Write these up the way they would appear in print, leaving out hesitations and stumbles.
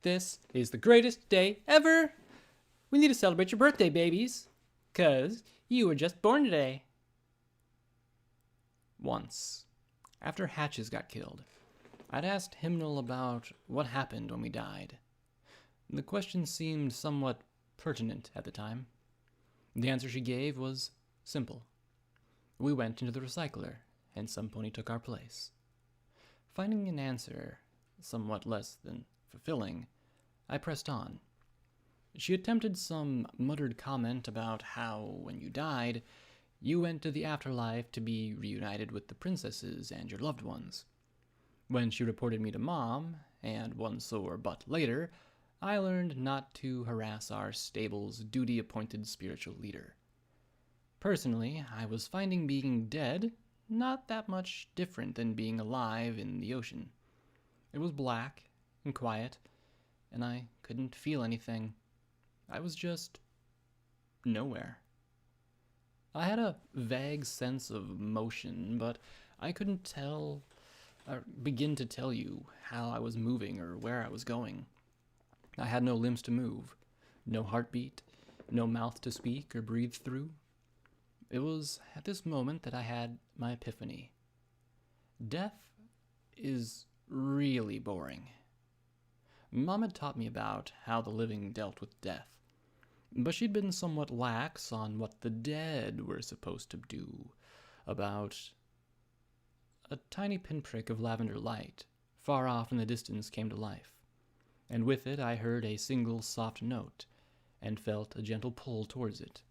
This is the greatest day ever. We need to celebrate your birthday, babies, 'cause you were just born today. Once, after Hatches got killed, I'd asked Hymnal about what happened when we died. The question seemed somewhat pertinent at the time. The answer she gave was simple. We went into the recycler, and some pony took our place. Finding an answer somewhat less than fulfilling, I pressed on. She attempted some muttered comment about how, when you died, you went to the afterlife to be reunited with the princesses and your loved ones. When she reported me to Mom, and one sore butt later, I learned not to harass our stable's duty-appointed spiritual leader. Personally, I was finding being dead not that much different than being alive in the ocean. It was black and quiet, and I couldn't feel anything. I was just nowhere. I had a vague sense of motion, but I couldn't tell or begin to tell you how I was moving or where I was going. I had no limbs to move, no heartbeat, no mouth to speak or breathe through. It was at this moment that I had my epiphany. Death is really boring. Mom had taught me about how the living dealt with death, but she'd been somewhat lax on what the dead were supposed to do. About a tiny pinprick of lavender light, far off in the distance, came to life, and with it I heard a single soft note, and felt a gentle pull towards it.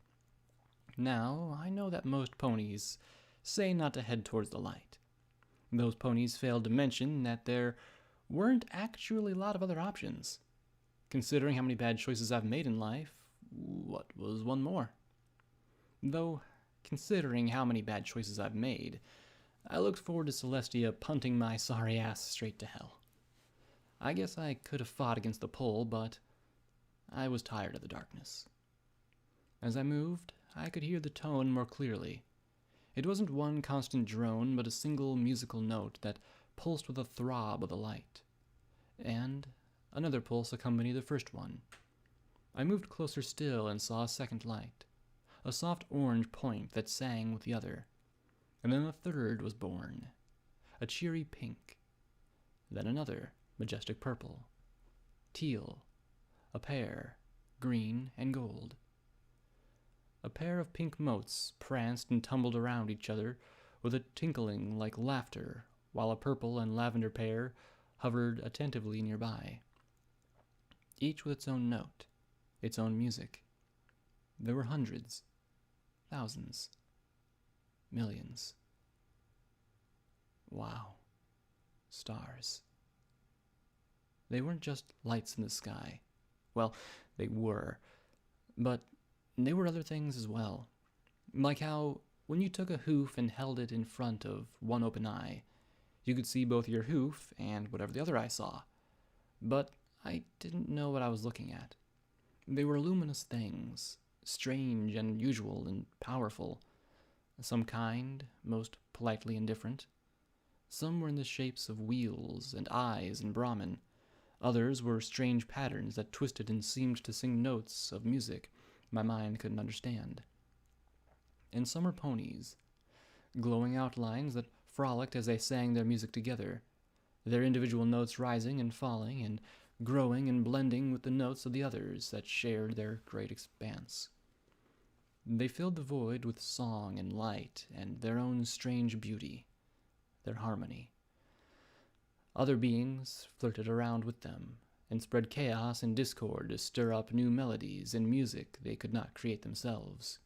Now, I know that most ponies say not to head towards the light. Those ponies failed to mention that there weren't actually a lot of other options. Considering how many bad choices I've made in life, what was one more? Though, considering how many bad choices I've made, I looked forward to Celestia punting my sorry ass straight to hell. I guess I could have fought against the pull, but I was tired of the darkness. As I moved, I could hear the tone more clearly. It wasn't one constant drone, but a single musical note that pulsed with a throb of the light, and another pulse accompanied the first one. I moved closer still and saw a second light, a soft orange point that sang with the other, and then a third was born, a cheery pink, then another majestic purple, teal, a pear, green, and gold. A pair of pink motes pranced and tumbled around each other with a tinkling like laughter, while a purple and lavender pair hovered attentively nearby, each with its own note, its own music. There were hundreds, thousands, millions. Wow. Stars. They weren't just lights in the sky. Well, they were, but they were other things as well. Like how, when you took a hoof and held it in front of one open eye, you could see both your hoof and whatever the other eye saw. But I didn't know what I was looking at. They were luminous things, strange and unusual and powerful. Some kind, most politely indifferent. Some were in the shapes of wheels and eyes and Brahmin. Others were strange patterns that twisted and seemed to sing notes of music my mind couldn't understand. And some were ponies, glowing outlines that frolicked as they sang their music together, their individual notes rising and falling and growing and blending with the notes of the others that shared their great expanse. They filled the void with song and light and their own strange beauty, their harmony. Other beings flirted around with them and spread chaos and discord to stir up new melodies and music they could not create themselves.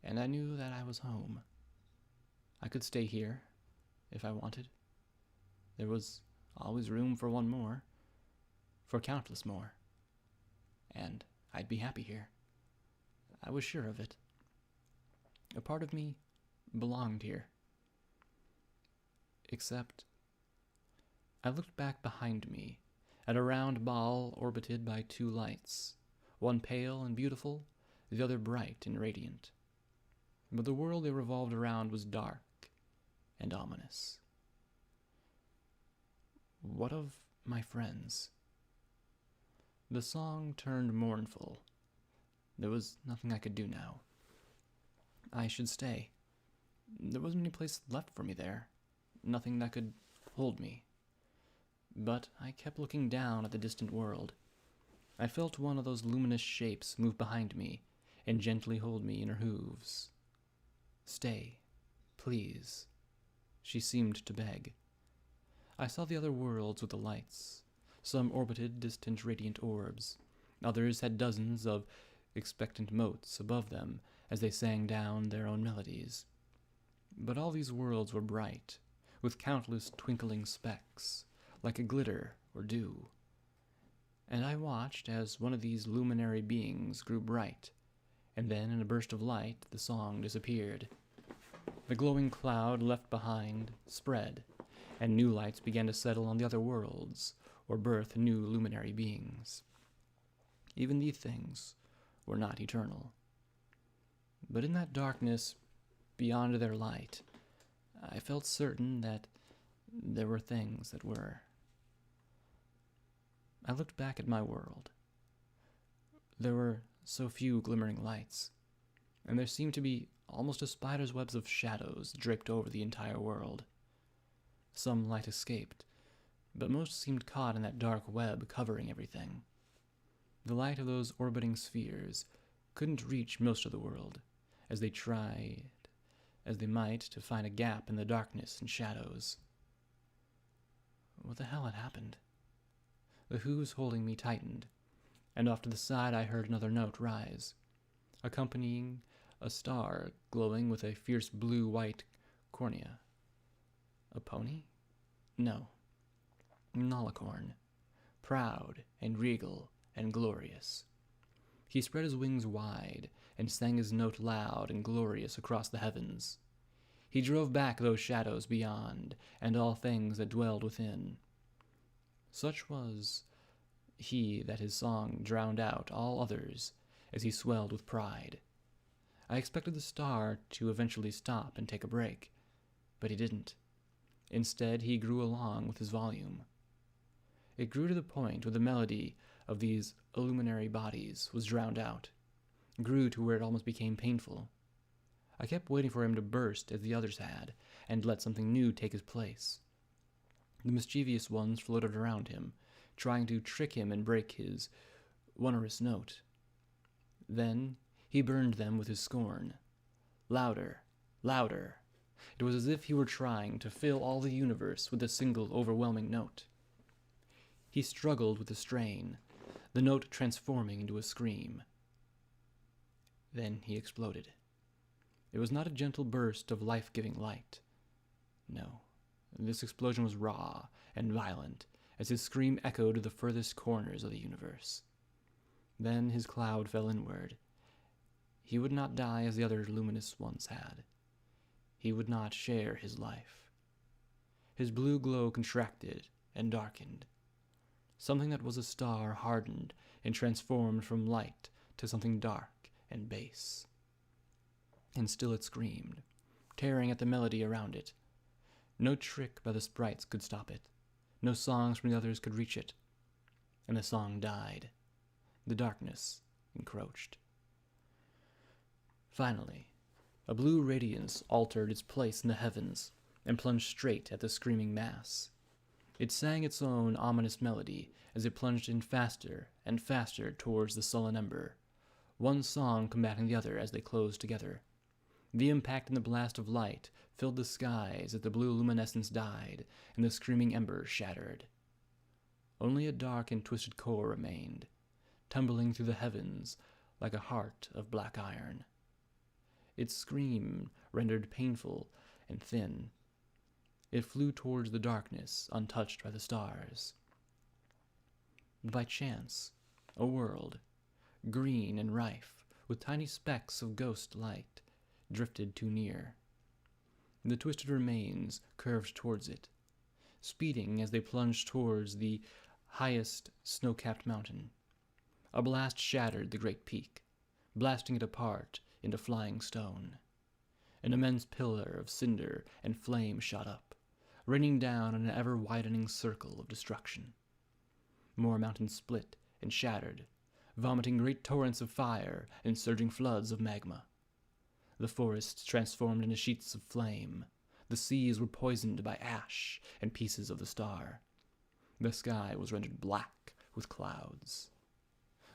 And I knew that I was home. I could stay here if I wanted. There was always room for one more, for countless more, and I'd be happy here. I was sure of it. A part of me belonged here. Except I looked back behind me at a round ball orbited by two lights, one pale and beautiful, the other bright and radiant. But the world they revolved around was dark and ominous. What of my friends? The song turned mournful. There was nothing I could do now. I should stay. There wasn't any place left for me there. Nothing that could hold me. But I kept looking down at the distant world. I felt one of those luminous shapes move behind me and gently hold me in her hooves. Stay, please, she seemed to beg. I saw the other worlds with the lights. Some orbited distant radiant orbs. Others had dozens of expectant motes above them as they sang down their own melodies. But all these worlds were bright, with countless twinkling specks, like a glitter or dew. And I watched as one of these luminary beings grew bright, and then in a burst of light the song disappeared. The glowing cloud left behind spread, and new lights began to settle on the other worlds, or birth new luminary beings. Even these things were not eternal. But in that darkness, beyond their light, I felt certain that there were things that were. I looked back at my world. There were so few glimmering lights, and there seemed to be almost a spider's webs of shadows draped over the entire world. Some light escaped, but most seemed caught in that dark web covering everything. The light of those orbiting spheres couldn't reach most of the world, as they tried, as they might, to find a gap in the darkness and shadows. What the hell had happened? The hooves holding me tightened, and off to the side I heard another note rise, accompanying a star glowing with a fierce blue-white cornea. A pony? No. An Alicorn, proud and regal and glorious. He spread his wings wide and sang his note loud and glorious across the heavens. He drove back those shadows beyond and all things that dwelled within. Such was he that his song drowned out all others as he swelled with pride. I expected the star to eventually stop and take a break, but he didn't. Instead, he grew along with his volume. It grew to the point where the melody of these illuminary bodies was drowned out, grew to where it almost became painful. I kept waiting for him to burst as the others had, and let something new take his place. The mischievous ones floated around him, trying to trick him and break his wondrous note. Then he burned them with his scorn. Louder, louder. It was as if he were trying to fill all the universe with a single overwhelming note. He struggled with the strain, the note transforming into a scream. Then he exploded. It was not a gentle burst of life-giving light. No, this explosion was raw and violent, as his scream echoed to the furthest corners of the universe. Then his cloud fell inward. He would not die as the other luminous ones had. He would not share his life. His blue glow contracted and darkened. Something that was a star hardened and transformed from light to something dark and base. And still it screamed, tearing at the melody around it. No trick by the sprites could stop it. No songs from the others could reach it. And the song died. The darkness encroached. Finally, a blue radiance altered its place in the heavens and plunged straight at the screaming mass. It sang its own ominous melody as it plunged in faster and faster towards the sullen ember, one song combating the other as they closed together. The impact and the blast of light filled the skies as the blue luminescence died and the screaming embers shattered. Only a dark and twisted core remained, tumbling through the heavens like a heart of black iron. Its scream rendered painful and thin. It flew towards the darkness, untouched by the stars. By chance, a world, green and rife, with tiny specks of ghost light, drifted too near. The twisted remains curved towards it, speeding as they plunged towards the highest snow-capped mountain. A blast shattered the great peak, blasting it apart into flying stone. An immense pillar of cinder and flame shot up, raining down in an ever-widening circle of destruction. More mountains split and shattered, vomiting great torrents of fire and surging floods of magma. The forests transformed into sheets of flame. The seas were poisoned by ash and pieces of the star. The sky was rendered black with clouds.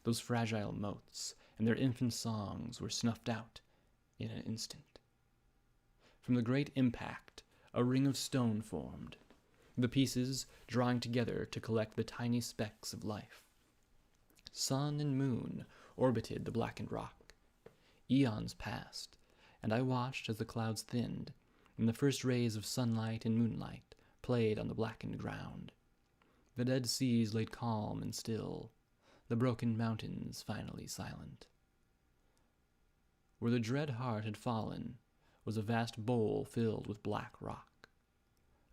Those fragile motes and their infant songs were snuffed out in an instant. From the great impact, a ring of stone formed, the pieces drawing together to collect the tiny specks of life. Sun and moon orbited the blackened rock. Eons passed, and I watched as the clouds thinned, and the first rays of sunlight and moonlight played on the blackened ground. The dead seas lay calm and still, the broken mountains finally silent. Where the dread heart had fallen was a vast bowl filled with black rock.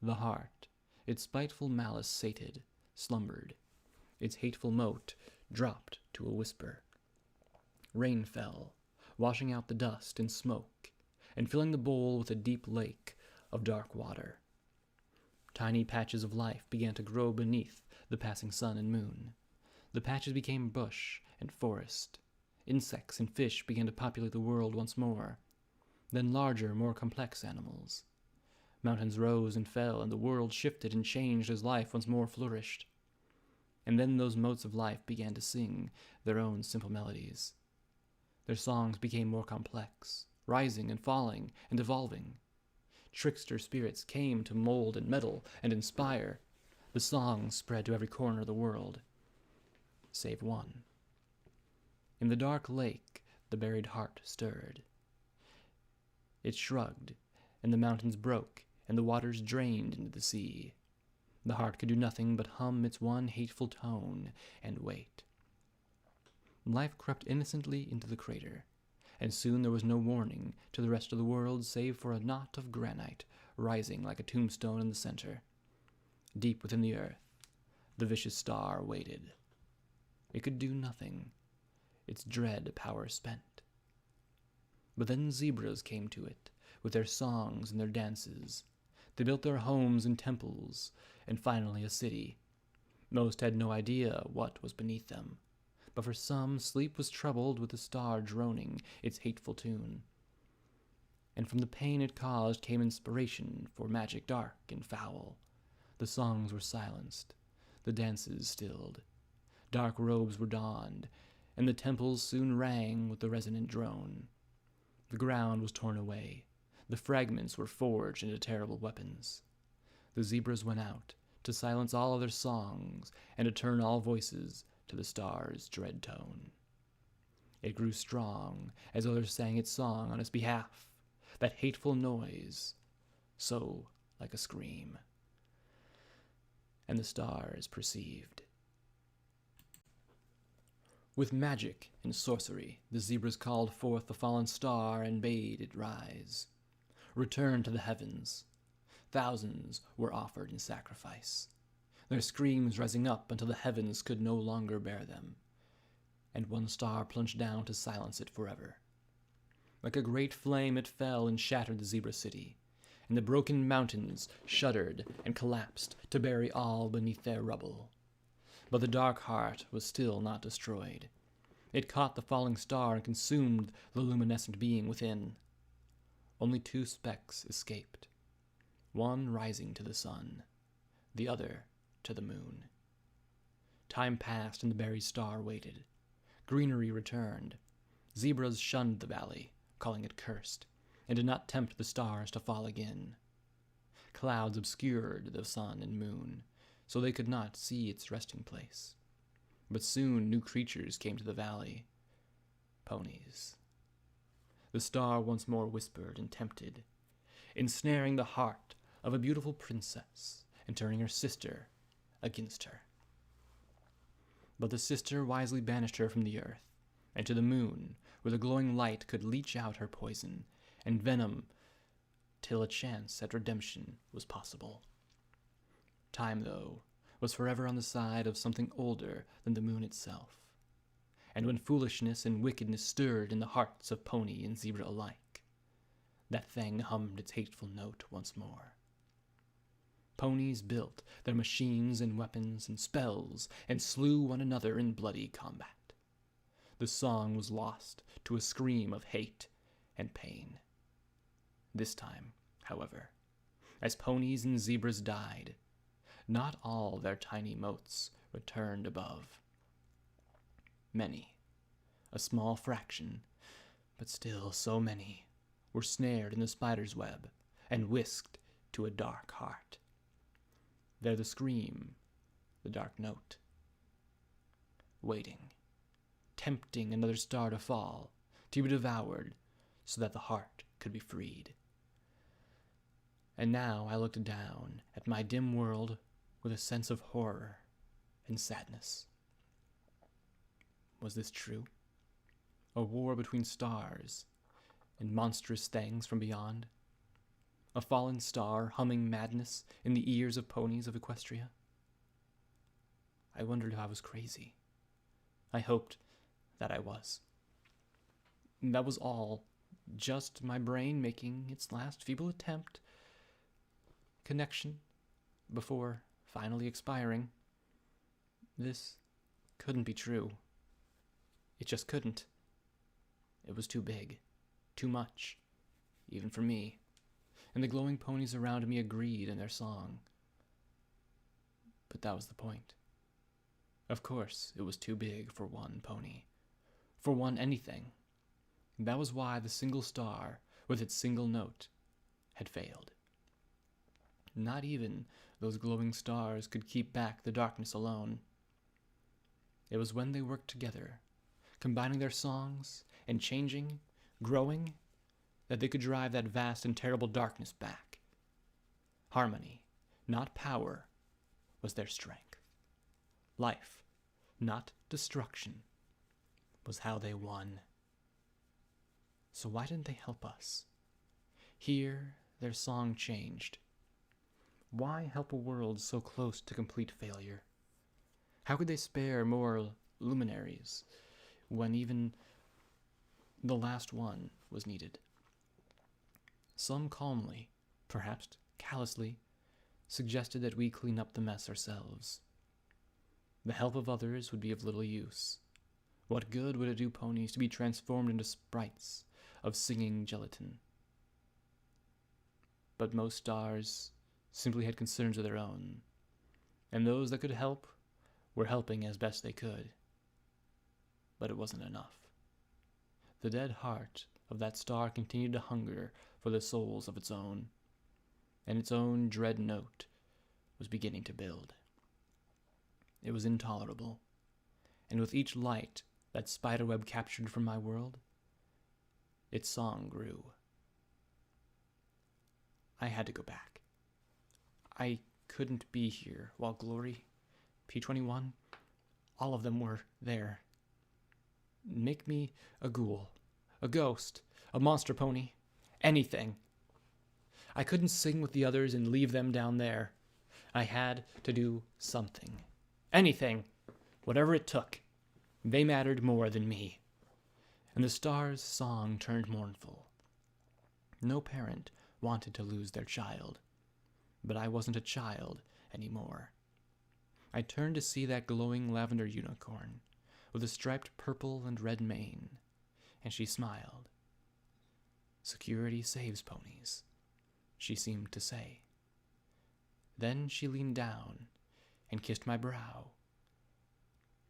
The heart, its spiteful malice sated, slumbered. Its hateful mote dropped to a whisper. Rain fell, washing out the dust and smoke, and filling the bowl with a deep lake of dark water. Tiny patches of life began to grow beneath the passing sun and moon. The patches became bush and forest. Insects and fish began to populate the world once more. Then larger, more complex animals. Mountains rose and fell, and the world shifted and changed as life once more flourished. And then those motes of life began to sing their own simple melodies. Their songs became more complex, rising and falling and evolving. Trickster spirits came to mold and meddle and inspire. The songs spread to every corner of the world, save one. In the dark lake, the buried heart stirred. It shrugged, and the mountains broke, and the waters drained into the sea. The heart could do nothing but hum its one hateful tone and wait. Life crept innocently into the crater, and soon there was no warning to the rest of the world save for a knot of granite rising like a tombstone in the center. Deep within the earth, the vicious star waited. It could do nothing, its dread power spent. But then zebras came to it, with their songs and their dances. They built their homes and temples, and finally a city. Most had no idea what was beneath them, but for some, sleep was troubled with the star droning its hateful tune. And from the pain it caused came inspiration for magic dark and foul. The songs were silenced, the dances stilled. Dark robes were donned, and the temples soon rang with the resonant drone. The ground was torn away. The fragments were forged into terrible weapons. The zebras went out to silence all other songs and to turn all voices to the star's dread tone. It grew strong as others sang its song on its behalf, that hateful noise, so like a scream. And the stars perceived. With magic and sorcery, the zebras called forth the fallen star and bade it rise. Return to the heavens. Thousands were offered in sacrifice, their screams rising up until the heavens could no longer bear them, and one star plunged down to silence it forever. Like a great flame it fell and shattered the zebra city, and the broken mountains shuddered and collapsed to bury all beneath their rubble. But the dark heart was still not destroyed. It caught the falling star and consumed the luminescent being within. Only 2 specks escaped, one rising to the sun, the other to the moon. Time passed and the buried star waited. Greenery returned. Zebras shunned the valley, calling it cursed, and did not tempt the stars to fall again. Clouds obscured the sun and moon, so they could not see its resting place. But soon new creatures came to the valley. Ponies. The star once more whispered and tempted, ensnaring the heart of a beautiful princess and turning her sister against her. But the sister wisely banished her from the earth, and to the moon, where the glowing light could leach out her poison and venom till a chance at redemption was possible. Time, though, was forever on the side of something older than the moon itself. And when foolishness and wickedness stirred in the hearts of pony and zebra alike, that thing hummed its hateful note once more. Ponies built their machines and weapons and spells and slew one another in bloody combat. The song was lost to a scream of hate and pain. This time, however, as ponies and zebras died, not all their tiny motes returned above. Many, a small fraction, but still so many, were snared in the spider's web and whisked to a dark heart. There the scream, the dark note, waiting, tempting another star to fall, to be devoured, so that the heart could be freed. And now I looked down at my dim world with a sense of horror and sadness. Was this true? A war between stars and monstrous things from beyond? A fallen star humming madness in the ears of ponies of Equestria? I wondered if I was crazy. I hoped that I was. That was all, just my brain making its last feeble attempt connection before finally expiring. This couldn't be true. It just couldn't. It was too big, too much, even for me, and the glowing ponies around me agreed in their song. But that was the point. Of course, it was too big for one pony, for one anything. That was why the single star, with its single note, had failed. Not even those glowing stars could keep back the darkness alone. It was when they worked together, combining their songs and changing, growing, that they could drive that vast and terrible darkness back. Harmony, not power, was their strength. Life, not destruction, was how they won. So why didn't they help us? Here, their song changed. Why help a world so close to complete failure? How could they spare more luminaries when even the last one was needed? Some calmly, perhaps callously, suggested that we clean up the mess ourselves. The help of others would be of little use. What good would it do ponies to be transformed into sprites of singing gelatin? But most stars simply had concerns of their own, and those that could help were helping as best they could. But it wasn't enough. The dead heart of that star continued to hunger for the souls of its own, and its own dread note was beginning to build. It was intolerable, and with each light that spiderweb captured from my world, its song grew. I had to go back. I couldn't be here while Glory, P21, all of them were there. Make me a ghoul, a ghost, a monster pony, anything. I couldn't sing with the others and leave them down there. I had to do something. Anything. Whatever it took. They mattered more than me. And the star's song turned mournful. No parent wanted to lose their child. But I wasn't a child anymore. I turned to see that glowing lavender unicorn with a striped purple and red mane, and she smiled. Security saves ponies, she seemed to say. Then she leaned down and kissed my brow,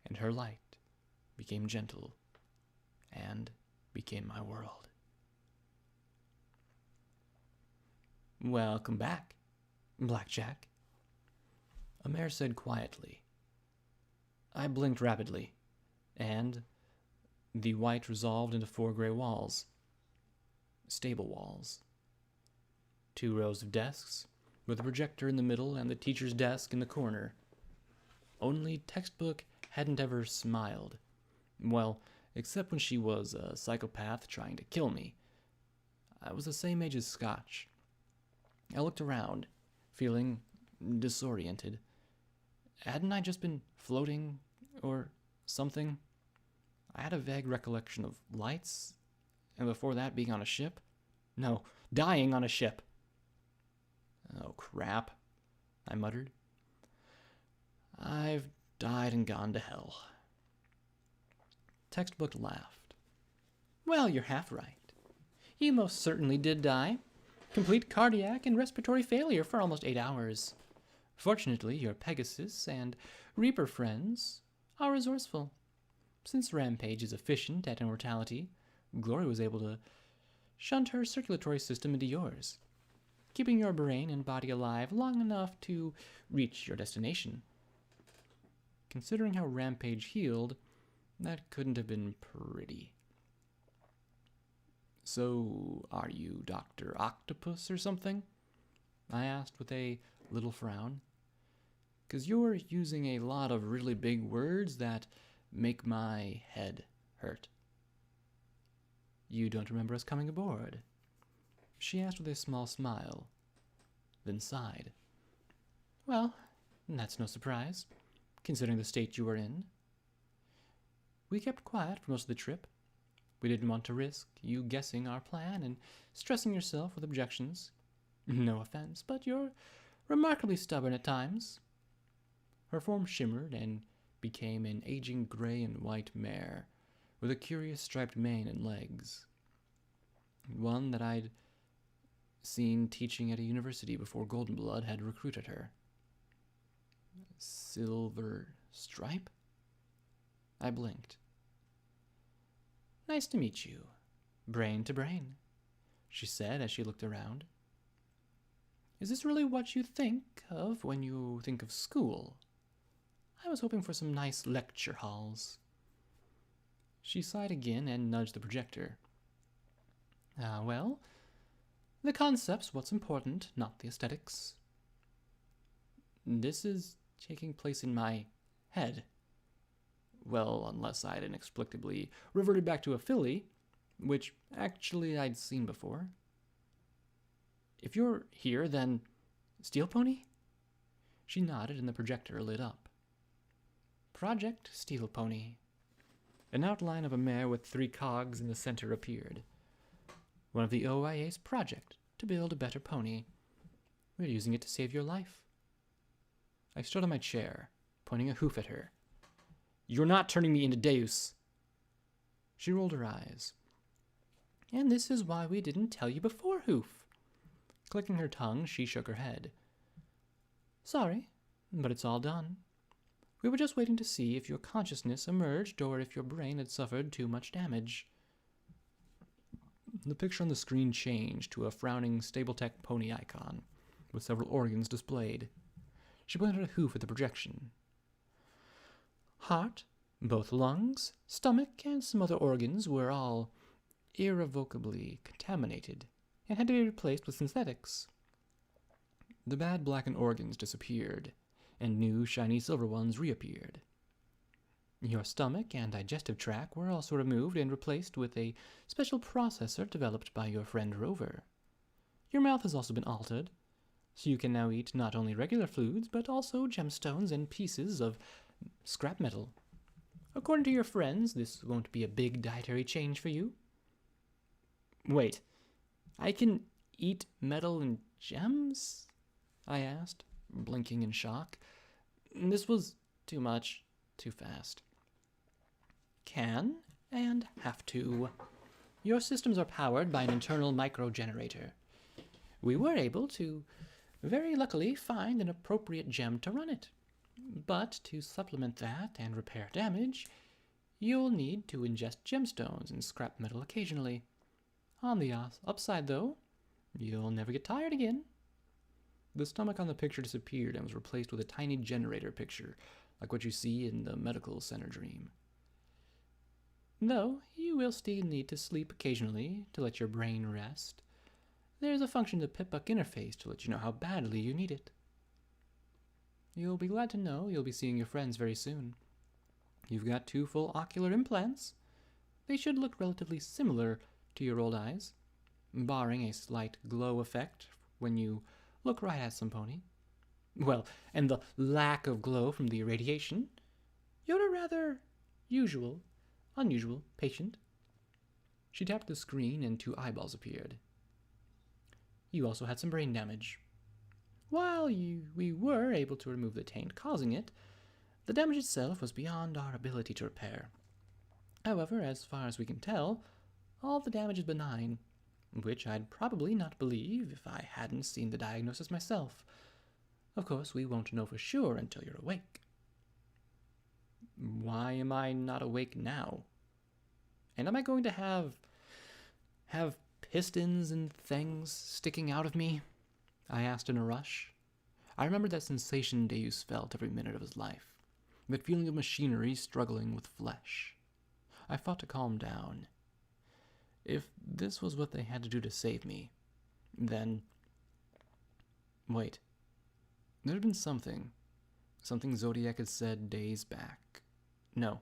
and her light became gentle and became my world. Welcome back, Blackjack, a mare said quietly. I blinked rapidly, and the white resolved into 4 gray walls. Stable walls. 2 rows of desks, with a projector in the middle and the teacher's desk in the corner. Only Textbook hadn't ever smiled. Well, except when she was a psychopath trying to kill me. I was the same age as Scotch. I looked around, feeling disoriented. Hadn't I just been floating or something? I had a vague recollection of lights, and before that being on a ship. No, dying on a ship. Oh, crap. I muttered. I've died and gone to hell. Textbook laughed. Well, you're half right. You most certainly did die. Complete cardiac and respiratory failure for almost 8 hours. Fortunately, your Pegasus and Reaper friends are resourceful. Since Rampage is efficient at immortality, Glory was able to shunt her circulatory system into yours, keeping your brain and body alive long enough to reach your destination. Considering how Rampage healed, that couldn't have been pretty. So, are you Dr. Octopus or something? I asked with a little frown. 'Cause you're using a lot of really big words that make my head hurt. You don't remember us coming aboard? She asked with a small smile, then sighed. Well, that's no surprise, considering the state you were in. We kept quiet for most of the trip. We didn't want to risk you guessing our plan and stressing yourself with objections. No offense, but you're remarkably stubborn at times. Her form shimmered and became an aging gray and white mare with a curious striped mane and legs. One that I'd seen teaching at a university before Goldenblood had recruited her. Silver stripe? I blinked. Nice to meet you, brain to brain, she said as she looked around. Is this really what you think of when you think of school? I was hoping for some nice lecture halls. She sighed again and nudged the projector. Well, the concept's what's important, not the aesthetics. This is taking place in my head. Well, unless I'd inexplicably reverted back to a filly, which actually I'd seen before. If you're here, then Steel Pony? She nodded and the projector lit up. Project Steel Pony. An outline of a mare with 3 cogs in the center appeared. One of the OIA's project to build a better pony. We're using it to save your life. I stood on my chair, pointing a hoof at her. You're not turning me into Deus. She rolled her eyes. And this is why we didn't tell you before, Hoof. Clicking her tongue, she shook her head. Sorry, but it's all done. We were just waiting to see if your consciousness emerged or if your brain had suffered too much damage. The picture on the screen changed to a frowning Stabletech pony icon, with several organs displayed. She pointed a hoof at the projection. Heart, both lungs, stomach, and some other organs were all irrevocably contaminated and had to be replaced with synthetics. The bad blackened organs disappeared, and new shiny silver ones reappeared. Your stomach and digestive tract were also removed and replaced with a special processor developed by your friend Rover. Your mouth has also been altered, so you can now eat not only regular foods, but also gemstones and pieces of scrap metal. According to your friends, this won't be a big dietary change for you. Wait, I can eat metal and gems? I asked, blinking in shock. This was too much, too fast. Can and have to. Your systems are powered by an internal micro-generator. We were able to, very luckily, find an appropriate gem to run it. But to supplement that and repair damage, you'll need to ingest gemstones and scrap metal occasionally. On the upside, though, you'll never get tired again. The stomach on the picture disappeared and was replaced with a tiny generator picture, like what you see in the medical center dream. Though you will still need to sleep occasionally to let your brain rest. There's a function in the pip-buck interface to let you know how badly you need it. You'll be glad to know you'll be seeing your friends very soon. You've got 2 full ocular implants. They should look relatively similar to your old eyes, barring a slight glow effect when you look right at some pony. Well, and the lack of glow from the irradiation. You're a rather unusual patient. She tapped the screen and 2 eyeballs appeared. You also had some brain damage. While we were able to remove the taint causing it, the damage itself was beyond our ability to repair. However, as far as we can tell, all the damage is benign, which I'd probably not believe if I hadn't seen the diagnosis myself. Of course, we won't know for sure until you're awake. Why am I not awake now? And am I going to have pistons and things sticking out of me? I asked in a rush. I remembered that sensation Deus felt every minute of his life, that feeling of machinery struggling with flesh. I fought to calm down. If this was what they had to do to save me, then... Wait. There had been something Zodiac had said days back. No.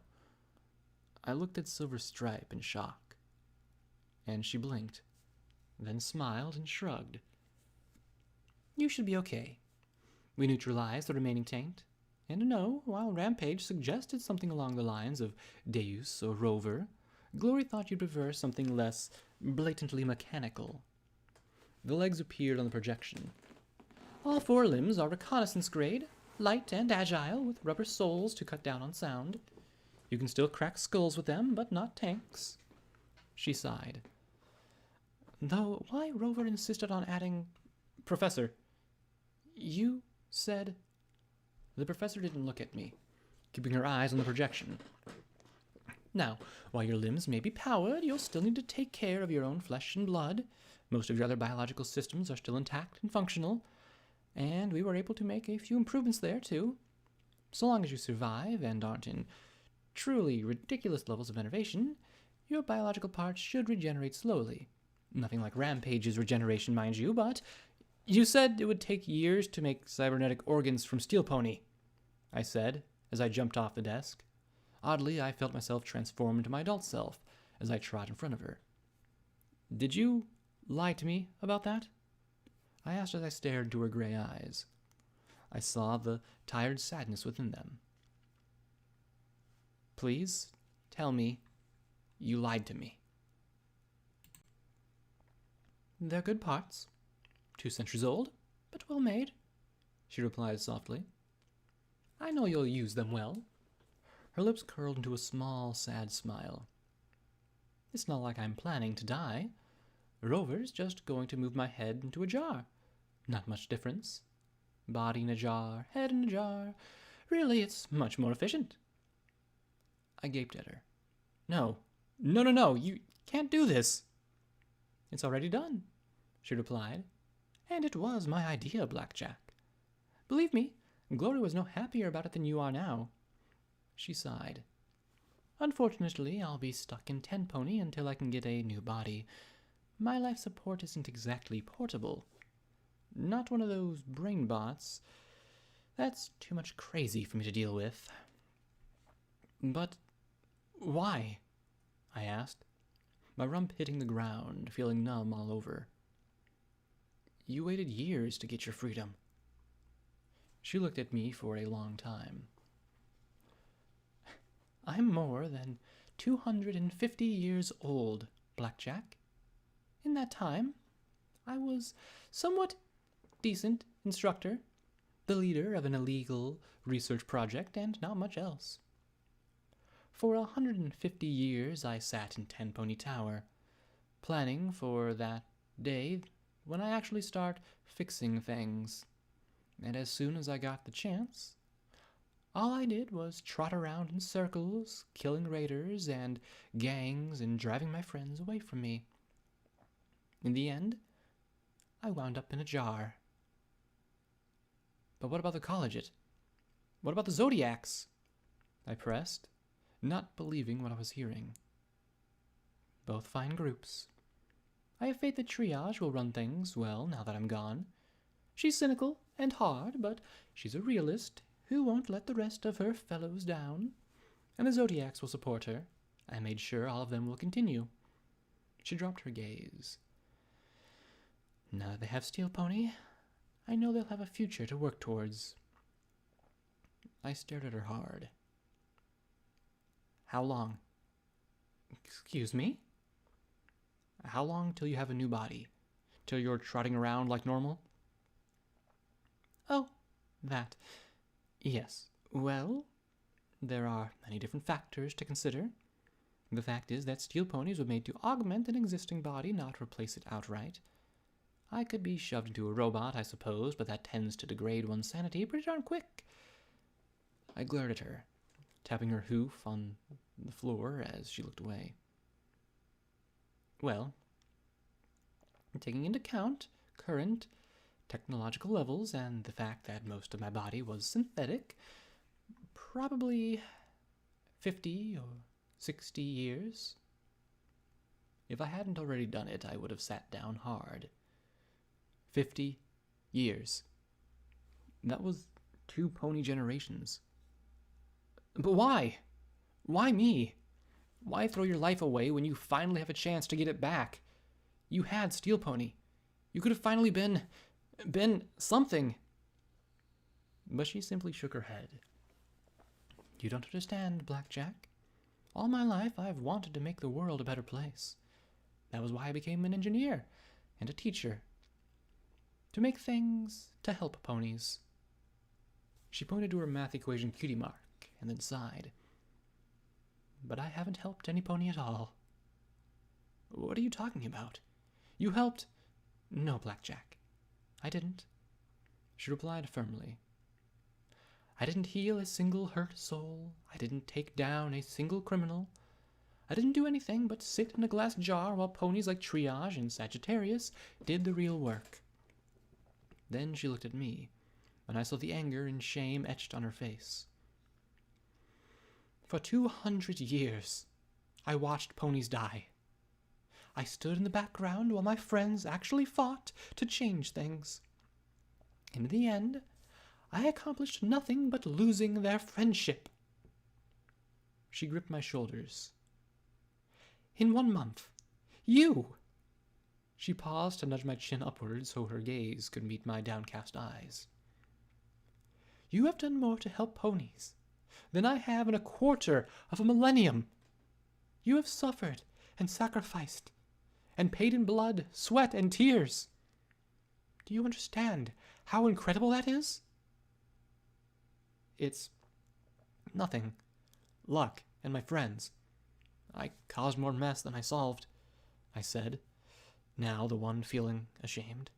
I looked at Silver Stripe in shock, and she blinked, then smiled and shrugged. You should be okay. We neutralized the remaining taint, and no, while Rampage suggested something along the lines of Deus or Rover, Glory thought you'd prefer something less blatantly mechanical. The legs appeared on the projection. All 4 limbs are reconnaissance grade, light and agile, with rubber soles to cut down on sound. You can still crack skulls with them, but not tanks. She sighed. Though why Rover insisted on adding... Professor, you said... The professor didn't look at me, keeping her eyes on the projection. Now, while your limbs may be powered, you'll still need to take care of your own flesh and blood. Most of your other biological systems are still intact and functional, and we were able to make a few improvements there, too. So long as you survive and aren't in truly ridiculous levels of enervation, your biological parts should regenerate slowly. Nothing like Rampage's regeneration, mind you, but you said it would take years to make cybernetic organs from Steel Pony, I said, as I jumped off the desk. Oddly, I felt myself transform into my adult self as I trod in front of her. Did you lie to me about that? I asked as I stared into her gray eyes. I saw the tired sadness within them. Please tell me you lied to me. They're good parts. 2 centuries old, but well made, she replied softly. I know you'll use them well. Her lips curled into a small, sad smile. It's not like I'm planning to die. Rover's just going to move my head into a jar. Not much difference. Body in a jar, head in a jar. Really, it's much more efficient. I gaped at her. No, you can't do this. It's already done, she replied. And it was my idea, Blackjack. Believe me, Glory was no happier about it than you are now. She sighed. Unfortunately, I'll be stuck in 10 Pony until I can get a new body. My life support isn't exactly portable. Not one of those brain bots. That's too much crazy for me to deal with. But why? I asked, my rump hitting the ground, feeling numb all over. You waited years to get your freedom. She looked at me for a long time. I'm more than 250 years old, Blackjack. In that time, I was somewhat decent instructor, the leader of an illegal research project, and not much else. For 150 years I sat in 10 Pony Tower, planning for that day when I actually start fixing things. And as soon as I got the chance, all I did was trot around in circles, killing raiders and gangs and driving my friends away from me. In the end, I wound up in a jar. But what about the collegiate? What about the Zodiacs? I pressed, not believing what I was hearing. Both fine groups. I have faith that Triage will run things well now that I'm gone. She's cynical and hard, but she's a realist who won't let the rest of her fellows down. And the Zodiacs will support her. I made sure all of them will continue. She dropped her gaze. Now that they have Steel Pony, I know they'll have a future to work towards. I stared at her hard. How long? Excuse me? How long till you have a new body? Till you're trotting around like normal? Oh, that. Yes. Well, there are many different factors to consider. The fact is that steel ponies were made to augment an existing body, not replace it outright. I could be shoved into a robot, I suppose, but that tends to degrade one's sanity pretty darn quick. I glared at her, tapping her hoof on the floor as she looked away. Well, taking into account current technological levels and the fact that most of my body was synthetic, probably 50 or 60 years. If I hadn't already done it, I would have sat down hard. 50 years. That was 2 pony generations. But why? Why me? Why throw your life away when you finally have a chance to get it back? You had Steel Pony. You could have finally been something. But she simply shook her head. You don't understand, Blackjack. All my life I've wanted to make the world a better place. That was why I became an engineer and a teacher. To make things to help ponies. She pointed to her math equation cutie mark and then sighed. But I haven't helped any pony at all. What are you talking about? You helped... No, Blackjack. I didn't. She replied firmly. I didn't heal a single hurt soul. I didn't take down a single criminal. I didn't do anything but sit in a glass jar while ponies like Triage and Sagittarius did the real work. Then she looked at me, and I saw the anger and shame etched on her face. For 200 years, I watched ponies die. I stood in the background while my friends actually fought to change things. In the end, I accomplished nothing but losing their friendship. She gripped my shoulders. In 1 month, you... She paused to nudge my chin upward so her gaze could meet my downcast eyes. You have done more to help ponies than I have in a quarter of a millennium. You have suffered and sacrificed and paid in blood, sweat, and tears. Do you understand how incredible that is? It's nothing. Luck and my friends. I caused more mess than I solved, I said, now the one feeling ashamed.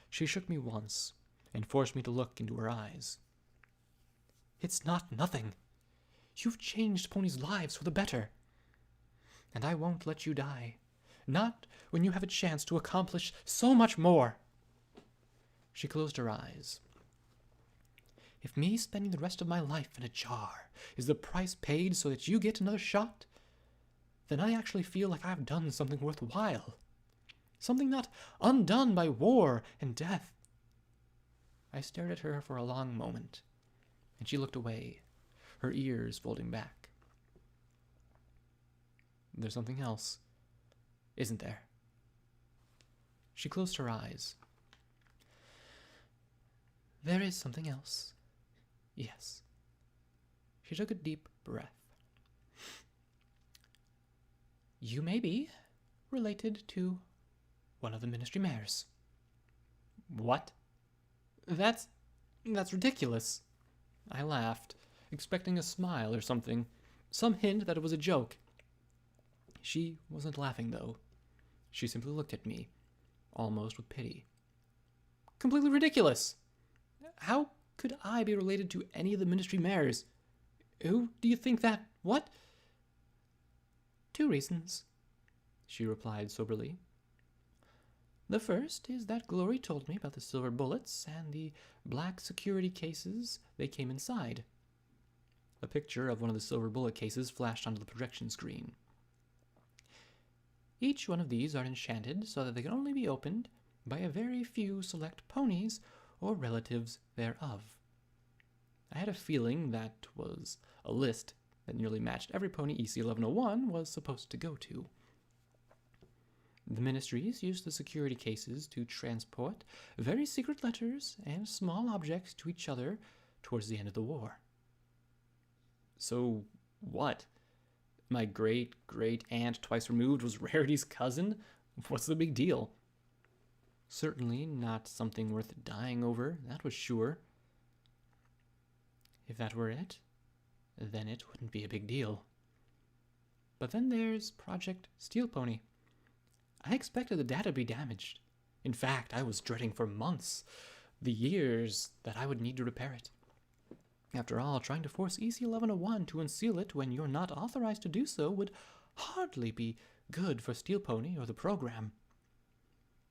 She shook me once and forced me to look into her eyes. It's not nothing. You've changed ponies' lives for the better. And I won't let you die. Not when you have a chance to accomplish so much more. She closed her eyes. If me spending the rest of my life in a jar is the price paid so that you get another shot, then I actually feel like I've done something worthwhile. Something not undone by war and death. I stared at her for a long moment, and she looked away, her ears folding back. There's something else, isn't there? She closed her eyes. There is something else. Yes. She took a deep breath. You may be related to one of the ministry mares. What? That's ridiculous. I laughed, expecting a smile or something, some hint that it was a joke. She wasn't laughing, though. She simply looked at me, almost with pity. Completely ridiculous! How could I be related to any of the ministry mares? Who do you think that... What? 2 reasons, she replied soberly. The first is that Glory told me about the silver bullets and the black security cases they came inside. A picture of one of the silver bullet cases flashed onto the projection screen. Each one of these are enchanted so that they can only be opened by a very few select ponies or relatives thereof. I had a feeling that was a list that nearly matched every pony EC1101 was supposed to go to. The ministries used the security cases to transport very secret letters and small objects to each other towards the end of the war. So, what? My great-great-aunt twice removed was Rarity's cousin? What's the big deal? Certainly not something worth dying over, that was sure. If that were it, then it wouldn't be a big deal. But then there's Project Steel Pony. I expected the data to be damaged. In fact, I was dreading for months the years that I would need to repair it. After all, trying to force EC-1101 to unseal it when you're not authorized to do so would hardly be good for Steel Pony or the program.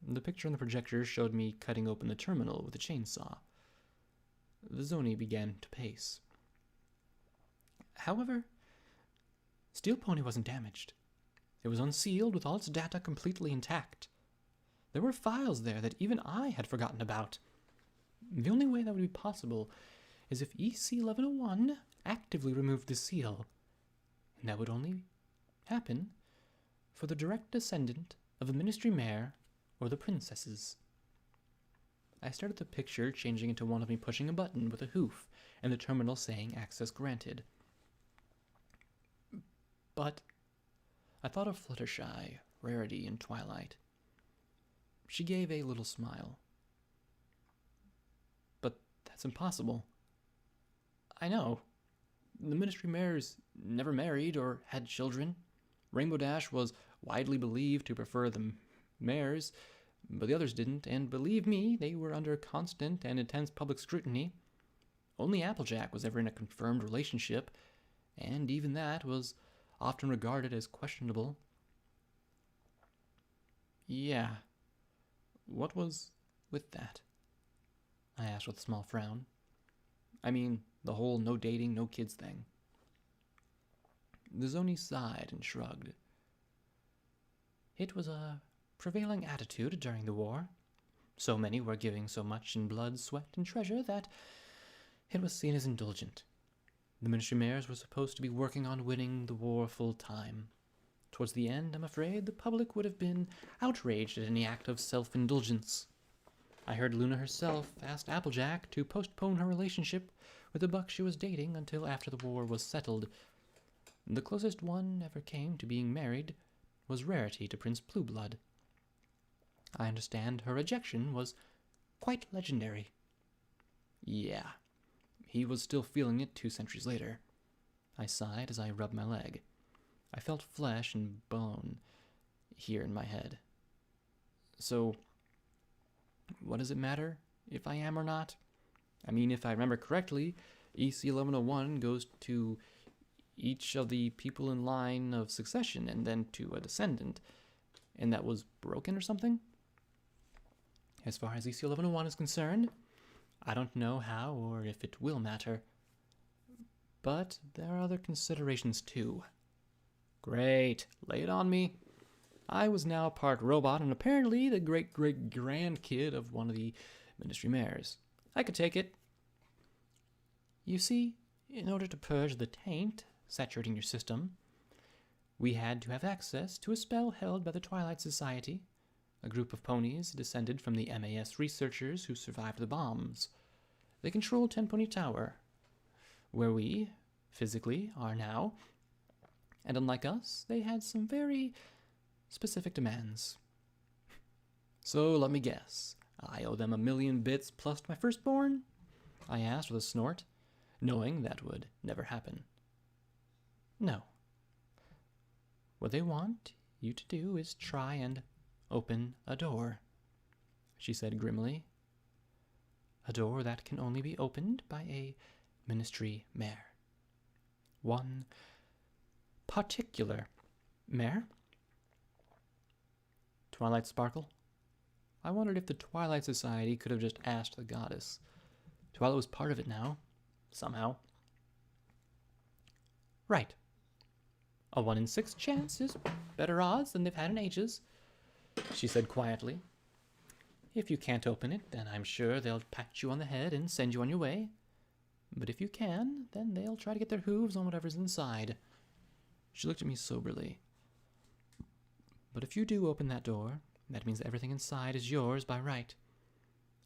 The picture on the projector showed me cutting open the terminal with a chainsaw. The Zoni began to pace. However, Steel Pony wasn't damaged. It was unsealed with all its data completely intact. There were files there that even I had forgotten about. The only way that would be possible is if EC-1101 actively removed the seal, and that would only happen for the direct descendant of a ministry mare or the princesses. I started the picture changing into one of me pushing a button with a hoof and the terminal saying access granted. But I thought of Fluttershy, Rarity, and Twilight. She gave a little smile. But that's impossible. I know. The Ministry Mares never married or had children. Rainbow Dash was widely believed to prefer the mares, but the others didn't, and believe me, they were under constant and intense public scrutiny. Only Applejack was ever in a confirmed relationship, and even that was often regarded as questionable. Yeah. What was with that? I asked with a small frown. I mean, the whole no dating, no kids thing. The Zoni sighed and shrugged. It was a prevailing attitude during the war. So many were giving so much in blood, sweat, and treasure that it was seen as indulgent. The Ministry Mares were supposed to be working on winning the war full time. Towards the end, I'm afraid, the public would have been outraged at any act of self-indulgence. I heard Luna herself asked Applejack to postpone her relationship with the buck she was dating until after the war was settled. The closest one ever came to being married was Rarity to Prince Blueblood. I understand her rejection was quite legendary. Yeah, he was still feeling it 2 centuries later. I sighed as I rubbed my leg. I felt flesh and bone here in my head. So, what does it matter if I am or not? I mean, if I remember correctly, EC-1101 goes to each of the people in line of succession and then to a descendant, and that was broken or something? As far as EC-1101 is concerned, I don't know how or if it will matter. But there are other considerations too. Great, lay it on me. I was now part robot and apparently the great-great-grandkid of one of the Ministry Mares. I could take it. You see, in order to purge the taint saturating your system, we had to have access to a spell held by the Twilight Society, a group of ponies descended from the MAS researchers who survived the bombs. They controlled Ten Pony Tower, where we, physically, are now, and unlike us, they had some very specific demands. So let me guess, I owe them 1,000,000 bits plus my firstborn? I asked with a snort, knowing that would never happen. No. What they want you to do is try and open a door, she said grimly. A door that can only be opened by a Ministry Mare. One particular mare. Twilight Sparkle. I wondered if the Twilight Society could have just asked the goddess. Twilight was part of it now, somehow. Right. A 1 in 6 chance is better odds than they've had in ages, she said quietly. If you can't open it, then I'm sure they'll pat you on the head and send you on your way. But if you can, then they'll try to get their hooves on whatever's inside. She looked at me soberly. But if you do open that door, that means everything inside is yours by right.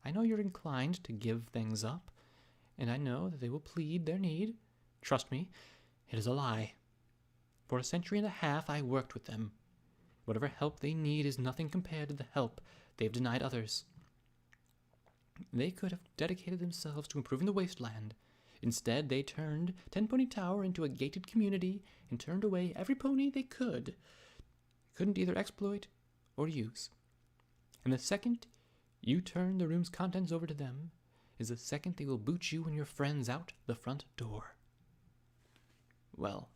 I know you're inclined to give things up, and I know that they will plead their need. Trust me, it is a lie. For 1.5 centuries I worked with them. Whatever help they need is nothing compared to the help they've denied others. They could have dedicated themselves to improving the wasteland. Instead, they turned Ten Pony Tower into a gated community and turned away every pony they couldn't either exploit or use. And the second you turn the room's contents over to them is the second they will boot you and your friends out the front door. Well,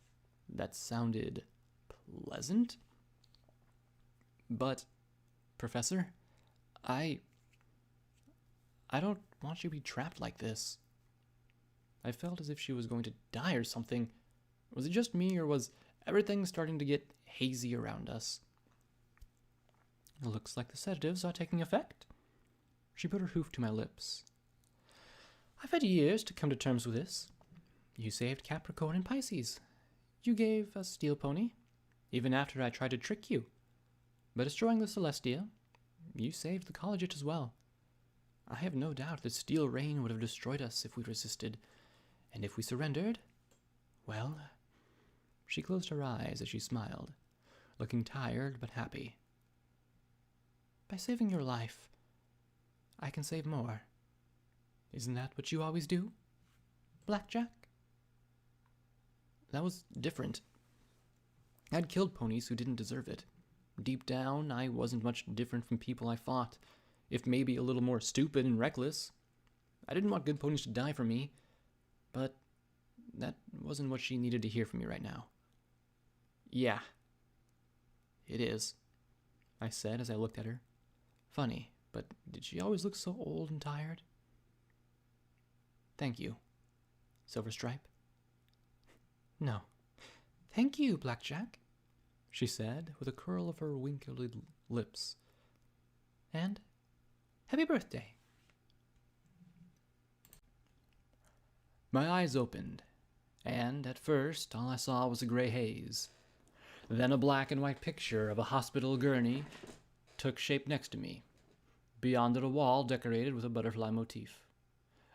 that sounded pleasant. But, Professor, I don't want you to be trapped like this. I felt as if she was going to die or something. Was it just me, or was everything starting to get hazy around us? It looks like the sedatives are taking effect. She put her hoof to my lips. I've had years to come to terms with this. You saved Capricorn and Pisces. You gave a steel pony, even after I tried to trick you. By destroying the Celestia, you saved the Collegiate as well. I have no doubt that Steel Rain would have destroyed us if we resisted, and if we surrendered, well... She closed her eyes as she smiled, looking tired but happy. By saving your life, I can save more. Isn't that what you always do, Blackjack? That was different. I'd killed ponies who didn't deserve it. Deep down, I wasn't much different from people I fought, if maybe a little more stupid and reckless. I didn't want good ponies to die for me, but that wasn't what she needed to hear from me right now. Yeah, it is, I said as I looked at her. Funny, but did she always look so old and tired? Thank you, Silverstripe. No, thank you, Blackjack, she said with a curl of her wrinkly lips. And happy birthday. My eyes opened, and at first all I saw was a gray haze. Then a black and white picture of a hospital gurney took shape next to me. Beyond it, a wall decorated with a butterfly motif.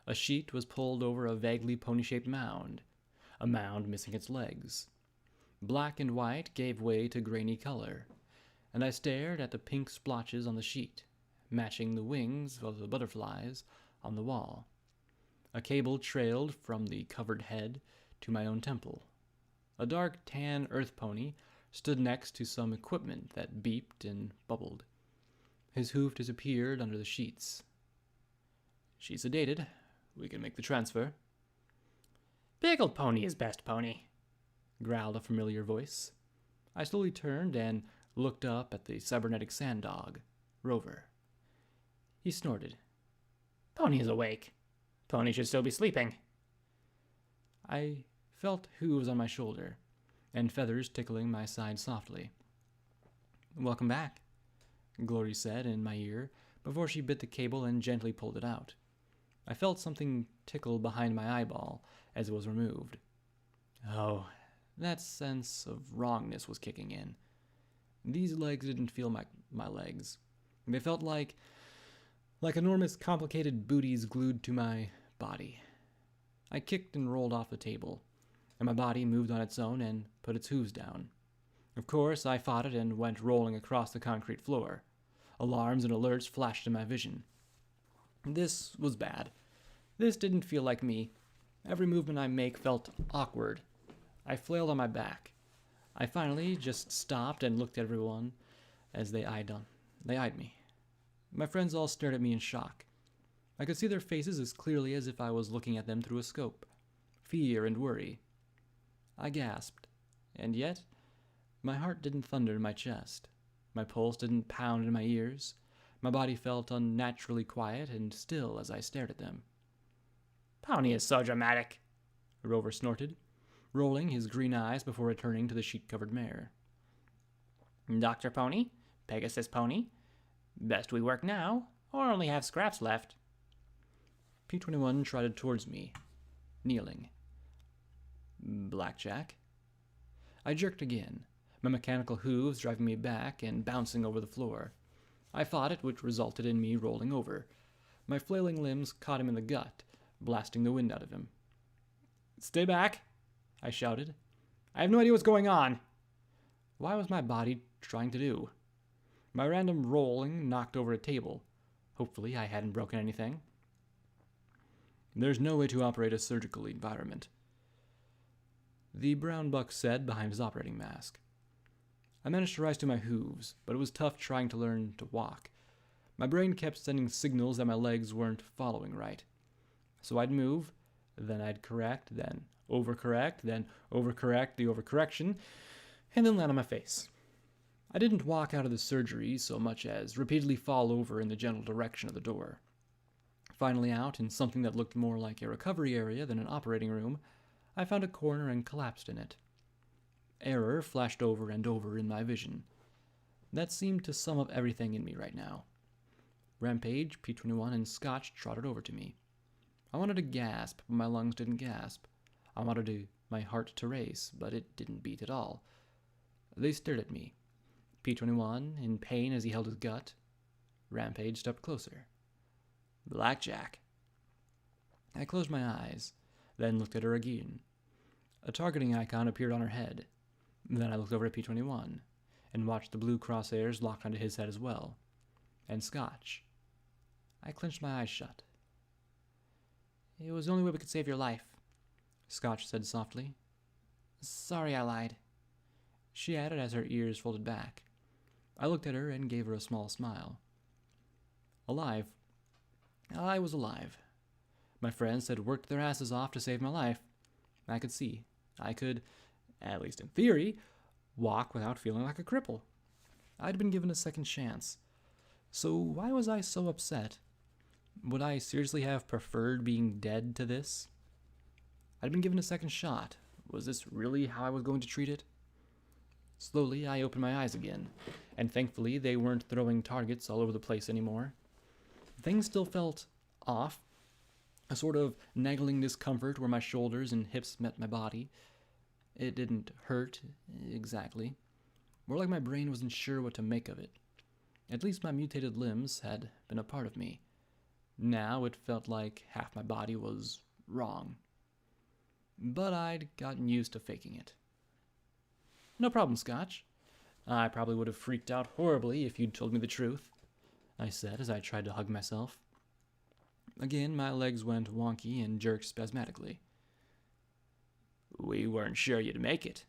A sheet was pulled over a vaguely pony-shaped mound, a mound missing its legs. Black and white gave way to grainy color, and I stared at the pink splotches on the sheet, matching the wings of the butterflies on the wall. A cable trailed from the covered head to my own temple. A dark tan earth pony stood next to some equipment that beeped and bubbled. His hoof disappeared under the sheets. She's sedated. We can make the transfer. Pickled pony is best pony, growled a familiar voice. I slowly turned and looked up at the cybernetic sand dog, Rover. He snorted. Pony is awake. Pony should still be sleeping. I felt hooves on my shoulder, and feathers tickling my side softly. Welcome back, Glory said in my ear before she bit the cable and gently pulled it out. I felt something tickle behind my eyeball as it was removed. Oh, that sense of wrongness was kicking in. These legs didn't feel like my legs. They felt like enormous complicated booties glued to my body. I kicked and rolled off the table, and my body moved on its own and put its hooves down. Of course, I fought it and went rolling across the concrete floor. Alarms and alerts flashed in my vision. This was bad. This didn't feel like me. Every movement I make felt awkward. I flailed on my back. I finally just stopped and looked at everyone as they eyed me. My friends all stared at me in shock. I could see their faces as clearly as if I was looking at them through a scope. Fear and worry. I gasped, and yet my heart didn't thunder in my chest. My pulse didn't pound in my ears. My body felt unnaturally quiet and still as I stared at them. Pony is so dramatic, Rover snorted, rolling his green eyes before returning to the sheet-covered mare. Dr. Pony, Pegasus Pony, best we work now, or only have scraps left. P-21 trotted towards me, kneeling. Blackjack? I jerked again, my mechanical hooves driving me back and bouncing over the floor. I fought it, which resulted in me rolling over. My flailing limbs caught him in the gut, blasting the wind out of him. Stay back, I shouted. I have no idea what's going on. Why was my body trying to do? My random rolling knocked over a table. Hopefully I hadn't broken anything. There's no way to operate a surgical environment, the brown buck said behind his operating mask. I managed to rise to my hooves, but it was tough trying to learn to walk. My brain kept sending signals that my legs weren't following right. So I'd move, then I'd correct, then overcorrect the overcorrection, and then land on my face. I didn't walk out of the surgery so much as repeatedly fall over in the general direction of the door. Finally out, in something that looked more like a recovery area than an operating room, I found a corner and collapsed in it. Error flashed over and over in my vision. That seemed to sum up everything in me right now. Rampage, P21, and Scotch trotted over to me. I wanted to gasp, but my lungs didn't gasp. I wanted my heart to race, but it didn't beat at all. They stared at me. P21, in pain as he held his gut. Rampage stepped closer. Blackjack. I closed my eyes, then looked at her again. A targeting icon appeared on her head. Then I looked over at P21, and watched the blue crosshairs lock onto his head as well. And Scotch. I clenched my eyes shut. It was the only way we could save your life, Scotch said softly. Sorry I lied, she added as her ears folded back. I looked at her and gave her a small smile. Alive. I was alive. My friends had worked their asses off to save my life. I could see. I could, at least in theory, walk without feeling like a cripple. I'd been given a second chance. So why was I so upset? Would I seriously have preferred being dead to this? I'd been given a second shot. Was this really how I was going to treat it? Slowly, I opened my eyes again, and thankfully they weren't throwing targets all over the place anymore. Things still felt off, a sort of nagging discomfort where my shoulders and hips met my body. It didn't hurt, exactly. More like my brain wasn't sure what to make of it. At least my mutated limbs had been a part of me. Now it felt like half my body was wrong. But I'd gotten used to faking it. No problem, Scotch. I probably would have freaked out horribly if you'd told me the truth, I said as I tried to hug myself. Again, my legs went wonky and jerked spasmodically. We weren't sure you'd make it,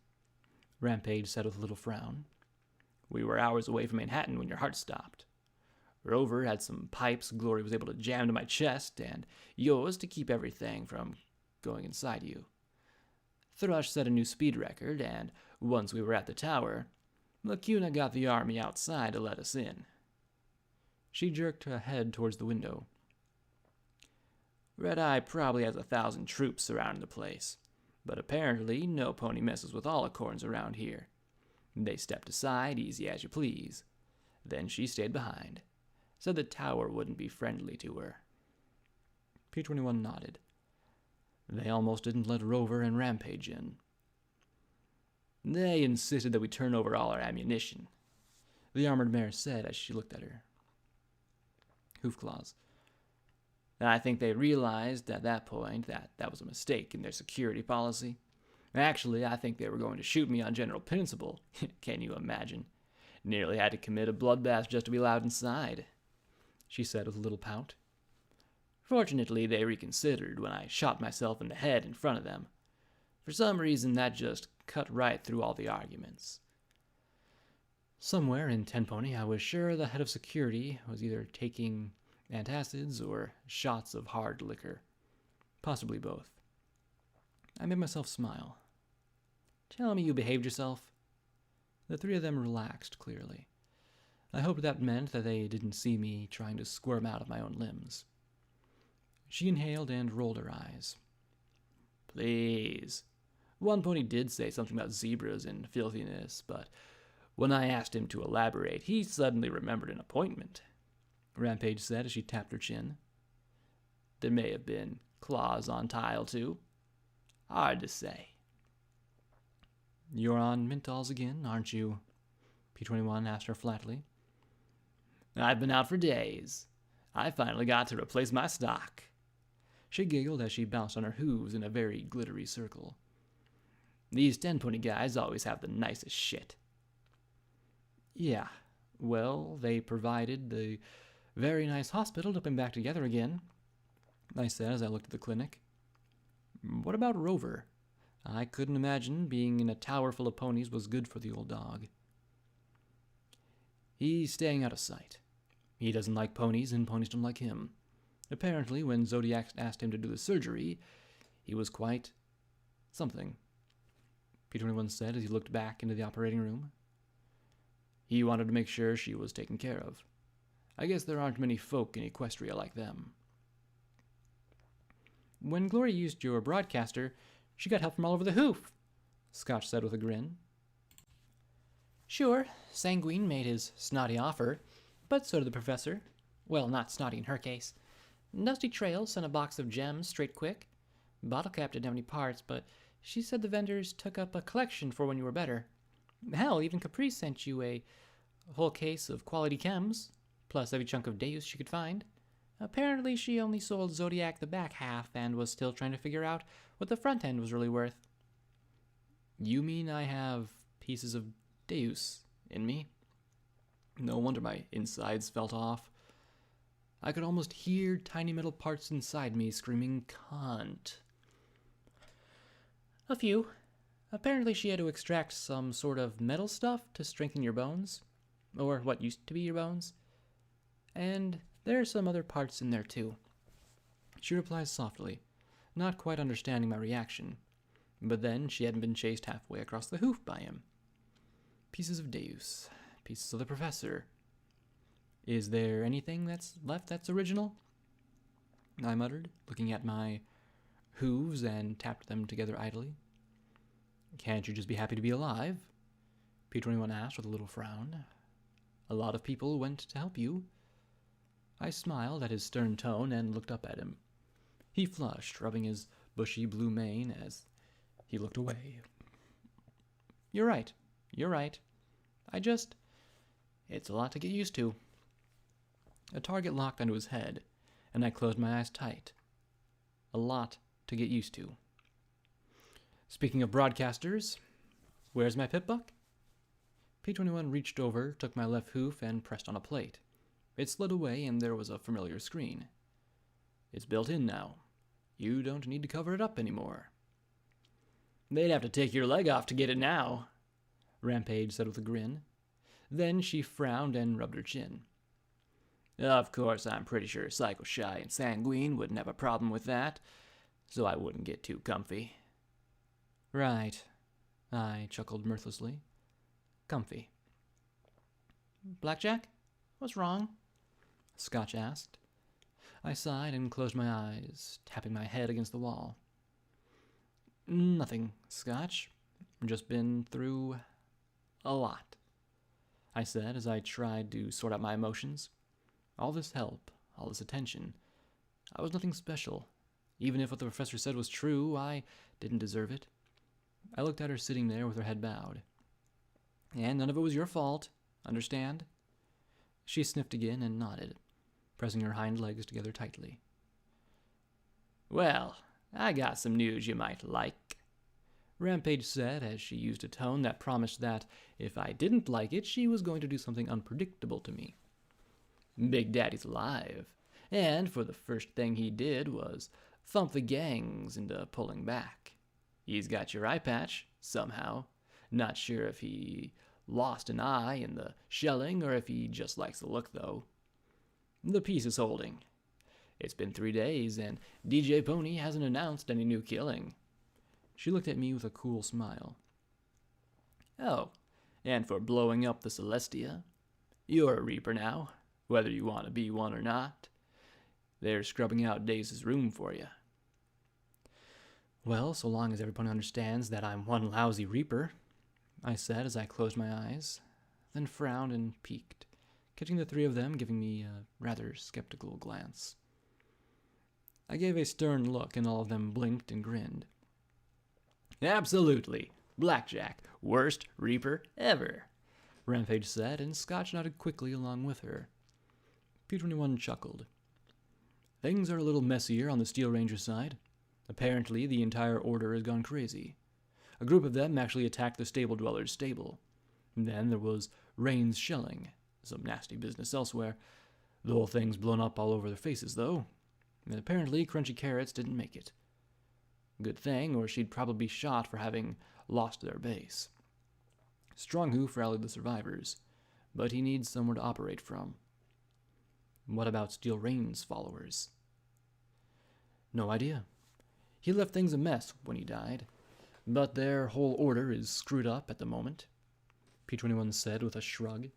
Rampage said with a little frown. We were hours away from Manhattan when your heart stopped. Rover had some pipes Glory was able to jam to my chest, and yours to keep everything from going inside you. Thrush set a new speed record, and once we were at the tower, Lacuna got the army outside to let us in. She jerked her head towards the window. Red Eye probably has 1,000 troops surrounding the place, but apparently no pony messes with Alicorns around here. They stepped aside, easy as you please. Then she stayed behind. Said the tower wouldn't be friendly to her. P21 nodded. They almost didn't let Rover and Rampage in. They insisted that we turn over all our ammunition, the armored mare said as she looked at her. Hoofclaws. I think they realized at that point that was a mistake in their security policy. Actually, I think they were going to shoot me on general principle. Can you imagine? Nearly had to commit a bloodbath just to be allowed inside, she said with a little pout. Fortunately, they reconsidered when I shot myself in the head in front of them. For some reason, that just cut right through all the arguments. Somewhere in Tenpony, I was sure the head of security was either taking antacids or shots of hard liquor. Possibly both. I made myself smile. Tell me you behaved yourself? The three of them relaxed, clearly. I hoped that meant that they didn't see me trying to squirm out of my own limbs. She inhaled and rolled her eyes. Please. One pony did say something about zebras and filthiness, but when I asked him to elaborate, he suddenly remembered an appointment, Rampage said as she tapped her chin. There may have been claws on tile, too. Hard to say. You're on Mentols again, aren't you? P21 asked her flatly. I've been out for days. I finally got to replace my stock. She giggled as she bounced on her hooves in a very glittery circle. These 10-pony guys always have the nicest shit. Yeah, Well, they provided the very nice hospital to put him back together again, I said as I looked at the clinic. What about Rover? I couldn't imagine being in a tower full of ponies was good for the old dog. He's staying out of sight. He doesn't like ponies, and ponies don't like him. Apparently, when Zodiac asked him to do the surgery, he was quite something, P-21 said as he looked back into the operating room. He wanted to make sure she was taken care of. I guess there aren't many folk in Equestria like them. When Gloria used your broadcaster, she got help from all over the hoof, Scotch said with a grin. Sure, Sanguine made his snotty offer, but so did the professor. Well, not snotty in her case. Dusty Trail sent a box of gems straight quick. Bottlecap didn't have any parts, but she said the vendors took up a collection for when you were better. Hell, even Caprice sent you a whole case of quality chems, plus every chunk of Deus she could find. Apparently she only sold Zodiac the back half and was still trying to figure out what the front end was really worth. You mean I have pieces of Deus in me? No wonder my insides felt off. I could almost hear tiny metal parts inside me screaming, "Cunt." A few. Apparently she had to extract some sort of metal stuff to strengthen your bones, or what used to be your bones. And there are some other parts in there too. She replies softly, not quite understanding my reaction, but then she hadn't been chased halfway across the hoof by him. Pieces of Deus, pieces of the professor. Is there anything that's left that's original? I muttered, looking at my hooves and tapped them together idly. Can't you just be happy to be alive? P-21 asked with a little frown. A lot of people went to help you. I smiled at his stern tone and looked up at him. He flushed, rubbing his bushy blue mane as he looked away. You're right. It's a lot to get used to. A target locked onto his head, and I closed my eyes tight. A lot to get used to. Speaking of broadcasters, where's my pip-buck? P-21 reached over, took my left hoof, and pressed on a plate. It slid away, and there was a familiar screen. It's built in now. You don't need to cover it up anymore. They'd have to take your leg off to get it now, Rampage said with a grin. Then she frowned and rubbed her chin. Of course, I'm pretty sure Psycho Shy and Sanguine wouldn't have a problem with that, so I wouldn't get too comfy. Right, I chuckled mirthlessly. Comfy. Blackjack? What's wrong? Scotch asked. I sighed and closed my eyes, tapping my head against the wall. Nothing, Scotch. Just been through a lot, I said as I tried to sort out my emotions. All this help, all this attention. I was nothing special. Even if what the professor said was true, I didn't deserve it. I looked at her sitting there with her head bowed. And none of it was your fault, understand? She sniffed again and nodded, pressing her hind legs together tightly. Well, I got some news you might like, Rampage said as she used a tone that promised that if I didn't like it, she was going to do something unpredictable to me. Big Daddy's alive, and for the first thing he did was thump the gangs into pulling back. He's got your eye patch, somehow. Not sure if he lost an eye in the shelling or if he just likes the look, though. The peace is holding. It's been 3 days, and DJ Pony hasn't announced any new killing. She looked at me with a cool smile. Oh, and for blowing up the Celestia, you're a Reaper now, whether you want to be one or not. They're scrubbing out Daze's room for you. Well, so long as everyone understands that I'm one lousy Reaper, I said as I closed my eyes, then frowned and peeked, catching the three of them giving me a rather skeptical glance. I gave a stern look, and all of them blinked and grinned. Absolutely. Blackjack, worst Reaper ever, Rampage said, and Scotch nodded quickly along with her. P-21 chuckled. Things are a little messier on the Steel Ranger side. Apparently, the entire order has gone crazy. A group of them actually attacked the Stable Dweller's stable. Then there was Rain's shelling. Some nasty business elsewhere. The whole thing's blown up all over their faces, though. And apparently Crunchy Carrots didn't make it. Good thing, or she'd probably be shot for having lost their base. Stronghoof rallied the survivors, but he needs somewhere to operate from. What about Steel Rain's followers? No idea. He left things a mess when he died, but their whole order is screwed up at the moment, P21 said with a shrug.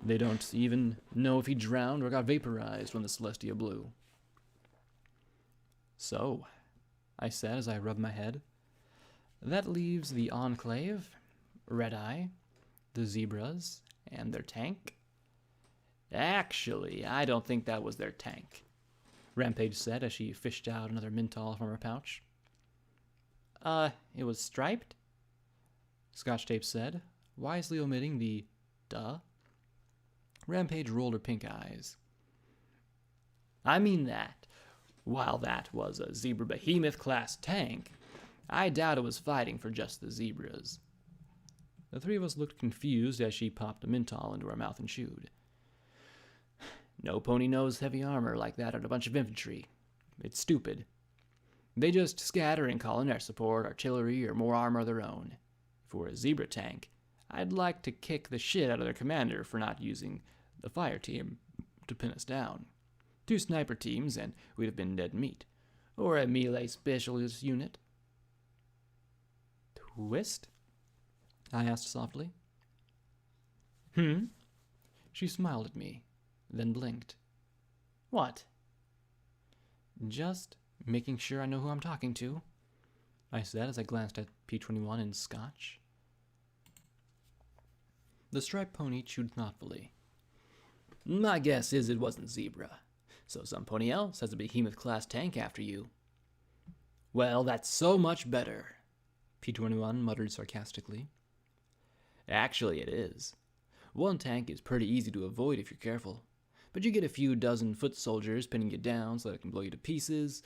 They don't even know if he drowned or got vaporized when the Celestia blew. So, I said as I rubbed my head, that leaves the Enclave, Red Eye, the Zebras, and their tank. Actually, I don't think that was their tank, Rampage said as she fished out another Menthol from her pouch. It was striped? Scotch Tape said, wisely omitting the duh. Rampage rolled her pink eyes. I mean that, while that was a Zebra Behemoth-class tank, I doubt it was fighting for just the Zebras. The three of us looked confused as she popped a Menthol into her mouth and chewed. No pony knows heavy armor like that on a bunch of infantry. It's stupid. They just scatter and call in air support, artillery, or more armor of their own. If we're a Zebra tank, I'd like to kick the shit out of their commander for not using the fire team to pin us down. 2 sniper teams and we'd have been dead meat. Or a melee specialist unit. Twist? I asked softly. She smiled at me, then blinked. What? Just making sure I know who I'm talking to, I said as I glanced at P21 in Scotch. The striped pony chewed thoughtfully. My guess is it wasn't Zebra, so some pony else has a Behemoth-class tank after you. Well, that's so much better, P21 muttered sarcastically. Actually, it is. One tank is pretty easy to avoid if you're careful, but you get a few dozen foot soldiers pinning you down so that it can blow you to pieces,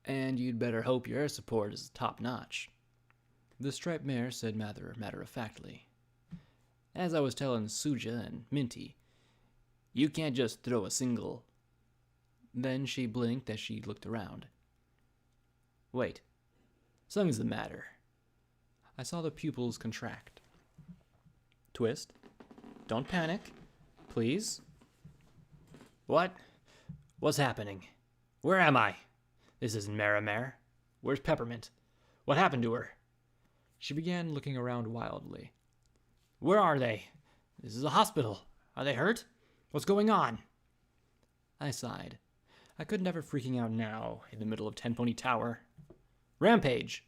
and you'd better hope your air support is top-notch. The striped mare said matter-of-factly. As I was telling Suja and Minty, you can't just throw a single... Then she blinked as she looked around. Wait, something's the matter. I saw the pupils contract. Twist, don't panic, please. What? What's happening? Where am I? This isn't Mare. Where's Peppermint? What happened to her? She began looking around wildly. Where are they? This is a hospital. Are they hurt? What's going on? I sighed. I couldn't have her freaking out now, in the middle of 10 Pony Tower. Rampage!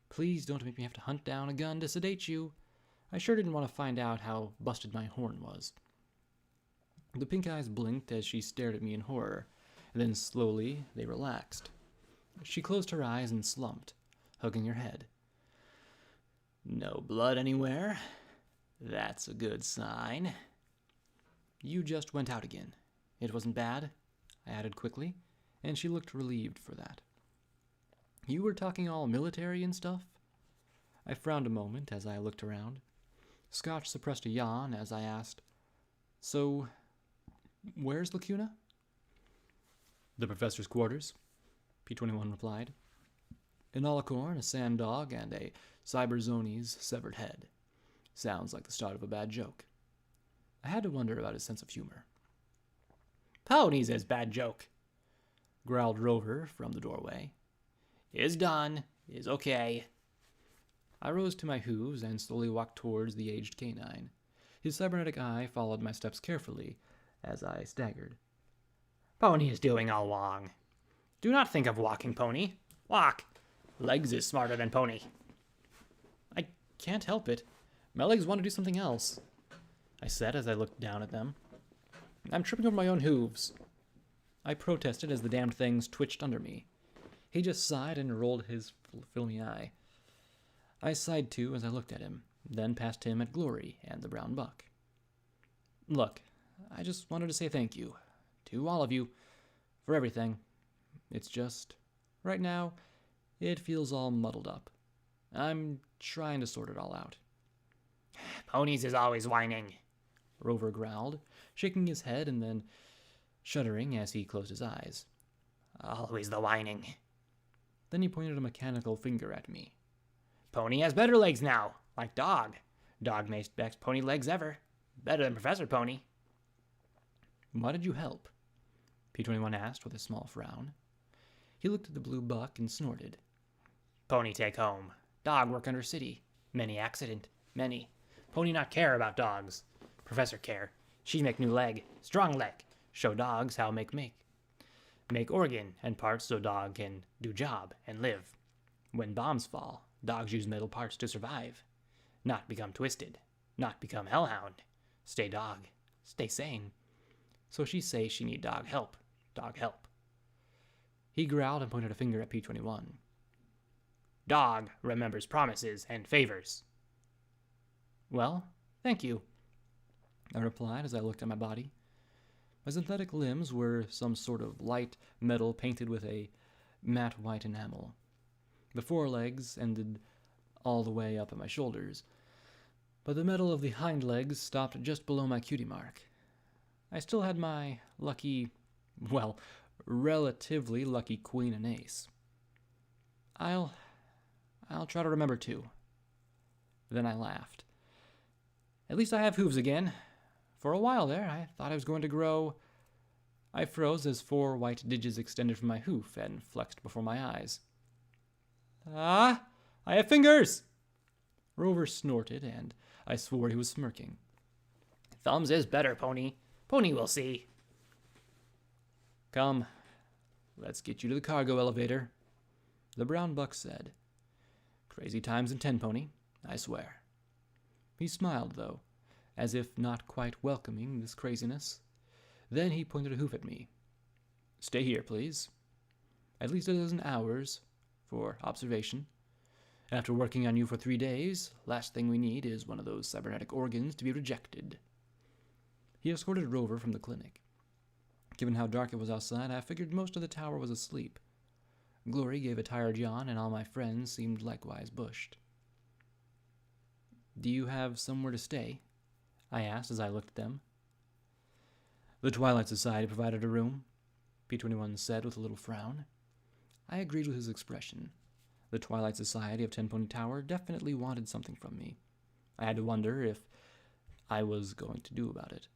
Please don't make me have to hunt down a gun to sedate you. I sure didn't want to find out how busted my horn was. The pink eyes blinked as she stared at me in horror, and then slowly they relaxed. She closed her eyes and slumped, hugging her head. No blood anywhere? That's a good sign. You just went out again. It wasn't bad, I added quickly, and she looked relieved for that. You were talking all military and stuff? I frowned a moment as I looked around. Scotch suppressed a yawn as I asked, So, where's Lacuna? The professor's quarters, P21 replied. An Alicorn, a sand dog, and a cyberzoni's severed head. Sounds like the start of a bad joke. I had to wonder about his sense of humor. Pony's his bad joke, growled Rover from the doorway. Is done. Is okay. I rose to my hooves and slowly walked towards the aged canine. His cybernetic eye followed my steps carefully as I staggered. Pony is doing all wrong. Do not think of walking, Pony. Walk. Legs is smarter than Pony. I can't help it. My legs want to do something else, I said as I looked down at them. I'm tripping over my own hooves. I protested as the damned things twitched under me. He just sighed and rolled his filmy eye. I sighed too as I looked at him, then past him at Glory and the brown buck. Look, I just wanted to say thank you, to all of you, for everything. It's just, right now, it feels all muddled up. I'm trying to sort it all out. Ponies is always whining, Rover growled, shaking his head and then shuddering as he closed his eyes. Always the whining. Then he pointed a mechanical finger at me. Pony has better legs now, like dog. Dog makes best pony legs ever. Better than Professor Pony. Why did you help? P21 asked with a small frown. He looked at the blue buck and snorted. Pony take home. Dog work under city. Many accident. Many. Pony not care about dogs. Professor care. She make new leg. Strong leg. Show dogs how make. Make organ and parts so dog can do job and live. When bombs fall, dogs use metal parts to survive. Not become twisted. Not become hellhound. Stay dog. Stay sane. So she say she need dog help. Dog help. He growled and pointed a finger at P21. Dog remembers promises and favors. Well, thank you, I replied as I looked at my body. My synthetic limbs were some sort of light metal painted with a matte white enamel. The forelegs ended all the way up at my shoulders, but the metal of the hind legs stopped just below my cutie mark. I still had my lucky, well, relatively lucky queen and ace. I'll try to remember too. Then I laughed. At least I have hooves again. For a while there, I thought I was going to grow. I froze as 4 white digits extended from my hoof and flexed before my eyes. Ah, I have fingers! Rover snorted, and I swore he was smirking. Thumbs is better, Pony. Pony will see. Come, let's get you to the cargo elevator, the brown buck said. Crazy times in 10, Pony, I swear. He smiled, though, as if not quite welcoming this craziness. Then he pointed a hoof at me. Stay here, please. At least 12 hours for observation. After working on you for 3 days, last thing we need is one of those cybernetic organs to be rejected. He escorted Rover from the clinic. Given how dark it was outside, I figured most of the tower was asleep. Glory gave a tired yawn, and all my friends seemed likewise bushed. Do you have somewhere to stay? I asked as I looked at them. The Twilight Society provided a room, P21 said with a little frown. I agreed with his expression. The Twilight Society of 10 Pony Tower definitely wanted something from me. I had to wonder if I was going to do about it.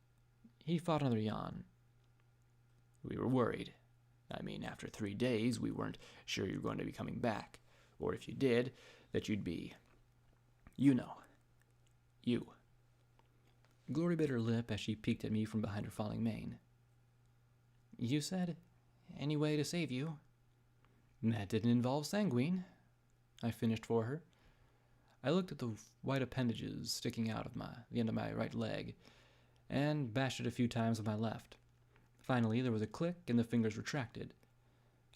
He fought another yawn. We were worried. I mean, after 3 days, we weren't sure you were going to be coming back. Or if you did, that you'd be, you know, you. Glory bit her lip as she peeked at me from behind her falling mane. You said, any way to save you? That didn't involve sanguine, I finished for her. I looked at the white appendages sticking out of the end of my right leg, and bashed it a few times with my left. Finally, there was a click and the fingers retracted.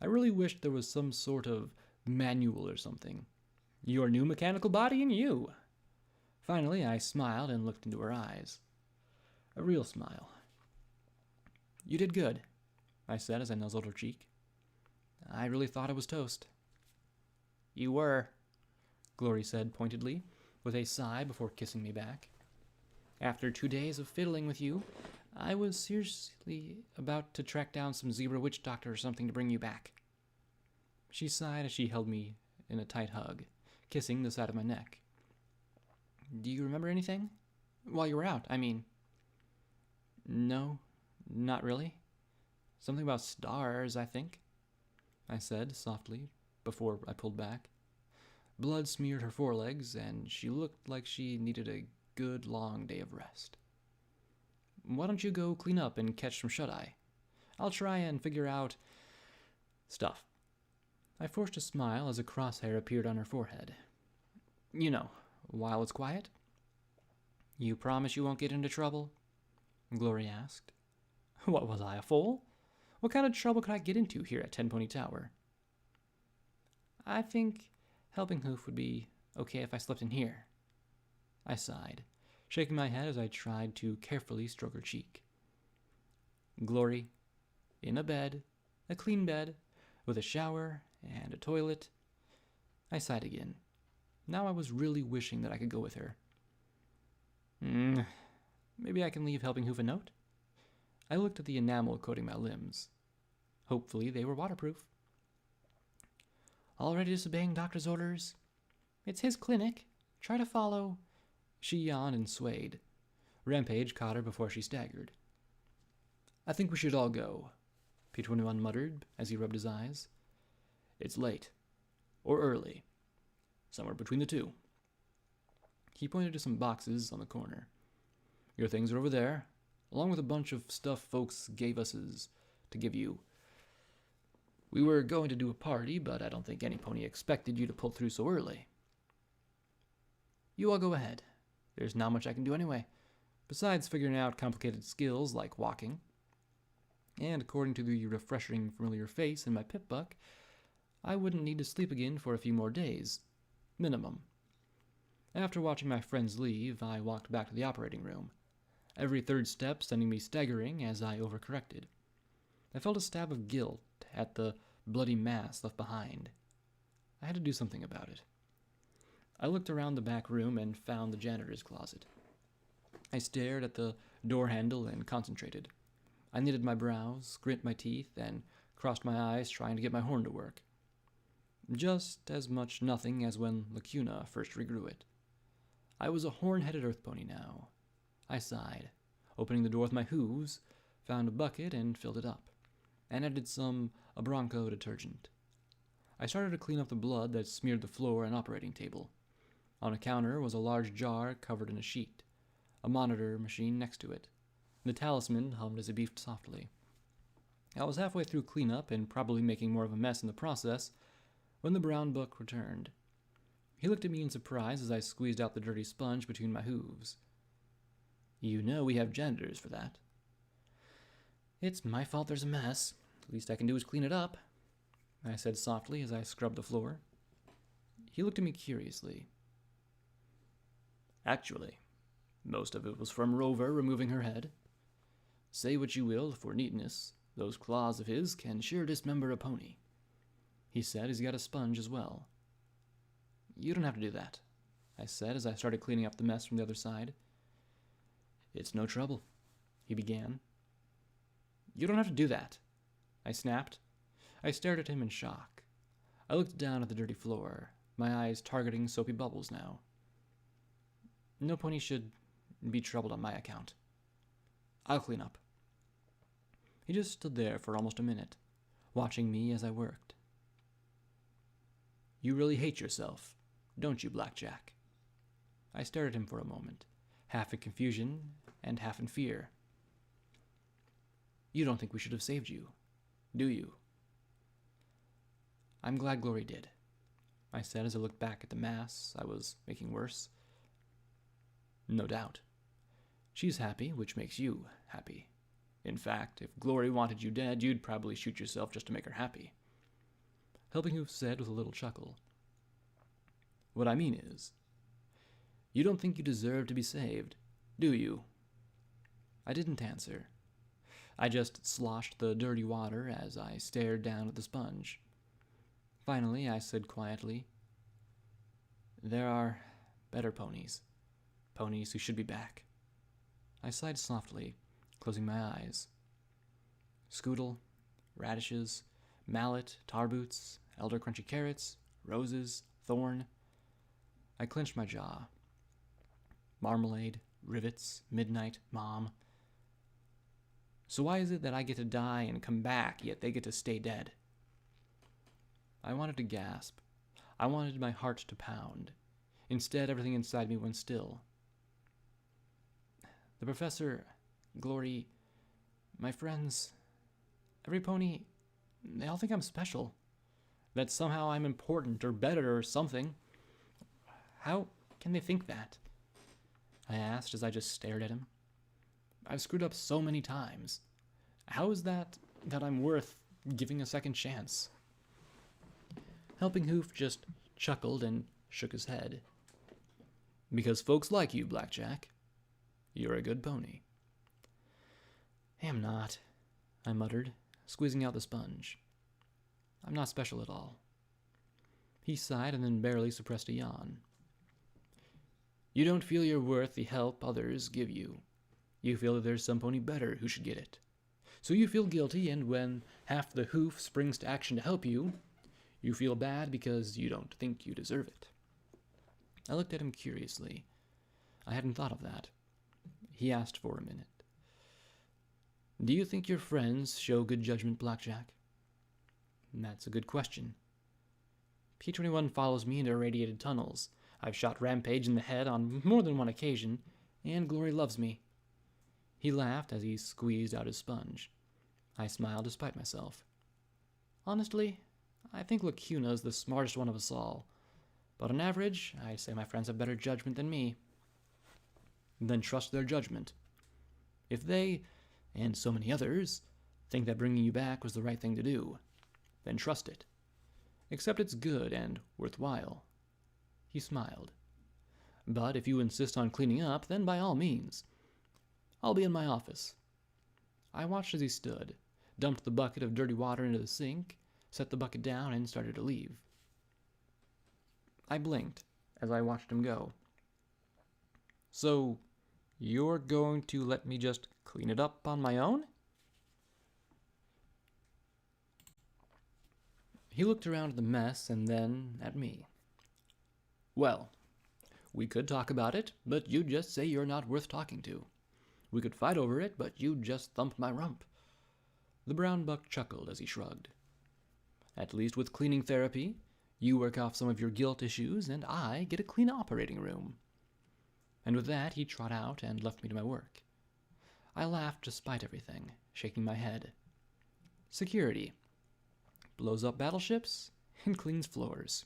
I really wished there was some sort of manual or something. Your new mechanical body and you. Finally, I smiled and looked into her eyes. A real smile. You did good, I said as I nuzzled her cheek. I really thought I was toast. You were, Glory said pointedly, with a sigh before kissing me back. After 2 days of fiddling with you, I was seriously about to track down some zebra witch doctor or something to bring you back. She sighed as she held me in a tight hug, kissing the side of my neck. Do you remember anything? While you were out, I mean. No, not really. Something about stars, I think, I said softly before I pulled back. Blood smeared her forelegs, and she looked like she needed a good long day of rest. Why don't you go clean up and catch some shut-eye? I'll try and figure out stuff. I forced a smile as a crosshair appeared on her forehead. You know, while it's quiet. You promise you won't get into trouble? Glory asked. What was I, a fool? What kind of trouble could I get into here at 10 Pony Tower? I think helping Hoof would be okay if I slept in here. I sighed, shaking my head as I tried to carefully stroke her cheek. Glory, in a bed, a clean bed, with a shower and a toilet. I sighed again. Now I was really wishing that I could go with her. Maybe I can leave Helping Hoof a note? I looked at the enamel coating my limbs. Hopefully they were waterproof. Already disobeying doctor's orders? It's his clinic. Try to follow. She yawned and swayed. Rampage caught her before she staggered. I think we should all go, P21 muttered as he rubbed his eyes. It's late. Or early. Somewhere between the two. He pointed to some boxes on the corner. Your things are over there, along with a bunch of stuff folks gave us to give you. We were going to do a party, but I don't think any pony expected you to pull through so early. You all go ahead. There's not much I can do anyway, besides figuring out complicated skills like walking. And according to the refreshing familiar face in my pip-buck, I wouldn't need to sleep again for a few more days. Minimum. After watching my friends leave, I walked back to the operating room, every third step sending me staggering as I overcorrected. I felt a stab of guilt at the bloody mass left behind. I had to do something about it. I looked around the back room and found the janitor's closet. I stared at the door handle and concentrated. I knitted my brows, grit my teeth, and crossed my eyes trying to get my horn to work. Just as much nothing as when Lacuna first regrew it. I was a horn-headed earth pony now. I sighed, opening the door with my hooves, found a bucket and filled it up, and added some Abronco detergent. I started to clean up the blood that smeared the floor and operating table. On a counter was a large jar covered in a sheet, a monitor machine next to it. The talisman hummed as it beeped softly. I was halfway through cleanup and probably making more of a mess in the process when the brown book returned. He looked at me in surprise as I squeezed out the dirty sponge between my hooves. You know we have janitors for that. It's my fault there's a mess. The least I can do is clean it up, I said softly as I scrubbed the floor. He looked at me curiously. Actually, most of it was from Rover removing her head. Say what you will for neatness, those claws of his can sure dismember a pony. He said he's got a sponge as well. You don't have to do that, I said as I started cleaning up the mess from the other side. It's no trouble, he began. You don't have to do that, I snapped. I stared at him in shock. I looked down at the dirty floor, my eyes targeting soapy bubbles now. No pony should be troubled on my account. I'll clean up. He just stood there for almost a minute, watching me as I worked. You really hate yourself, don't you, Blackjack? I stared at him for a moment, half in confusion and half in fear. You don't think we should have saved you, do you? I'm glad Glory did, I said as I looked back at the mess I was making worse. No doubt. She's happy, which makes you happy. In fact, if Glory wanted you dead, you'd probably shoot yourself just to make her happy. Helping Hoof said with a little chuckle. What I mean is, you don't think you deserve to be saved, do you? I didn't answer. I just sloshed the dirty water as I stared down at the sponge. Finally, I said quietly, There are better ponies. Ponies who should be back. I sighed softly, closing my eyes. Scoodle, radishes, mallet, tar boots, elder crunchy carrots, roses, thorn. I clenched my jaw. Marmalade, rivets, midnight, mom. So why is it that I get to die and come back, yet they get to stay dead? I wanted to gasp. I wanted my heart to pound. Instead, everything inside me went still. The professor, Glory, my friends, every pony, they all think I'm special. That somehow I'm important or better or something. How can they think that? I asked as I just stared at him. I've screwed up so many times. How is that I'm worth giving a second chance? Helping Hoof just chuckled and shook his head. Because folks like you, Blackjack. You're a good pony. I'm not, I muttered, squeezing out the sponge. I'm not special at all. He sighed and then barely suppressed a yawn. You don't feel you're worth the help others give you. You feel that there's some pony better who should get it. So you feel guilty, and when half the hoof springs to action to help you, you feel bad because you don't think you deserve it. I looked at him curiously. I hadn't thought of that. He asked for a minute. Do you think your friends show good judgment, Blackjack? That's a good question. P-21 follows me into irradiated tunnels. I've shot Rampage in the head on more than one occasion, and Glory loves me. He laughed as he squeezed out his sponge. I smiled despite myself. Honestly, I think Lacuna's the smartest one of us all. But on average, I'd say my friends have better judgment than me. Then trust their judgment. If they, and so many others, think that bringing you back was the right thing to do, then trust it. Except it's good and worthwhile. He smiled. But if you insist on cleaning up, then by all means. I'll be in my office. I watched as he stood, dumped the bucket of dirty water into the sink, set the bucket down, and started to leave. I blinked as I watched him go. So, you're going to let me just clean it up on my own? He looked around at the mess and then at me. Well, we could talk about it, but you'd just say you're not worth talking to. We could fight over it, but you'd just thump my rump. The brown buck chuckled as he shrugged. At least with cleaning therapy, you work off some of your guilt issues, and I get a clean operating room. And with that, he trot out and left me to my work. I laughed despite everything, shaking my head. Security. Blows up battleships and cleans floors.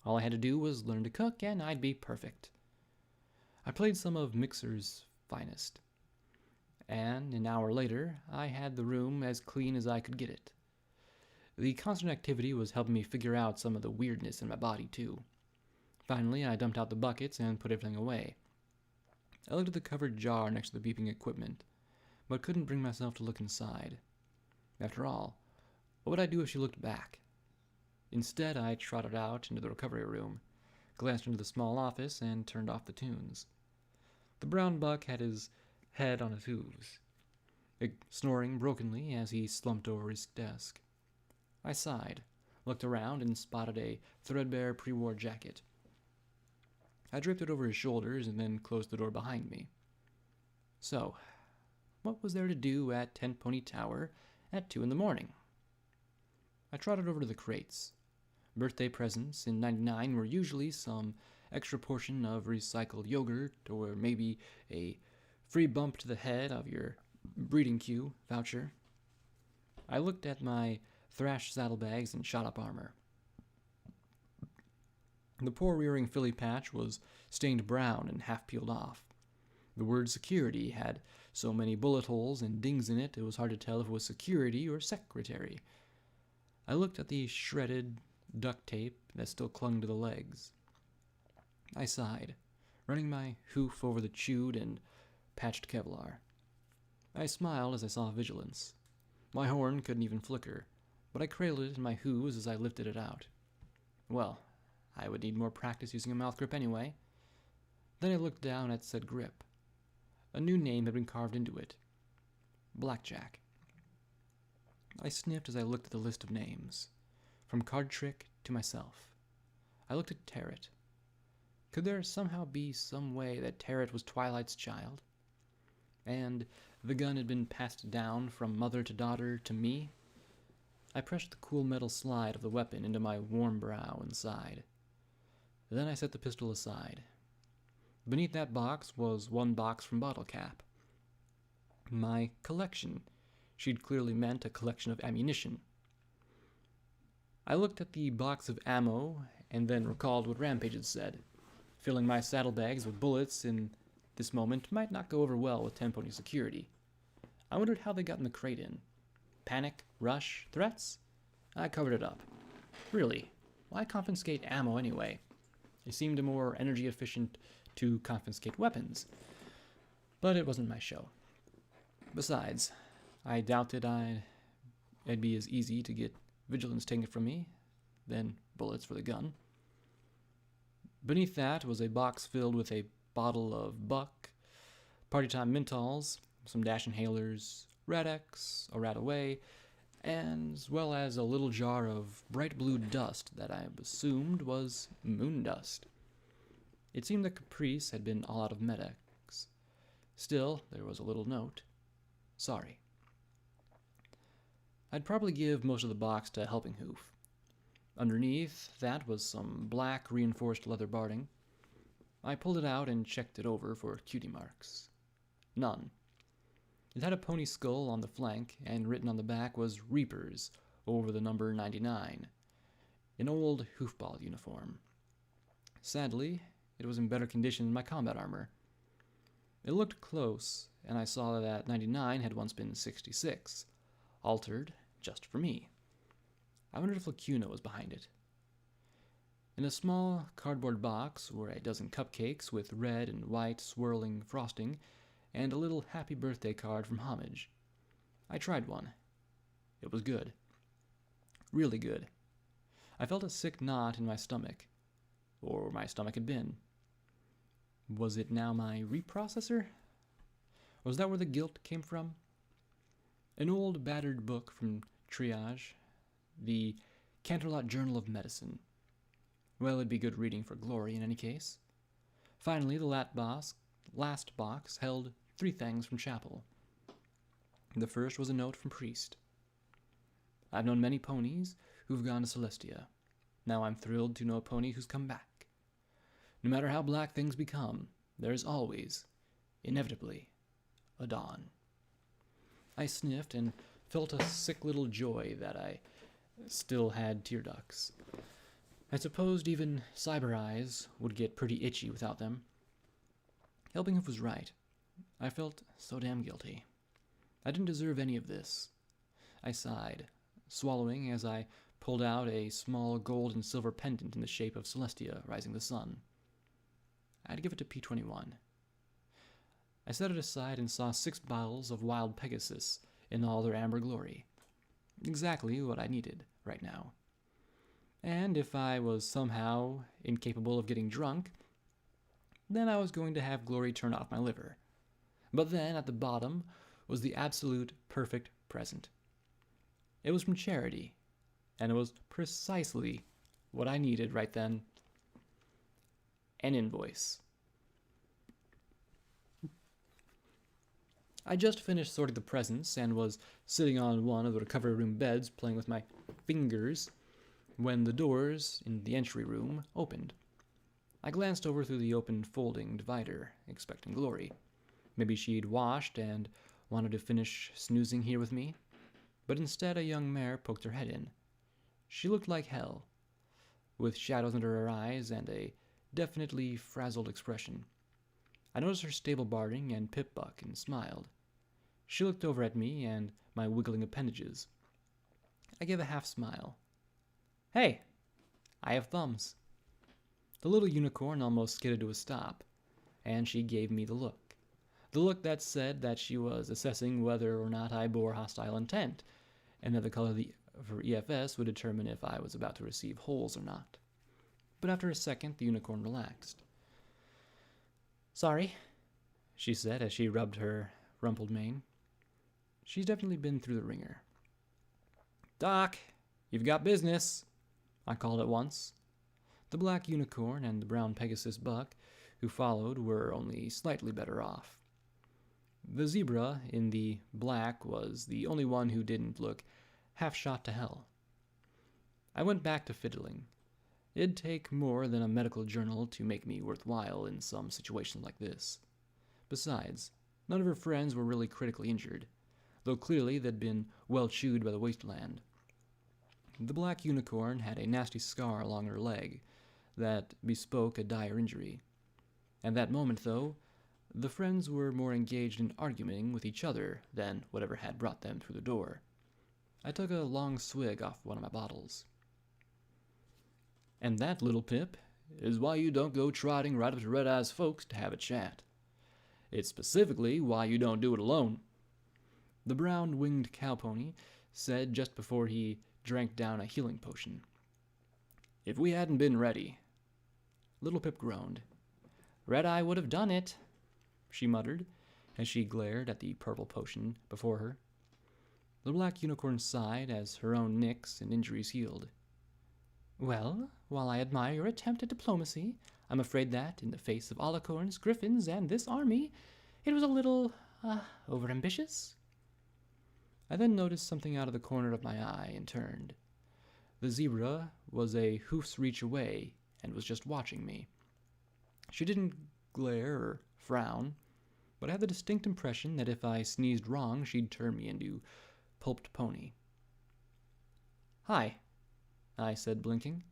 All I had to do was learn to cook, and I'd be perfect. I played some of Mixer's finest. And an hour later, I had the room as clean as I could get it. The constant activity was helping me figure out some of the weirdness in my body, too. Finally, I dumped out the buckets and put everything away. I looked at the covered jar next to the beeping equipment, but couldn't bring myself to look inside. After all, what would I do if she looked back? Instead, I trotted out into the recovery room, glanced into the small office, and turned off the tunes. The brown buck had his head on his hooves, snoring brokenly as he slumped over his desk. I sighed, looked around, and spotted a threadbare pre-war jacket. I draped it over his shoulders and then closed the door behind me. So, what was there to do at Ten Pony Tower at 2 a.m? I trotted over to the crates. Birthday presents in '99 were usually some extra portion of recycled yogurt or maybe a free bump to the head of your breeding queue voucher. I looked at my thrashed saddlebags and shot-up armor. The poor rearing filly patch was stained brown and half peeled off. The word security had so many bullet holes and dings in it, it was hard to tell if it was security or secretary. I looked at the shredded duct tape that still clung to the legs. I sighed, running my hoof over the chewed and patched Kevlar. I smiled as I saw Vigilance. My horn couldn't even flicker, but I cradled it in my hooves as I lifted it out. Well, I would need more practice using a mouth grip anyway. Then I looked down at said grip. A new name had been carved into it. Blackjack. I sniffed as I looked at the list of names, from Card Trick to myself. I looked at Tarot. Could there somehow be some way that Tarot was Twilight's child? And the gun had been passed down from mother to daughter to me? I pressed the cool metal slide of the weapon into my warm brow and sighed. Then I set the pistol aside. Beneath that box was one box from Bottle Cap. My collection. She'd clearly meant a collection of ammunition. I looked at the box of ammo and then recalled what Rampage had said. Filling my saddlebags with bullets in this moment might not go over well with 10 Pony security. I wondered how they got in the crate in. Panic? Rush? Threats? I covered it up. Really, why confiscate ammo anyway? It seemed more energy efficient to confiscate weapons. But it wasn't my show. Besides, I doubted it'd be as easy to get Vigilance taken from me than bullets for the gun. Beneath that was a box filled with a bottle of Buck, Party Time Menthols, some Dash Inhalers, Radex, a Runaway, and as well as a little jar of bright blue dust that I assumed was moon dust. It seemed that Caprice had been all out of Medex. Still, there was a little note. Sorry. I'd probably give most of the box to Helping Hoof. Underneath that was some black reinforced leather barding. I pulled it out and checked it over for cutie marks. None. It had a pony skull on the flank, and written on the back was Reapers over the number 99, an old hoofball uniform. Sadly, it was in better condition than my combat armor. It looked close, and I saw that 99 had once been 66, altered just for me. I wondered if Lacuna was behind it. In a small cardboard box were a dozen cupcakes with red and white swirling frosting, and a little happy birthday card from Homage. I tried one. It was good. Really good. I felt a sick knot in my stomach, or where my stomach had been. Was it now my reprocessor? Was that where the guilt came from? An old battered book from Triage, the Canterlot Journal of Medicine. Well, it'd be good reading for Glory in any case. Finally, the last box held 3 things from Chapel. The first was a note from Priest. I've known many ponies who've gone to Celestia. Now I'm thrilled to know a pony who's come back. No matter how black things become, there's always, inevitably, a dawn. I sniffed and felt a sick little joy that I still had tear ducts. I supposed even Cyber Eyes would get pretty itchy without them. Helping Hoof was right. I felt so damn guilty. I didn't deserve any of this. I sighed, swallowing as I pulled out a small gold and silver pendant in the shape of Celestia rising the sun. I'd give it to P21. I set it aside and saw 6 bottles of wild Pegasus in all their amber glory. Exactly what I needed right now. And if I was somehow incapable of getting drunk, then I was going to have Glory turn off my liver. But then, at the bottom, was the absolute perfect present. It was from Charity, and it was precisely what I needed right then. An invoice. I just finished sorting the presents and was sitting on one of the recovery room beds playing with my fingers when the doors in the entry room opened. I glanced over through the open folding divider, expecting Glory. Maybe she'd washed and wanted to finish snoozing here with me. But instead a young mare poked her head in. She looked like hell, with shadows under her eyes and a definitely frazzled expression. I noticed her stable barding and pip-buck and smiled. She looked over at me and my wiggling appendages. I gave a half smile. Hey, I have thumbs. The little unicorn almost skidded to a stop, and she gave me the look. The look that said that she was assessing whether or not I bore hostile intent, and that the color of her EFS would determine if I was about to receive holes or not. But after a second, the unicorn relaxed. Sorry, she said as she rubbed her rumpled mane. She's definitely been through the ringer. Doc, you've got business, I called at once. The black unicorn and the brown Pegasus buck who followed were only slightly better off. The zebra in the black was the only one who didn't look half shot to hell. I went back to fiddling. It'd take more than a medical journal to make me worthwhile in some situation like this. Besides, none of her friends were really critically injured, though clearly they'd been well chewed by the wasteland. The black unicorn had a nasty scar along her leg that bespoke a dire injury. At that moment, though, the friends were more engaged in arguing with each other than whatever had brought them through the door. I took a long swig off one of my bottles. And that, little Pip, is why you don't go trotting right up to Red Eye's folks to have a chat. It's specifically why you don't do it alone, the brown-winged cowpony said just before he drank down a healing potion. If we hadn't been ready, Little Pip groaned. Red Eye would have done it, she muttered, as she glared at the purple potion before her. The black unicorn sighed as her own nicks and injuries healed. Well, while I admire your attempt at diplomacy, I'm afraid that, in the face of Alicorns, griffins, and this army, it was a little, overambitious. I then noticed something out of the corner of my eye and turned. The zebra was a hoof's reach away and was just watching me. She didn't glare or frown, but I had the distinct impression that if I sneezed wrong, she'd turn me into pulped pony. Hi, I said, blinking.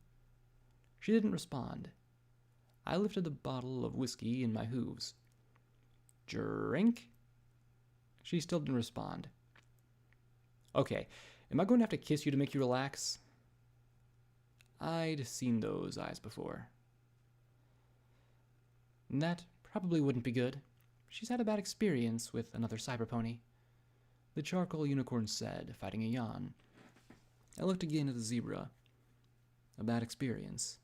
She didn't respond. I lifted the bottle of whiskey in my hooves. Drink? She still didn't respond. Okay, am I going to have to kiss you to make you relax? I'd seen those eyes before. That probably wouldn't be good. She's had a bad experience with another cyber pony, the charcoal unicorn said, fighting a yawn. I looked again at the zebra. A bad experience.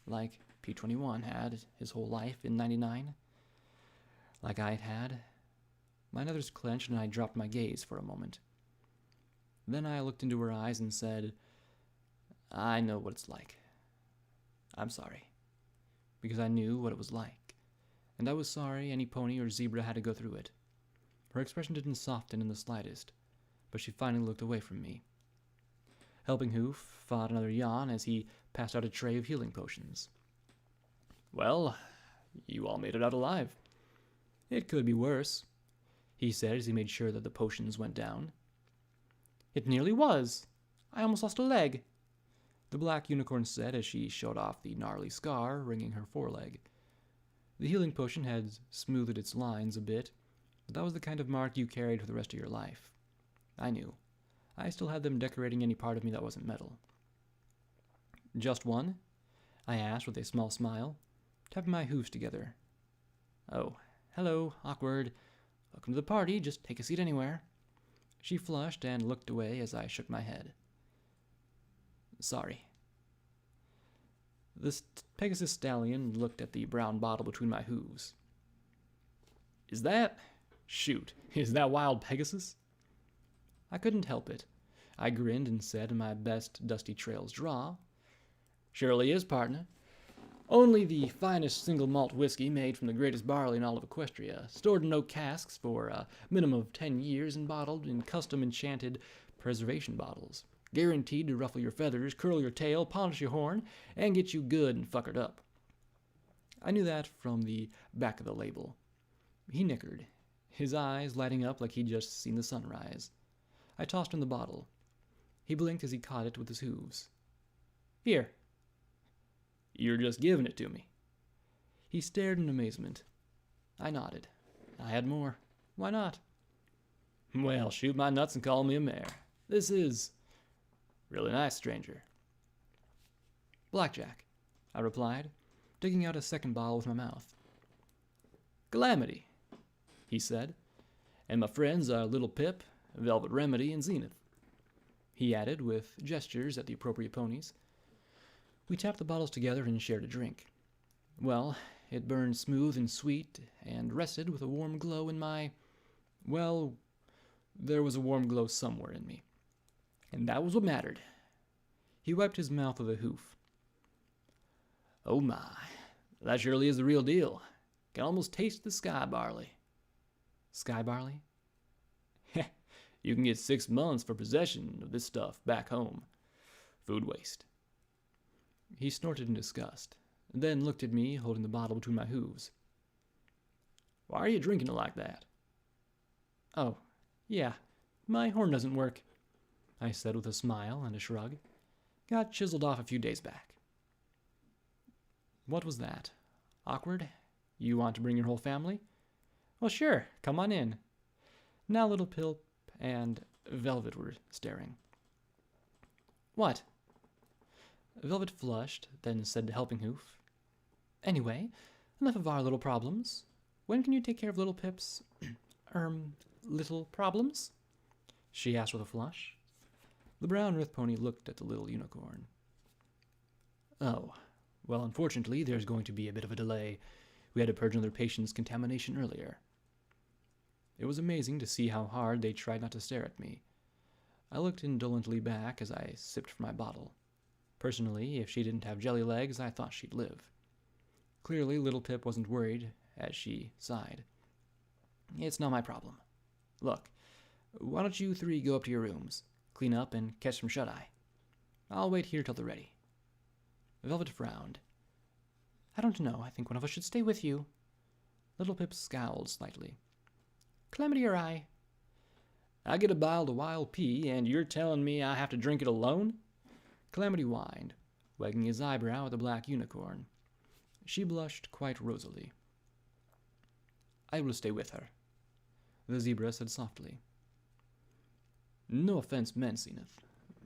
Like P21 had his whole life in 99. Like I'd had. My nethers clenched and I dropped my gaze for a moment. Then I looked into her eyes and said, I know what it's like. I'm sorry. Because I knew what it was like. And I was sorry any pony or zebra had to go through it. Her expression didn't soften in the slightest, but she finally looked away from me. Helping Hoof fought another yawn as he passed out a tray of healing potions. Well, you all made it out alive. It could be worse, he said as he made sure that the potions went down. It nearly was. I almost lost a leg, the black unicorn said as she showed off the gnarly scar ringing her foreleg. The healing potion had smoothed its lines a bit, but that was the kind of mark you carried for the rest of your life. I knew. I still had them decorating any part of me that wasn't metal. Just one? I asked with a small smile, tapping my hooves together. Oh, hello, awkward. Welcome to the party, just take a seat anywhere. She flushed and looked away as I shook my head. Sorry. The Pegasus stallion looked at the brown bottle between my hooves. Is that Wild Pegasus? I couldn't help it. I grinned and said in my best Dusty Trails drawl, Surely is, partner. Only the finest single malt whiskey made from the greatest barley in all of Equestria, stored in oak casks for a minimum of 10 years and bottled in custom enchanted preservation bottles. Guaranteed to ruffle your feathers, curl your tail, polish your horn, and get you good and fuckered up. I knew that from the back of the label. He nickered, his eyes lighting up like he'd just seen the sunrise. I tossed him the bottle. He blinked as he caught it with his hooves. Here. You're just giving it to me. He stared in amazement. I nodded. I had more. Why not? Well, shoot my nuts and call me a mare. This is really nice, stranger. Blackjack, I replied, digging out a second bottle with my mouth. Calamity, he said, and my friends are Little Pip, Velvet Remedy, and Zenith, he added with gestures at the appropriate ponies. We tapped the bottles together and shared a drink. Well, it burned smooth and sweet and rested with a warm glow in my... Well, there was a warm glow somewhere in me. And that was what mattered. He wiped his mouth with a hoof. Oh my, that surely is the real deal. Can almost taste the sky barley. Sky barley? Heh, you can get 6 months for possession of this stuff back home. Food waste. He snorted in disgust, then looked at me holding the bottle between my hooves. Why are you drinking it like that? Oh, yeah, my horn doesn't work, I said with a smile and a shrug. Got chiseled off a few days back. What was that? Awkward? You want to bring your whole family? Well, sure, come on in. Now Little Pip and Velvet were staring. What? Velvet flushed, then said to Helping Hoof, Anyway, enough of our little problems. When can you take care of Little Pip's, little problems? She asked with a flush. The brown earth pony looked at the little unicorn. Oh, Well, unfortunately, there's going to be a bit of a delay. We had to purge another patient's contamination earlier. It was amazing to see how hard they tried not to stare at me. I looked indolently back as I sipped from my bottle. Personally, if she didn't have jelly legs, I thought she'd live. Clearly, little Pip wasn't worried, as she sighed. It's not my problem. Look, why don't you three go up to your rooms, clean up, and catch some shut-eye? I'll wait here till they're ready. Velvet frowned. I don't know. I think one of us should stay with you. Little Pip scowled slightly. Calamity or I? I get a bottle of wild pea, and you're telling me I have to drink it alone? Calamity whined, wagging his eyebrow at the black unicorn. She blushed quite rosily. I will stay with her, the zebra said softly. No offense meant, Zenith,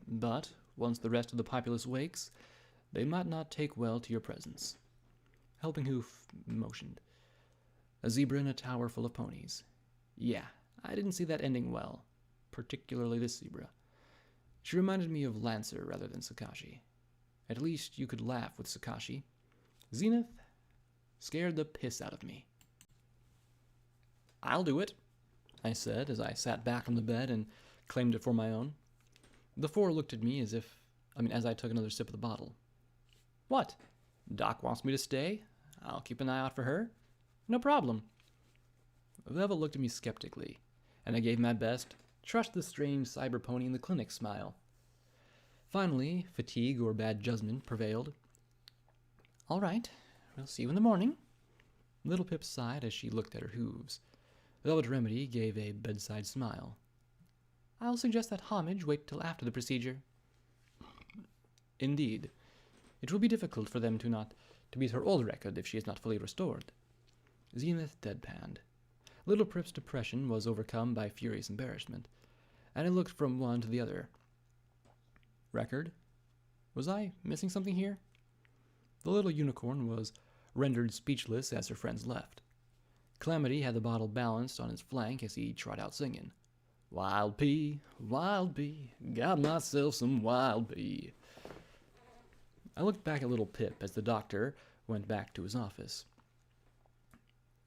but once the rest of the populace wakes, they might not take well to your presence. Helping Hoof motioned. A zebra in a tower full of ponies. Yeah, I didn't see that ending well, particularly this zebra. She reminded me of Lancer rather than Sakashi. At least you could laugh with Sakashi. Zenith scared the piss out of me. I'll do it, I said as I sat back on the bed and claimed it for my own. The four looked at me as I took another sip of the bottle. What? Doc wants me to stay? I'll keep an eye out for her. No problem. Velvet looked at me skeptically, and I gave my best, trust the strange cyber pony in the clinic smile. Finally, fatigue or bad judgment prevailed. All right, we'll see you in the morning. Little Pip sighed as she looked at her hooves. Velvet Remedy gave a bedside smile. I'll suggest that Homage wait till after the procedure. Indeed. It will be difficult for them to beat her old record if she is not fully restored. Zenith deadpanned. Little Pip's depression was overcome by furious embarrassment, and I looked from one to the other. Record? Was I missing something here? The little unicorn was rendered speechless as her friends left. Calamity had the bottle balanced on his flank as he trot out singing. Wild pea, got myself some wild pea. I looked back at little Pip as the doctor went back to his office.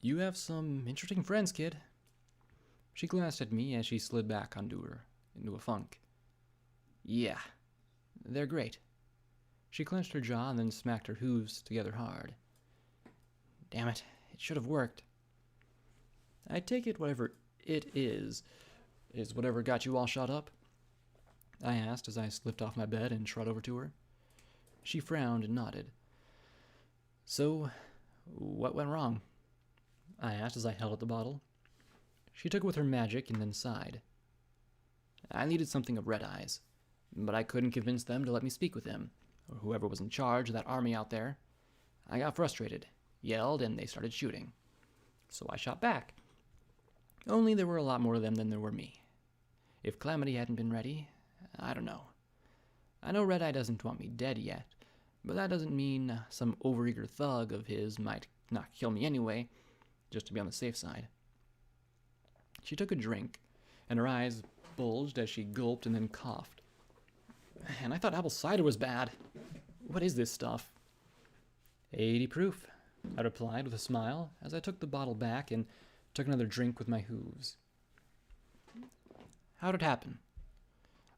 You have some interesting friends, kid. She glanced at me as she slid back into a funk. Yeah, they're great. She clenched her jaw and then smacked her hooves together hard. Damn it, it should have worked. I take it whatever it is whatever got you all shot up? I asked as I slipped off my bed and trot over to her. She frowned and nodded. So, what went wrong? I asked as I held out the bottle. She took it with her magic and then sighed. I needed something of Red Eyes, but I couldn't convince them to let me speak with him, or whoever was in charge of that army out there. I got frustrated, yelled, and they started shooting. So I shot back. Only there were a lot more of them than there were me. If Calamity hadn't been ready, I don't know. I know Red Eye doesn't want me dead yet, but that doesn't mean some overeager thug of his might not kill me anyway, just to be on the safe side. She took a drink, and her eyes bulged as she gulped and then coughed. And I thought apple cider was bad. What is this stuff? 80 proof, I replied with a smile as I took the bottle back and took another drink with my hooves. How'd it happen?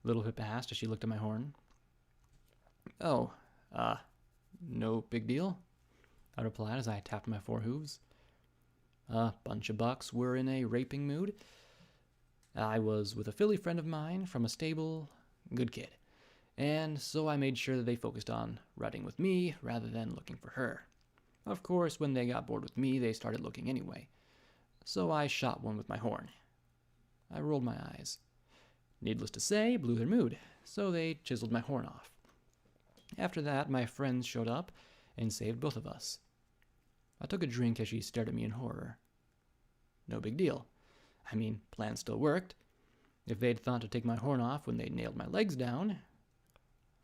Little Pip asked as she looked at my horn. Oh, no big deal, I replied as I tapped my four hooves. A bunch of bucks were in a raping mood. I was with a filly friend of mine from a stable, good kid, and so I made sure that they focused on riding with me rather than looking for her. Of course, when they got bored with me, they started looking anyway, so I shot one with my horn. I rolled my eyes. Needless to say, blew their mood, so they chiseled my horn off. After that, my friends showed up and saved both of us. I took a drink as she stared at me in horror. No big deal. I mean, plan still worked. If they'd thought to take my horn off when they nailed my legs down.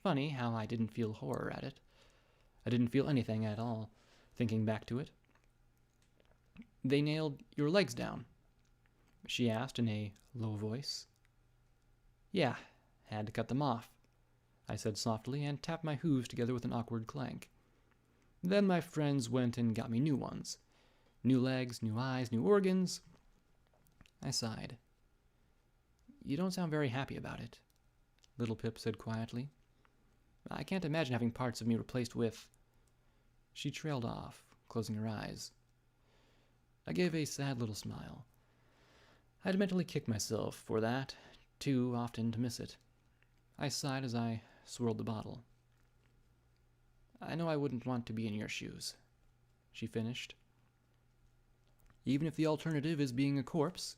Funny how I didn't feel horror at it. I didn't feel anything at all, thinking back to it. They nailed your legs down? She asked in a low voice. Yeah, had to cut them off, I said softly and tapped my hooves together with an awkward clank. Then my friends went and got me new ones. New legs, new eyes, new organs. I sighed. You don't sound very happy about it, Little Pip said quietly. I can't imagine having parts of me replaced with... She trailed off, closing her eyes. I gave a sad little smile. I'd mentally kicked myself for that, too often to miss it. I sighed as I swirled the bottle. I know I wouldn't want to be in your shoes, she finished. Even if the alternative is being a corpse?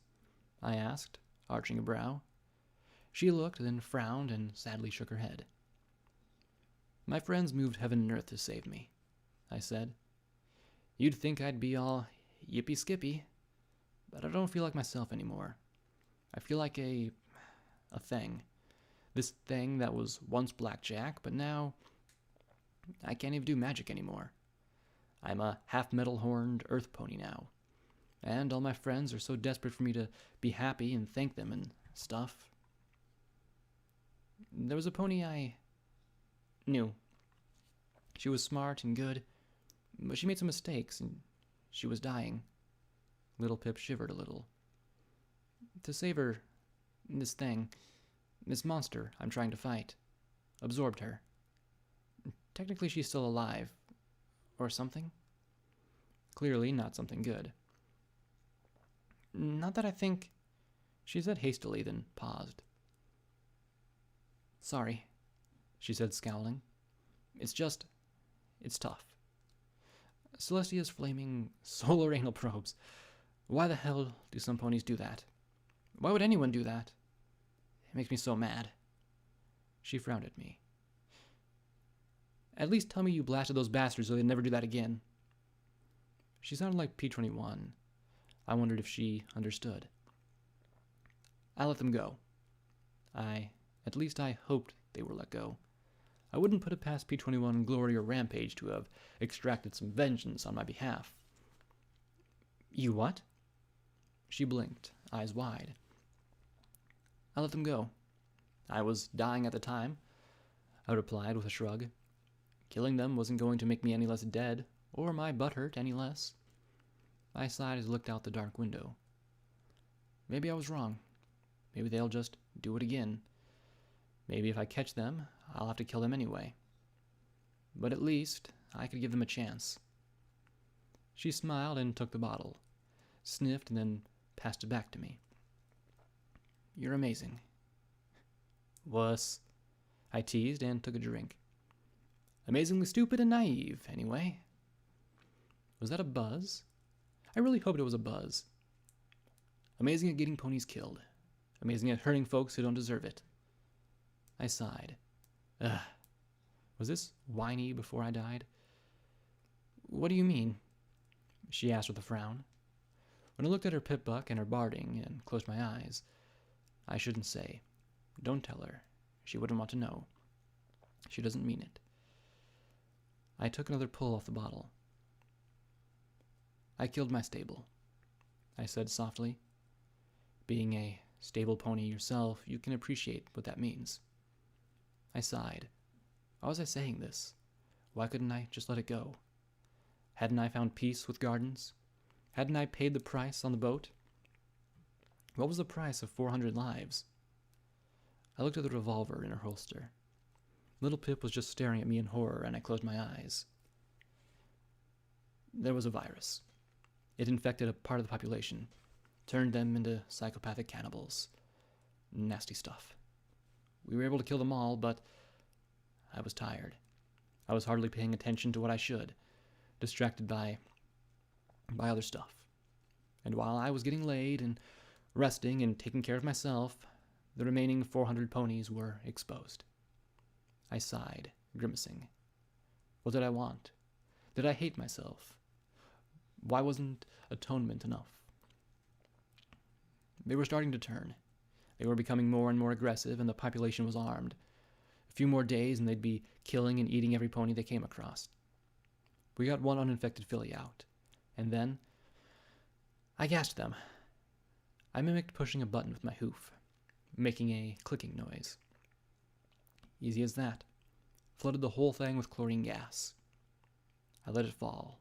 I asked, arching a brow. She looked, then frowned and sadly shook her head. My friends moved heaven and earth to save me, I said. You'd think I'd be all yippee-skippy, but I don't feel like myself anymore. I feel like a thing. This thing that was once blackjack, but now I can't even do magic anymore. I'm a half-metal-horned earth pony now, and all my friends are so desperate for me to be happy and thank them and stuff. There was a pony I knew. She was smart and good, but she made some mistakes, and she was dying. Little Pip shivered a little. To save her, this monster I'm trying to fight, absorbed her. Technically, she's still alive. Or something. Clearly not something good. Not that I think... She said hastily, then paused. Sorry, she said, scowling. It's tough. Celestia's flaming solar anal probes. Why the hell do some ponies do that? Why would anyone do that? It makes me so mad. She frowned at me. At least tell me you blasted those bastards so they'd never do that again. She sounded like P-21. I wondered if she understood. I let them go. At least I hoped they were let go. I wouldn't put it past P-21 Glory or Rampage to have extracted some vengeance on my behalf. You what? She blinked, eyes wide. I let them go. I was dying at the time, I replied with a shrug. Killing them wasn't going to make me any less dead, or my butt hurt any less. I sighed as I looked out the dark window. Maybe I was wrong. Maybe they'll just do it again. Maybe if I catch them, I'll have to kill them anyway. But at least I could give them a chance. She smiled and took the bottle, sniffed, and then passed it back to me. You're amazing. Wuss, I teased and took a drink. Amazingly stupid and naive, anyway. Was that a buzz? I really hoped it was a buzz. Amazing at getting ponies killed. Amazing at hurting folks who don't deserve it. I sighed. Ugh. Was this whiny before I died? What do you mean? She asked with a frown. When I looked at her pip-buck and her barding and closed my eyes, I shouldn't say. Don't tell her. She wouldn't want to know. She doesn't mean it. I took another pull off the bottle. I killed my stable, I said softly. Being a stable pony yourself, you can appreciate what that means. I sighed. Why was I saying this? Why couldn't I just let it go? Hadn't I found peace with gardens? Hadn't I paid the price on the boat? What was the price of 400 lives? I looked at the revolver in her holster. Little Pip was just staring at me in horror, and I closed my eyes. There was a virus. It infected a part of the population, turned them into psychopathic cannibals. Nasty stuff. We were able to kill them all, but I was tired. I was hardly paying attention to what I should, distracted by other stuff. And while I was getting laid and resting and taking care of myself, the remaining 400 ponies were exposed. I sighed, grimacing. What did I want? Did I hate myself? Why wasn't atonement enough? They were starting to turn. They were becoming more and more aggressive, and the population was armed. A few more days, and they'd be killing and eating every pony they came across. We got one uninfected filly out, and then I gassed them. I mimicked pushing a button with my hoof, making a clicking noise. Easy as that. Flooded the whole thing with chlorine gas. I let it fall.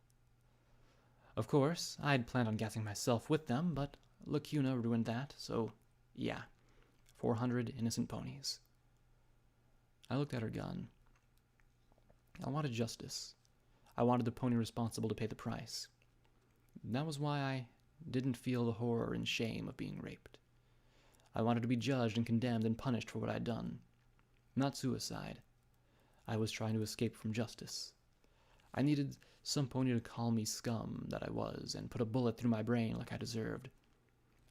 Of course, I'd planned on gassing myself with them, but Lacuna ruined that, so yeah, 400 innocent ponies. I looked at her gun. I wanted justice. I wanted the pony responsible to pay the price. That was why I didn't feel the horror and shame of being raped. I wanted to be judged and condemned and punished for what I'd done. Not suicide. I was trying to escape from justice. I needed some pony to call me scum that I was and put a bullet through my brain like I deserved.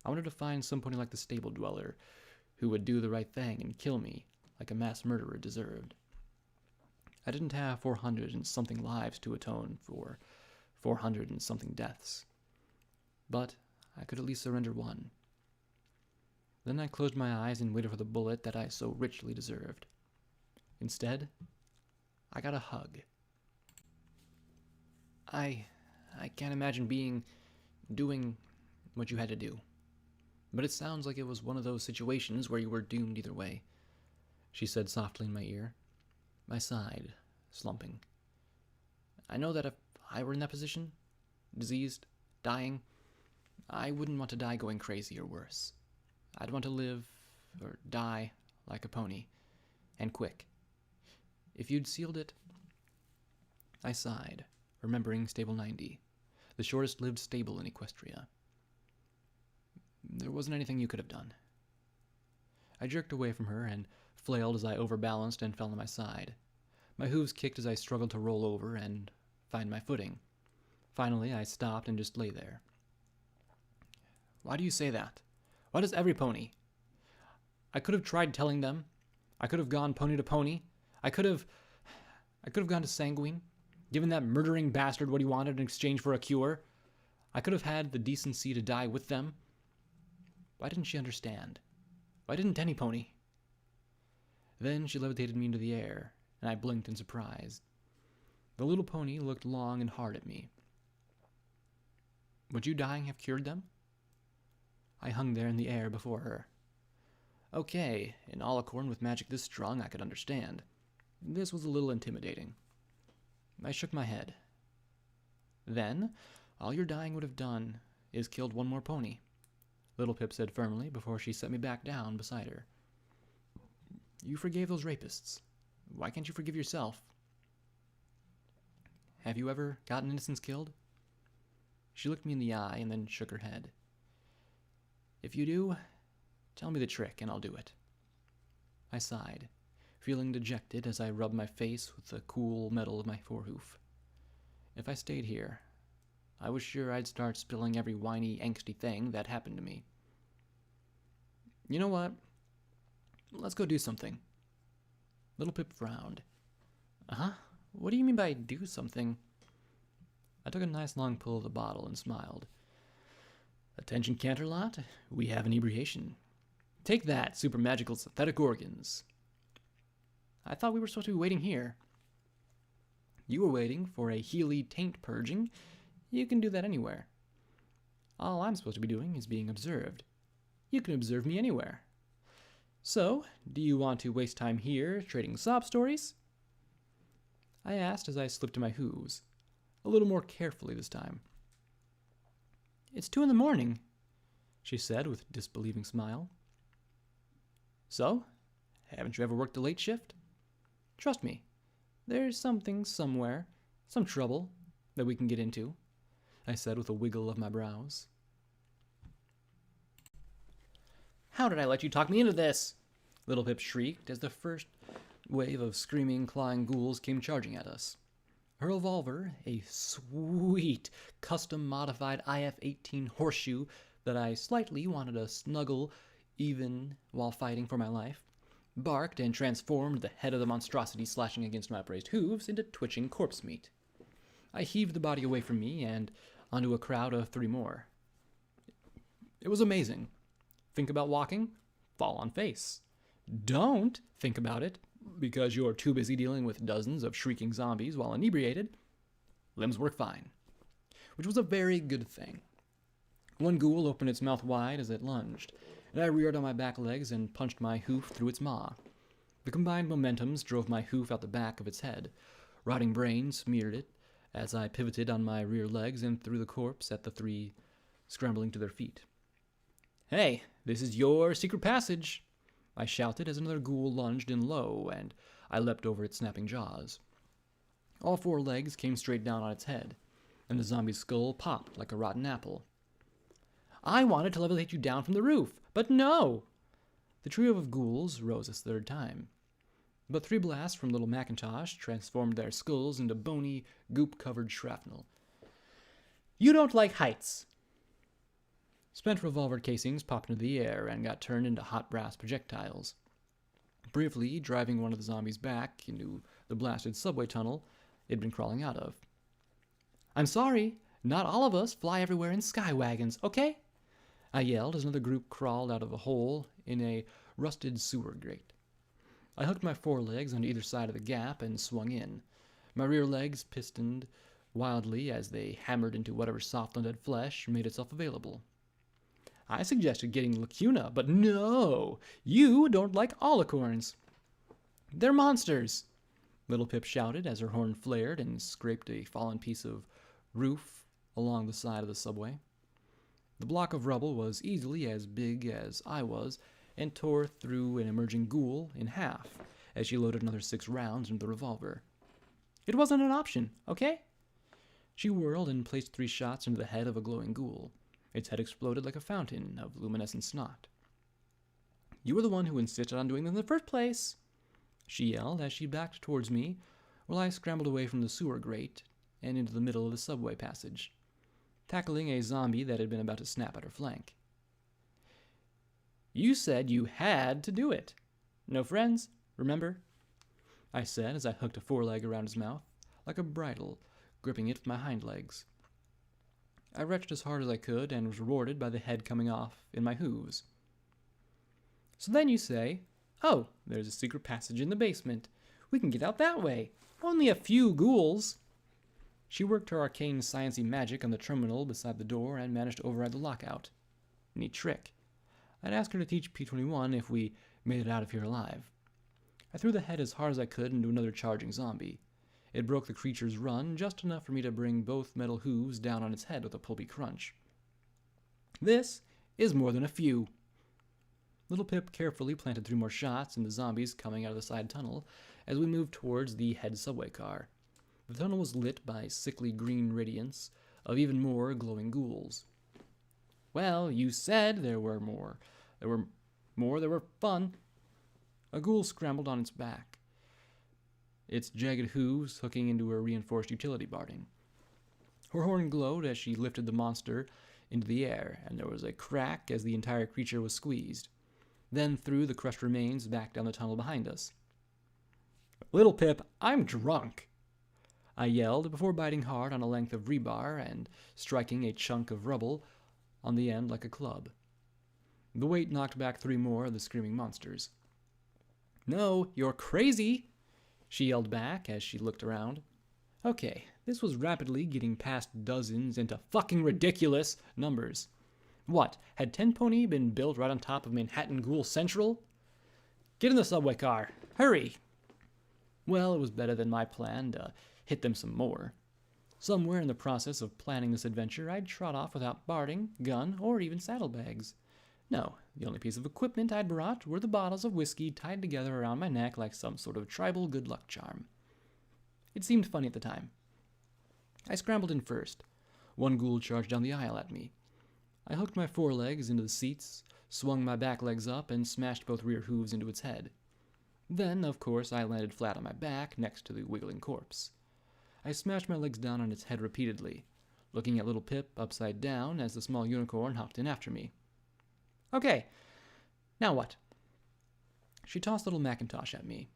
I wanted to find some pony like the stable dweller who would do the right thing and kill me like a mass murderer deserved. I didn't have 400 and something lives to atone for 400 and something deaths, but I could at least surrender one. Then I closed my eyes and waited for the bullet that I so richly deserved. Instead, I got a hug. I can't imagine doing what you had to do, but it sounds like it was one of those situations where you were doomed either way, she said softly in my ear. I sighed, slumping. I know that if I were in that position, diseased, dying, I wouldn't want to die going crazy or worse. I'd want to live or die like a pony, and quick. If you'd sealed it... I sighed, remembering Stable 90, the shortest-lived stable in Equestria. There wasn't anything you could have done. I jerked away from her and flailed as I overbalanced and fell on my side. My hooves kicked as I struggled to roll over and find my footing. Finally, I stopped and just lay there. Why do you say that? Why does every pony? I could have tried telling them. I could have gone pony to pony. I could have gone to Sanguine, given that murdering bastard what he wanted in exchange for a cure. I could have had the decency to die with them. Why didn't she understand? Why didn't any pony? Then she levitated me into the air, and I blinked in surprise. The little pony looked long and hard at me. Would you dying have cured them? I hung there in the air before her. Okay, an Alicorn with magic this strong I could understand. This was a little intimidating. I shook my head. Then, all your dying would have done is killed one more pony, Little Pip said firmly before she set me back down beside her. You forgave those rapists. Why can't you forgive yourself? Have you ever gotten innocents killed? She looked me in the eye and then shook her head. If you do, tell me the trick and I'll do it. I sighed, feeling dejected as I rubbed my face with the cool metal of my forehoof. If I stayed here, I was sure I'd start spilling every whiny, angsty thing that happened to me. You know what? Let's go do something. Little Pip frowned. Uh-huh? What do you mean by do something? I took a nice long pull of the bottle and smiled. Attention, Canterlot. We have inebriation. Take that, super magical synthetic organs. I thought we were supposed to be waiting here. You were waiting for a Healy taint purging. You can do that anywhere. All I'm supposed to be doing is being observed. You can observe me anywhere. So, do you want to waste time here trading sob stories? I asked as I slipped to my hooves, a little more carefully this time. It's 2 a.m, she said with a disbelieving smile. So, haven't you ever worked a late shift? Trust me, there's something somewhere, some trouble that we can get into, I said with a wiggle of my brows. How did I let you talk me into this? Little Pip shrieked as the first wave of screaming, clawing ghouls came charging at us. Her revolver, a sweet, custom-modified IF-18 horseshoe that I slightly wanted to snuggle even while fighting for my life, barked and transformed the head of the monstrosity slashing against my upraised hooves into twitching corpse meat. I heaved the body away from me and onto a crowd of 3 more. It was amazing. Think about walking? Fall on face. Don't think about it, because you're too busy dealing with dozens of shrieking zombies while inebriated. Limbs work fine. Which was a very good thing. One ghoul opened its mouth wide as it lunged, and I reared on my back legs and punched my hoof through its maw. The combined momentums drove my hoof out the back of its head. Rotting brain smeared it as I pivoted on my rear legs and threw the corpse at the three scrambling to their feet. "Hey, this is your secret passage," I shouted as another ghoul lunged in low, and I leapt over its snapping jaws. All four legs came straight down on its head, and the zombie's skull popped like a rotten apple. "I wanted to levitate you down from the roof, but no!" The trio of ghouls rose a third time, but three blasts from little Macintosh transformed their skulls into bony, goop-covered shrapnel. "You don't like heights." Spent revolver casings popped into the air and got turned into hot brass projectiles, briefly driving one of the zombies back into the blasted subway tunnel it'd been crawling out of. "I'm sorry, not all of us fly everywhere in sky wagons, okay?" I yelled as another group crawled out of a hole in a rusted sewer grate. I hooked my forelegs onto either side of the gap and swung in. My rear legs pistoned wildly as they hammered into whatever soft undead flesh made itself available. I suggested getting Lacuna, but no! You don't like Alicorns. "They're monsters!" Little Pip shouted as her horn flared and scraped a fallen piece of roof along the side of the subway. The block of rubble was easily as big as I was and tore through an emerging ghoul in half as she loaded another 6 rounds into the revolver. "It wasn't an option, okay?" She whirled and placed 3 shots into the head of a glowing ghoul. Its head exploded like a fountain of luminescent snot. "You were the one who insisted on doing this in the first place," she yelled as she backed towards me while I scrambled away from the sewer grate and into the middle of the subway passage, tackling a zombie that had been about to snap at her flank. "You said you had to do it. No friends, remember?" I said as I hooked a foreleg around his mouth, like a bridle, gripping it with my hind legs. I retched as hard as I could and was rewarded by the head coming off in my hooves. "So then you say, oh, there's a secret passage in the basement. We can get out that way. Only a few ghouls." She worked her arcane sciencey magic on the terminal beside the door and managed to override the lockout. Neat trick. I'd ask her to teach P-21 if we made it out of here alive. I threw the head as hard as I could into another charging zombie. It broke the creature's run just enough for me to bring both metal hooves down on its head with a pulpy crunch. "This is more than a few." Little Pip carefully planted 3 more shots in the zombies coming out of the side tunnel as we moved towards the head subway car. The tunnel was lit by sickly green radiance of even more glowing ghouls. "Well, you said there were more. There were fun." A ghoul scrambled on its back, its jagged hooves hooking into her reinforced utility barding. Her horn glowed as she lifted the monster into the air, and there was a crack as the entire creature was squeezed, then threw the crushed remains back down the tunnel behind us. "Little Pip, I'm drunk," I yelled before biting hard on a length of rebar and striking a chunk of rubble on the end like a club. The weight knocked back 3 more of the screaming monsters. "No, you're crazy," she yelled back as she looked around. Okay, this was rapidly getting past dozens into fucking ridiculous numbers. What, had Tenpony been built right on top of Manhattan Ghoul Central? "Get in the subway car, hurry!" Well, it was better than my plan to hit them some more. Somewhere in the process of planning this adventure, I'd trot off without barding, gun, or even saddlebags. No, the only piece of equipment I'd brought were the bottles of whiskey tied together around my neck like some sort of tribal good luck charm. It seemed funny at the time. I scrambled in first. 1 ghoul charged down the aisle at me. I hooked my forelegs into the seats, swung my back legs up, and smashed both rear hooves into its head. Then, of course, I landed flat on my back next to the wiggling corpse. I smashed my legs down on its head repeatedly, looking at Little Pip upside down as the small unicorn hopped in after me. "Okay, now what?" She tossed little Macintosh at me.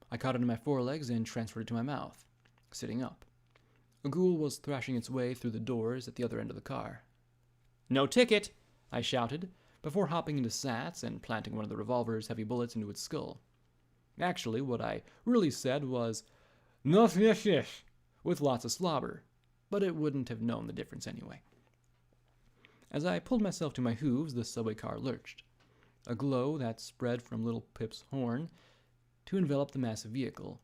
I caught it in my forelegs and transferred it to my mouth, sitting up. A ghoul was thrashing its way through the doors at the other end of the car. "No ticket!" I shouted, before hopping into Sats and planting one of the revolver's heavy bullets into its skull. Actually, what I really said was, "No ticket," with lots of slobber, but it wouldn't have known the difference anyway. As I pulled myself to my hooves, the subway car lurched, a glow that spread from Little Pip's horn to envelop the massive vehicle.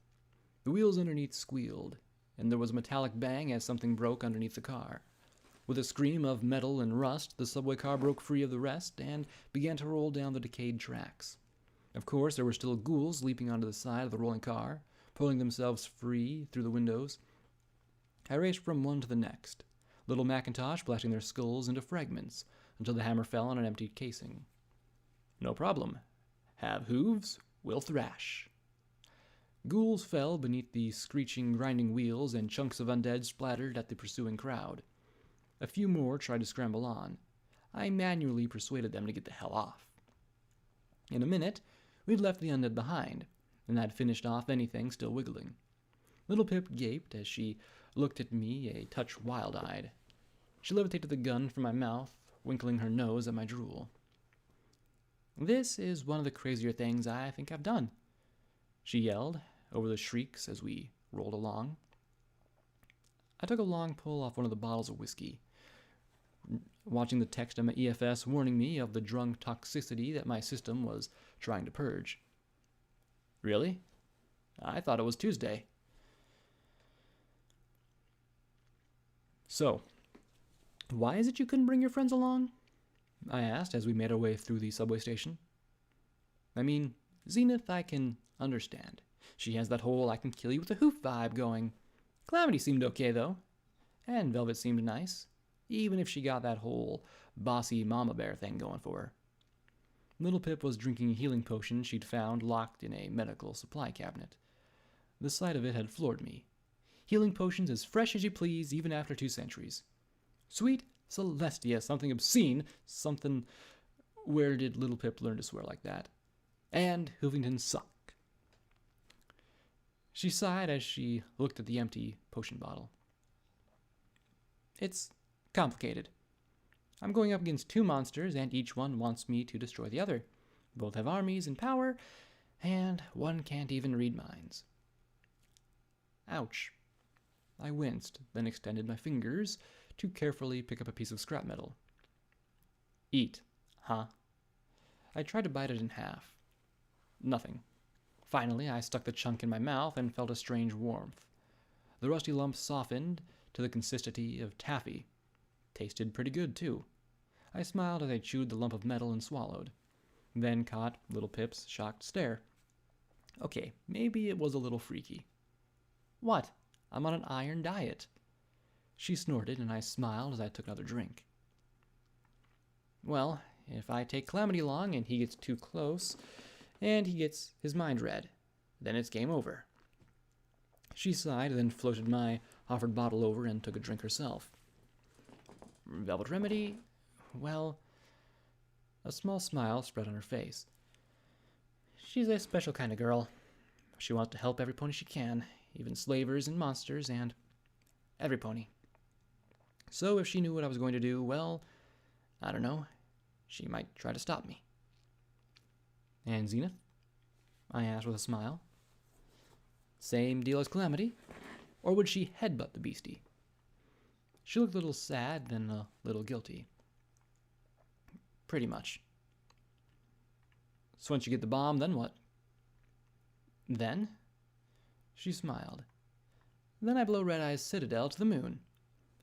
The wheels underneath squealed, and there was a metallic bang as something broke underneath the car. With a scream of metal and rust, the subway car broke free of the rest and began to roll down the decayed tracks. Of course, there were still ghouls leaping onto the side of the rolling car, pulling themselves free through the windows. I raced from one to the next, little Macintosh blasting their skulls into fragments until the hammer fell on an empty casing. No problem. Have hooves, will thrash. Ghouls fell beneath the screeching, grinding wheels, and chunks of undead splattered at the pursuing crowd. A few more tried to scramble on. I manually persuaded them to get the hell off. In a minute, we'd left the undead behind, and I'd finished off anything still wiggling. Little Pip gaped as she looked at me a touch wild-eyed. She levitated the gun from my mouth, winkling her nose at my drool. "This is one of the crazier things I think I've done," she yelled over the shrieks as we rolled along. I took a long pull off one of the bottles of whiskey, watching the text on my EFS warning me of the drunk toxicity that my system was trying to purge. "Really? I thought it was Tuesday." "So, why is it you couldn't bring your friends along?" I asked as we made our way through the subway station. I mean, Zenith I can understand. She has that whole I can kill you with a hoof vibe going. Calamity seemed okay, though. And Velvet seemed nice, even if she got that whole bossy mama bear thing going for her. Little Pip was drinking a healing potion she'd found locked in a medical supply cabinet. The sight of it had floored me. Healing potions as fresh as you please, even after 2 centuries. Sweet Celestia, something obscene, something... Where did Little Pip learn to swear like that? And Hoovington suck. She sighed as she looked at the empty potion bottle. "It's complicated. I'm going up against 2 monsters, and each one wants me to destroy the other. Both have armies and power, and one can't even read minds." Ouch. I winced, then extended my fingers to carefully pick up a piece of scrap metal. "Eat, huh?" I tried to bite it in half. Nothing. Finally, I stuck the chunk in my mouth and felt a strange warmth. The rusty lump softened to the consistency of taffy. Tasted pretty good, too. I smiled as I chewed the lump of metal and swallowed, then caught Little Pip's shocked stare. Okay, maybe it was a little freaky. "What? I'm on an iron diet." She snorted, and I smiled as I took another drink. "Well, if I take Calamity along and he gets too close, and he gets his mind read, then it's game over." She sighed, then floated my offered bottle over and took a drink herself. "Velvet Remedy? Well..." A small smile spread on her face. "She's a special kind of girl. She wants to help every pony she can, even slavers and monsters, and every pony. So if she knew what I was going to do, well, I don't know, she might try to stop me." "And Zenith?" I asked with a smile. "Same deal as Calamity? Or would she headbutt the beastie?" She looked a little sad, then a little guilty. "Pretty much." "So once you get the bomb, then what?" "Then?" She smiled. "Then I blow Red Eye's citadel to the moon.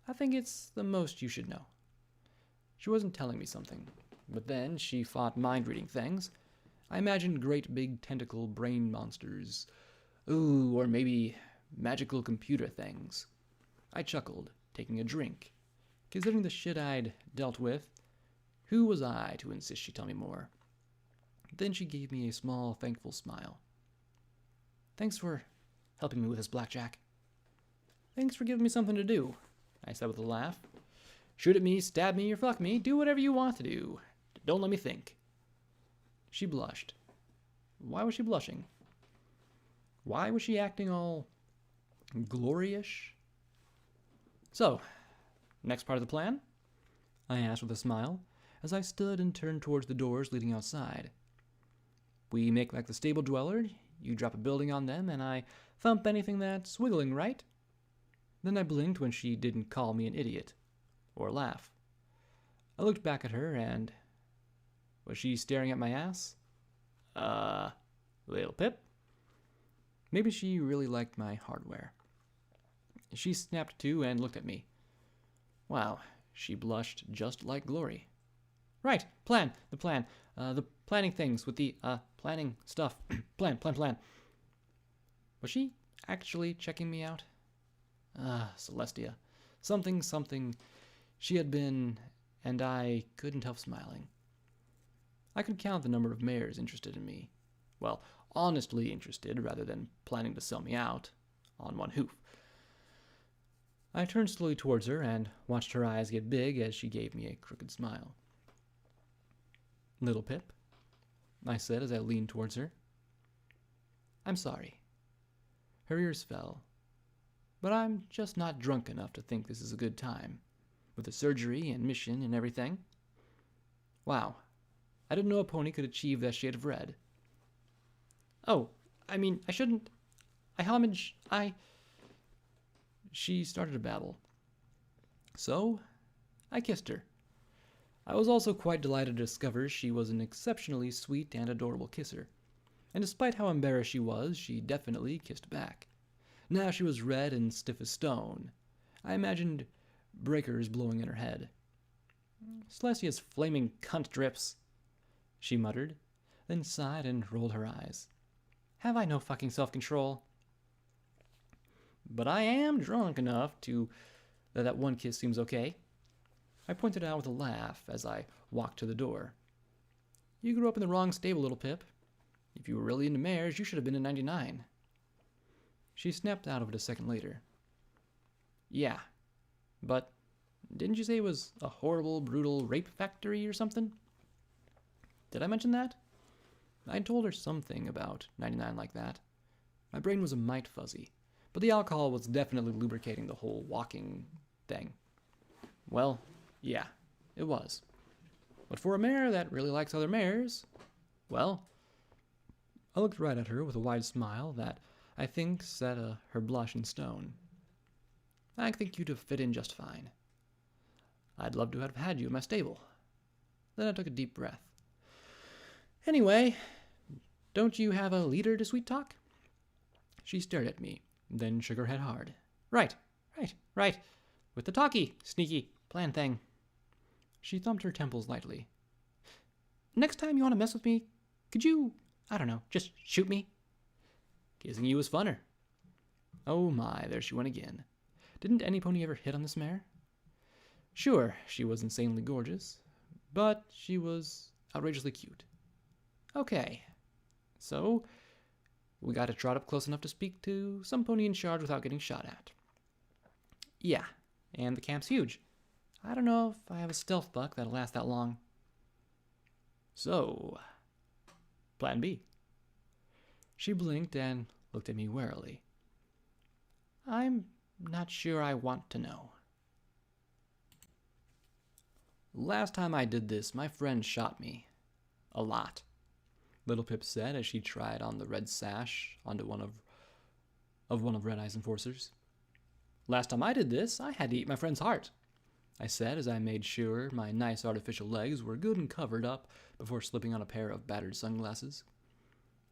I think it's the most you should know." She wasn't telling me something, but then she fought mind-reading things. I imagined great big tentacle brain monsters. Ooh, or maybe magical computer things. I chuckled, taking a drink. Considering the shit I'd dealt with, who was I to insist she tell me more? Then she gave me a small, thankful smile. "Thanks for helping me with this blackjack." "Thanks for giving me something to do," I said with a laugh. "Shoot at me, stab me, or fuck me. Do whatever you want to do. Don't let me think." She blushed. Why was she blushing? Why was she acting all glorious? "So, next part of the plan?" I asked with a smile, as I stood and turned towards the doors leading outside. "We make like the stable dweller, you drop a building on them, and I thump anything that's wiggling, right?" Then I blinked when she didn't call me an idiot, or laugh. I looked back at her, and... was she staring at my ass? Little Pip? Maybe she really liked my hardware. She snapped to and looked at me. Wow, she blushed just like Glory. Right, the plan. The planning things with the, planning stuff. plan. Was she actually checking me out? Celestia. Something. She had been, and I couldn't help smiling. I could count the number of mares interested in me. Well, honestly interested rather than planning to sell me out, on one hoof. I turned slowly towards her and watched her eyes get big as she gave me a crooked smile. Little Pip, I said as I leaned towards her. I'm sorry. Her ears fell. But I'm just not drunk enough to think this is a good time, with the surgery and mission and everything. Wow, I didn't know a pony could achieve that shade of red. Oh, I mean, I shouldn't... She started to babble. So, I kissed her. I was also quite delighted to discover she was an exceptionally sweet and adorable kisser, and despite how embarrassed she was, she definitely kissed back. Now she was red and stiff as stone. I imagined breakers blowing in her head. Celestia's flaming cunt drips, she muttered, then sighed and rolled her eyes. Have I no fucking self-control? But I am drunk enough that one kiss seems okay. I pointed out with a laugh as I walked to the door. You grew up in the wrong stable, little Pip. If you were really into mares, you should have been in 99. She snapped out of it a second later. Yeah, but didn't you say it was a horrible, brutal rape factory or something? Did I mention that? I told her something about 99 like that. My brain was a mite fuzzy, but the alcohol was definitely lubricating the whole walking thing. Well, yeah, it was. But for a mare that really likes other mares, well, I looked right at her with a wide smile that I think set her blush in stone. I think you'd have fit in just fine. I'd love to have had you in my stable. Then I took a deep breath. Anyway, don't you have a leader to sweet talk? She stared at me, then shook her head hard. Right. With the talkie, sneaky, plan thing. She thumped her temples lightly. Next time you want to mess with me, could you, I don't know, just shoot me? Kissing you was funner. Oh my, there she went again. Didn't any pony ever hit on this mare? Sure, she was insanely gorgeous, but she was outrageously cute. Okay, so we got to trot up close enough to speak to some pony in charge without getting shot at. Yeah, and the camp's huge. I don't know if I have a stealth buck that'll last that long. So, plan B. She blinked and looked at me warily. I'm not sure I want to know. Last time I did this, my friend shot me. A lot. Little Pip said as she tried on the red sash onto one of Red Eye's enforcers. Last time I did this, I had to eat my friend's heart, I said as I made sure my nice artificial legs were good and covered up before slipping on a pair of battered sunglasses.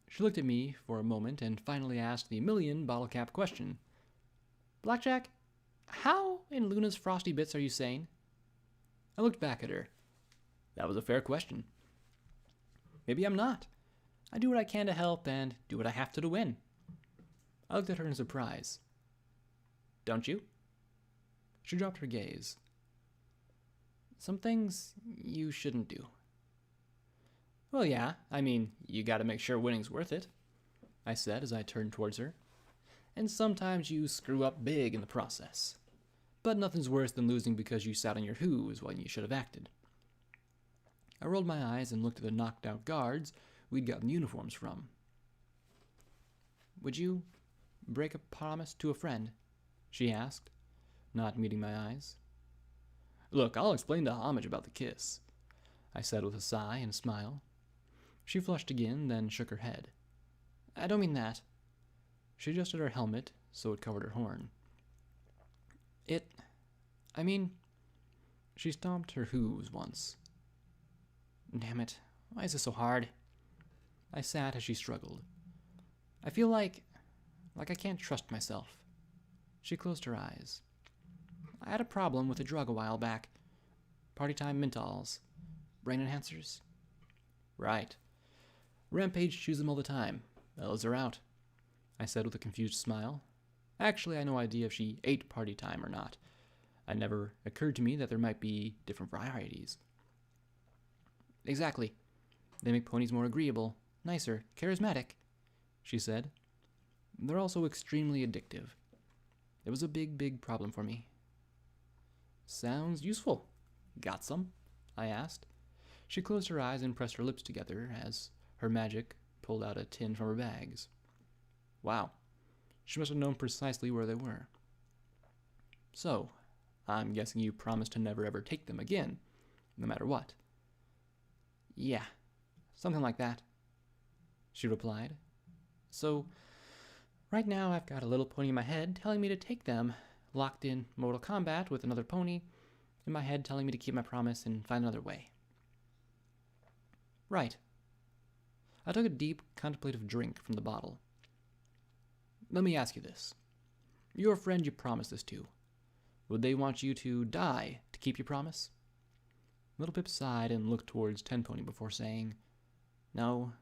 She looked at me for a moment and finally asked the million bottle cap question. Blackjack, how in Luna's frosty bits are you sane? I looked back at her. That was a fair question. Maybe I'm not. I do what I can to help and do what I have to win. I looked at her in surprise. Don't you? She dropped her gaze. Some things you shouldn't do. Well, yeah, I mean, you gotta make sure winning's worth it, I said as I turned towards her. And sometimes you screw up big in the process. But nothing's worse than losing because you sat on your hooves when you should have acted. I rolled my eyes and looked at the knocked out guards we'd gotten uniforms from. Would you break a promise to a friend? She asked, not meeting my eyes. Look, I'll explain to Homage about the kiss, I said with a sigh and a smile. She flushed again, then shook her head. I don't mean that. She adjusted her helmet so it covered her horn. She stomped her hooves once. Damn it, why is this so hard? I sat as she struggled. I feel like I can't trust myself. She closed her eyes. I had a problem with a drug a while back. Party time menthols. Brain enhancers. Right. Rampage chews them all the time. Those are out, I said with a confused smile. Actually, I had no idea if she ate party time or not. It never occurred to me that there might be different varieties. Exactly. They make ponies more agreeable, nicer, charismatic, she said. They're also extremely addictive. It was a big, big problem for me. Sounds useful. Got some? I asked. She closed her eyes and pressed her lips together as her magic pulled out a tin from her bags. Wow. She must have known precisely where they were. So, I'm guessing you promised to never ever take them again, no matter what. Yeah, something like that, she replied. So, right now I've got a little pony in my head telling me to take them, locked in mortal combat with another pony in my head telling me to keep my promise and find another way. Right. I took a deep, contemplative drink from the bottle. Let me ask you this. Your friend you promised this to, would they want you to die to keep your promise? Little Pip sighed and looked towards Tenpony before saying, No.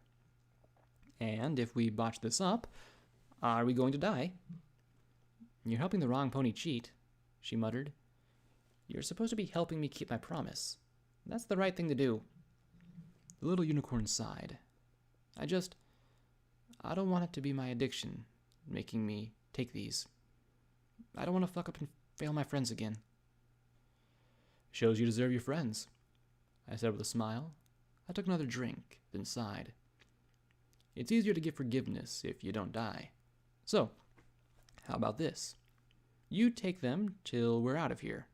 And if we botch this up, are we going to die? You're helping the wrong pony cheat, she muttered. You're supposed to be helping me keep my promise. That's the right thing to do. The little unicorn sighed. I don't want it to be my addiction, making me take these. I don't want to fuck up and fail my friends again. Shows you deserve your friends, I said with a smile. I took another drink, then sighed. It's easier to give forgiveness if you don't die. So, how about this? You take them till we're out of here,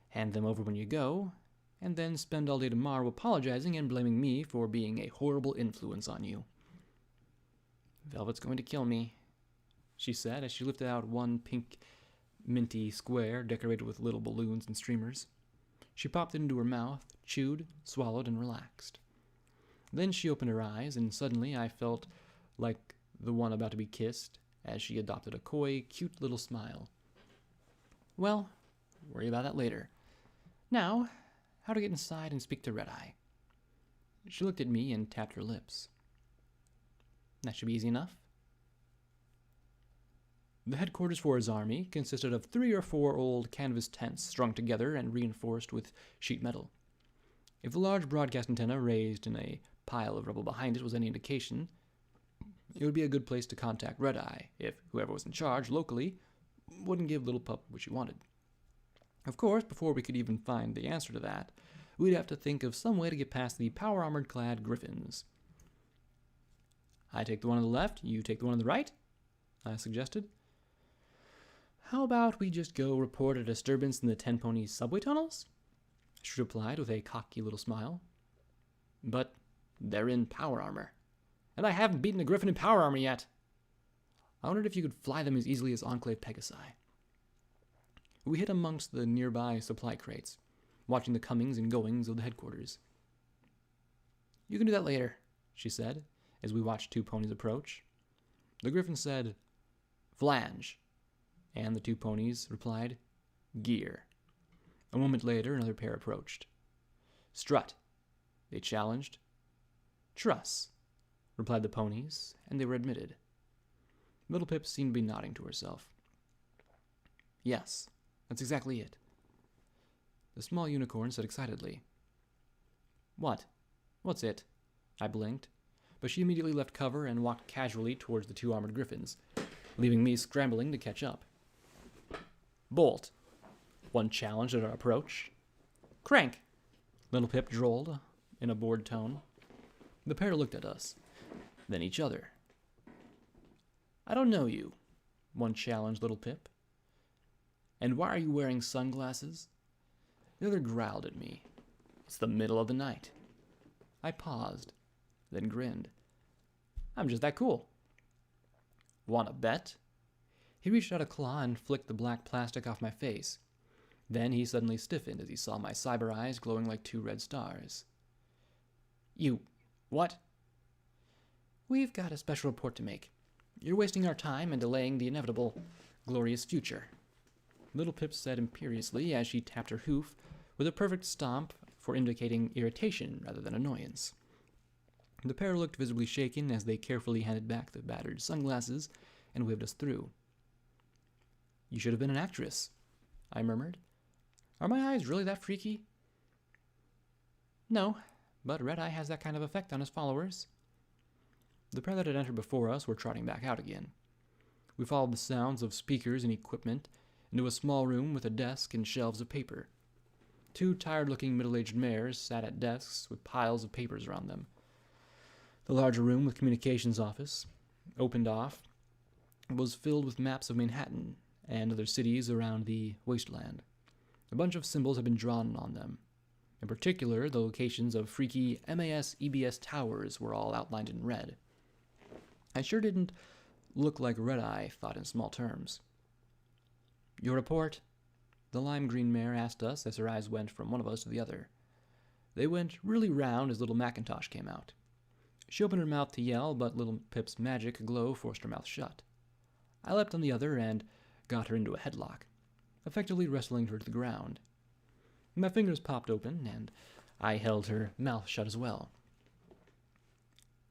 hand them over when you go, and then spend all day tomorrow apologizing and blaming me for being a horrible influence on you. Velvet's going to kill me, she said as she lifted out one pink minty square decorated with little balloons and streamers. She popped it into her mouth, chewed, swallowed, and relaxed. Then she opened her eyes, and suddenly I felt like the one about to be kissed as she adopted a coy, cute little smile. Well, worry about that later. Now, how to get inside and speak to Red-Eye. She looked at me and tapped her lips. That should be easy enough. The headquarters for his army consisted of 3 or 4 old canvas tents strung together and reinforced with sheet metal. If the large broadcast antenna raised in a pile of rubble behind it was any indication, it would be a good place to contact Red-Eye if whoever was in charge locally wouldn't give Little Pup what she wanted. Of course, before we could even find the answer to that, we'd have to think of some way to get past the power-armored-clad griffins. I take the one on the left, you take the one on the right, I suggested. How about we just go report a disturbance in the Tenpony subway tunnels? She replied with a cocky little smile. But they're in power armor, and I haven't beaten a griffin in power armor yet. I wondered if you could fly them as easily as Enclave Pegasi. We hid amongst the nearby supply crates, watching the comings and goings of the headquarters. You can do that later, she said, as we watched 2 ponies approach. The griffin said, Flange, and the 2 ponies replied, Gear. A moment later, another pair approached. Strut, they challenged. Truss, replied the ponies, and they were admitted. Little Pip seemed to be nodding to herself. Yes, that's exactly it. The small unicorn said excitedly. What? What's it? I blinked, but she immediately left cover and walked casually towards the 2 armored griffins, leaving me scrambling to catch up. Bolt, one challenged at our approach. Crank, Little Pip drawled in a bored tone. The pair looked at us, then each other. I don't know you, one challenged Little Pip. And why are you wearing sunglasses? The other growled at me. It's the middle of the night. I paused, then grinned. I'm just that cool. Want to bet? He reached out a claw and flicked the black plastic off my face. Then he suddenly stiffened as he saw my cyber eyes glowing like 2 red stars. You... what? We've got a special report to make. You're wasting our time and delaying the inevitable, glorious future. Little Pip said imperiously as she tapped her hoof with a perfect stomp for indicating irritation rather than annoyance. The pair looked visibly shaken as they carefully handed back the battered sunglasses and waved us through. "You should have been an actress," I murmured. "Are my eyes really that freaky?" "No, but Red-Eye has that kind of effect on his followers." The pair that had entered before us were trotting back out again. We followed the sounds of speakers and equipment into a small room with a desk and shelves of paper. 2 tired-looking middle-aged mares sat at desks with piles of papers around them. The larger room with communications office, opened off, was filled with maps of Manhattan and other cities around the wasteland. A bunch of symbols had been drawn on them. In particular, the locations of freaky MAS-EBS towers were all outlined in red. I sure didn't look like Red-Eye thought in small terms. "Your report?" the lime green mare asked us as her eyes went from one of us to the other. They went really round as little Macintosh came out. She opened her mouth to yell, but little Pip's magic glow forced her mouth shut. I leapt on the other and got her into a headlock, effectively wrestling her to the ground. My fingers popped open, and I held her mouth shut as well.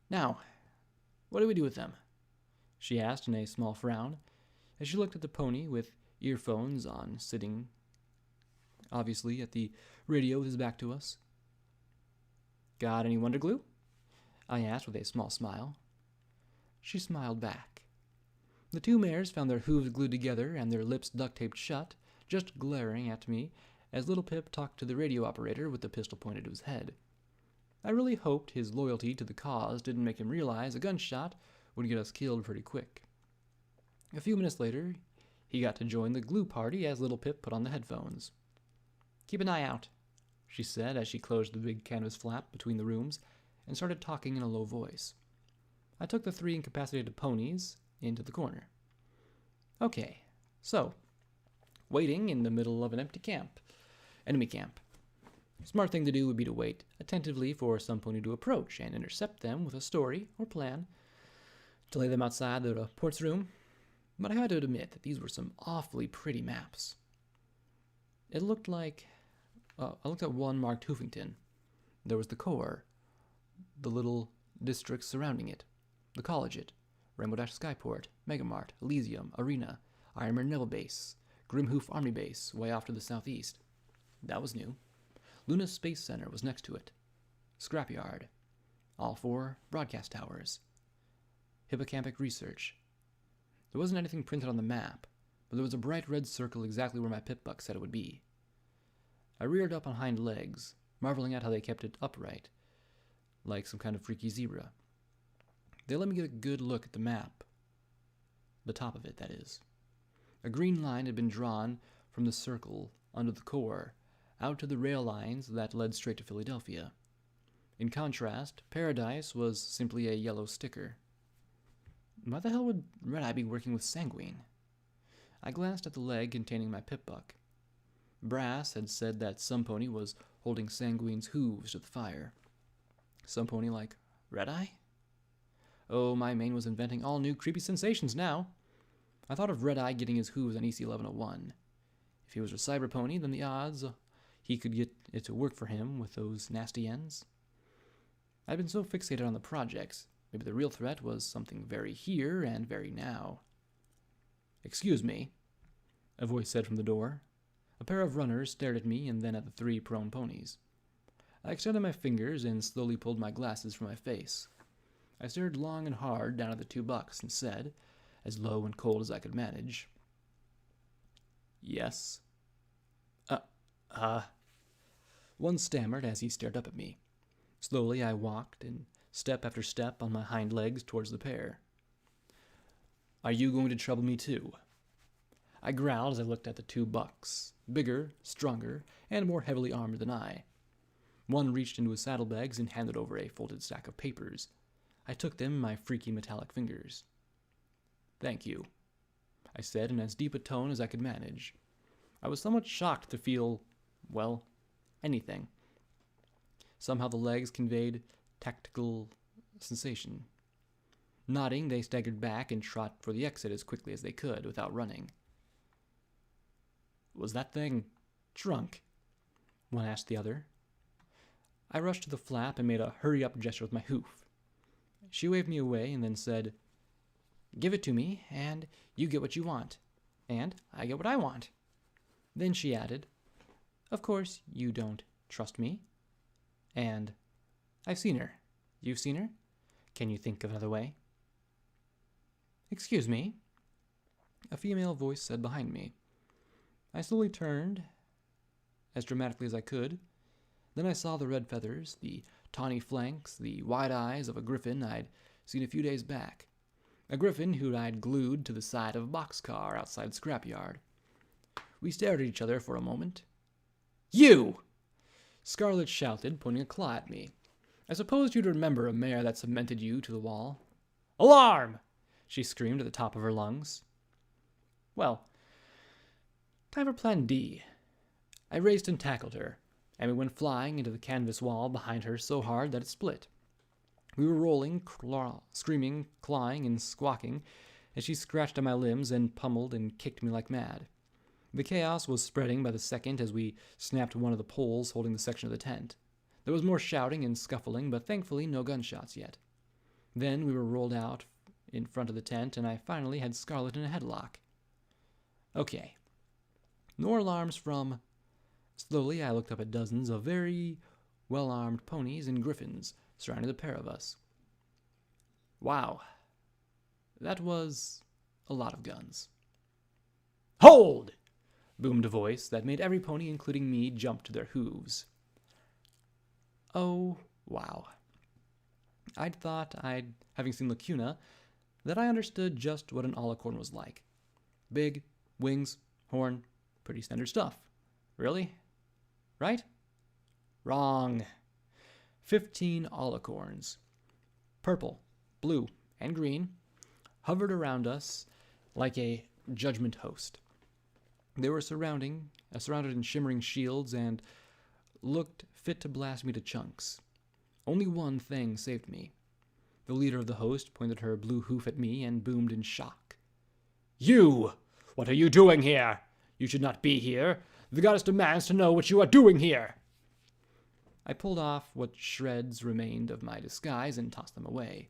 "Now, what do we do with them?" she asked in a small frown, as she looked at the pony with earphones on, sitting, obviously, at the radio with his back to us. "Got any wonder glue?" I asked with a small smile. She smiled back. The 2 mares found their hooves glued together and their lips duct-taped shut, just glaring at me as little Pip talked to the radio operator with the pistol pointed to his head. I really hoped his loyalty to the cause didn't make him realize a gunshot would get us killed pretty quick. A few minutes later, he got to join the glue party as little Pip put on the headphones. "Keep an eye out," she said as she closed the big canvas flap between the rooms and started talking in a low voice. I took the 3 incapacitated ponies into the corner. "Okay, so, waiting in the middle of an empty camp. Enemy camp. Smart thing to do would be to wait attentively for some pony to approach and intercept them with a story or plan to lay them outside the reports room. But I had to admit that these were some awfully pretty maps. It looked like... I looked at one marked Hoofington. There was the core, the little districts surrounding it, the Collegiate, Rainbow Dash Skyport, Megamart, Elysium, Arena, Ironman Naval Base, Grimhoof Army Base, way off to the southeast. That was new. Luna Space Center was next to it. Scrapyard. All 4 broadcast towers. Hippocampic Research. There wasn't anything printed on the map, but there was a bright red circle exactly where my pip-buck said it would be. I reared up on hind legs, marveling at how they kept it upright, like some kind of freaky zebra. They let me get a good look at the map. The top of it, that is. A green line had been drawn from the circle under the core out to the rail lines that led straight to Philadelphia. In contrast, Paradise was simply a yellow sticker. Why the hell would Red-Eye be working with Sanguine? I glanced at the leg containing my pip-buck. Brass had said that some pony was holding Sanguine's hooves to the fire. Some pony like Red-Eye? Oh, my mane was inventing all new creepy sensations now. I thought of Red-Eye getting his hooves on EC 1101. If he was a cyber pony, then the odds he could get it to work for him with those nasty ends. I'd been so fixated on the projects, maybe the real threat was something very here and very now. "Excuse me," a voice said from the door. A pair of runners stared at me and then at the 3 prone ponies. I extended my fingers and slowly pulled my glasses from my face. I stared long and hard down at the 2 bucks and said, as low and cold as I could manage, "Yes." One stammered as he stared up at me. Slowly I walked, and step after step on my hind legs towards the pair. "Are you going to trouble me too?" I growled as I looked at the 2 bucks, bigger, stronger, and more heavily armed than I. One reached into his saddlebags and handed over a folded stack of papers. I took them in my freaky metallic fingers. "Thank you," I said in as deep a tone as I could manage. I was somewhat shocked to feel, well, anything. Somehow the legs conveyed tactical sensation. Nodding, they staggered back and trot for the exit as quickly as they could without running. Was that thing drunk? One asked the other. I rushed to the flap and made a hurry-up gesture with my hoof. She waved me away and then said, "Give it to me, and you get what you want. And I get what I want." Then she added, "Of course, you don't trust me." And, "I've seen her. You've seen her? Can you think of another way?" "Excuse me," a female voice said behind me. I slowly turned, as dramatically as I could. Then I saw the red feathers, the tawny flanks, the wide eyes of a griffin I'd seen a few days back. A griffin who I'd glued to the side of a boxcar outside the scrapyard. We stared at each other for a moment. "You!" Scarlet shouted, pointing a claw at me. "I suppose you'd remember a mare that cemented you to the wall." "Alarm!" she screamed at the top of her lungs. Well, time for plan D. I raced and tackled her, and we went flying into the canvas wall behind her so hard that it split. We were rolling, screaming, clawing, and squawking as she scratched at my limbs and pummeled and kicked me like mad. The chaos was spreading by the second as we snapped one of the poles holding the section of the tent. There was more shouting and scuffling, but thankfully no gunshots yet. Then we were rolled out in front of the tent, and I finally had Scarlet in a headlock. Okay. No alarms from... Slowly I looked up at dozens of very well-armed ponies and griffins surrounding the pair of us. Wow. That was a lot of guns. "Hold!" boomed a voice that made every pony, including me, jump to their hooves. Oh, wow. I'd thought having seen Lacuna, that I understood just what an Alicorn was like. Big, wings, horn, pretty standard stuff. Really? Right? Wrong. 15 Alicorns, purple, blue, and green, hovered around us like a judgment host. They were surrounded in shimmering shields and looked fit to blast me to chunks. Only one thing saved me. The leader of the host pointed her blue hoof at me and boomed in shock. "You! What are you doing here? You should not be here. The goddess demands to know what you are doing here." I pulled off what shreds remained of my disguise and tossed them away.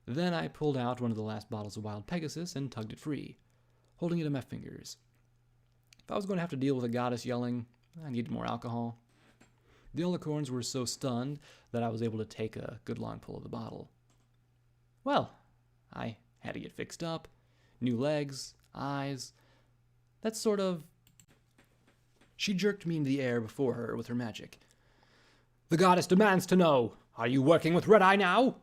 Then I pulled out one of the last bottles of Wild Pegasus and tugged it free, holding it in my fingers. If I was going to have to deal with a goddess yelling, I needed more alcohol. The Alicorns were so stunned that I was able to take a good long pull of the bottle. Well, I had to get fixed up. New legs, eyes. That's sort of... She jerked me into the air before her with her magic. "The goddess demands to know. Are you working with Red Eye now?"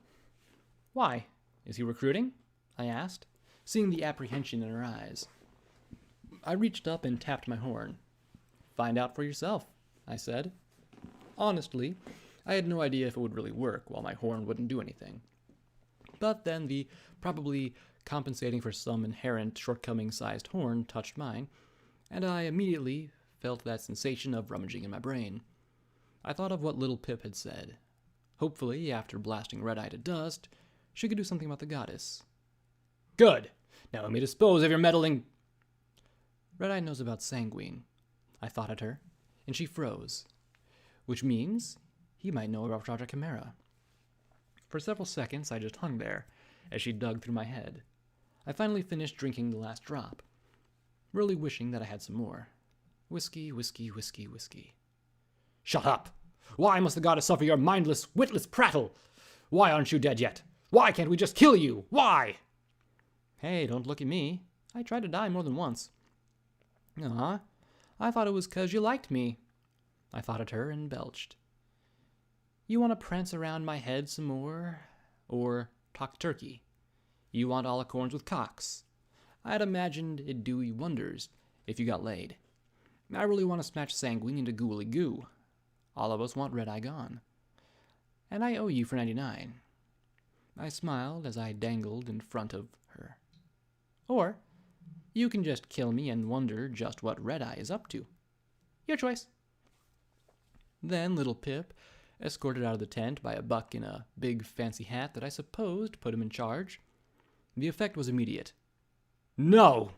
"Why? Is he recruiting?" I asked, seeing the apprehension in her eyes. I reached up and tapped my horn. "Find out for yourself," I said. Honestly, I had no idea if it would really work while my horn wouldn't do anything. But then the probably compensating for some inherent shortcoming-sized horn touched mine, and I immediately felt that sensation of rummaging in my brain. I thought of what little Pip had said. Hopefully, after blasting Red Eye to dust, she could do something about the goddess. "Good. Now let me dispose of your meddling..." Red Eye knows about sanguine, I thought at her, and she froze. Which means he might know about Raja Chimera. For several seconds, I just hung there as she dug through my head. I finally finished drinking the last drop, really wishing that I had some more. Whiskey, whiskey, whiskey, whiskey. "Shut up! Why must the goddess suffer your mindless, witless prattle? Why aren't you dead yet? Why can't we just kill you? Why?" "Hey, don't look at me. I tried to die more than once." "Aw, I thought it was 'cause you liked me." I thought at her and belched. "You want to prance around my head some more? Or talk turkey? You want Alicorns with cocks? I'd imagined it'd do you wonders if you got laid. I really want to smash Sanguine into ghouly goo. All of us want Red Eye gone. And I owe you for 99. I smiled as I dangled in front of her. Or you can just kill me and wonder just what Red Eye is up to. Your choice. Then little Pip, escorted out of the tent by a buck in a big fancy hat that I supposed put him in charge. The effect was immediate. "No!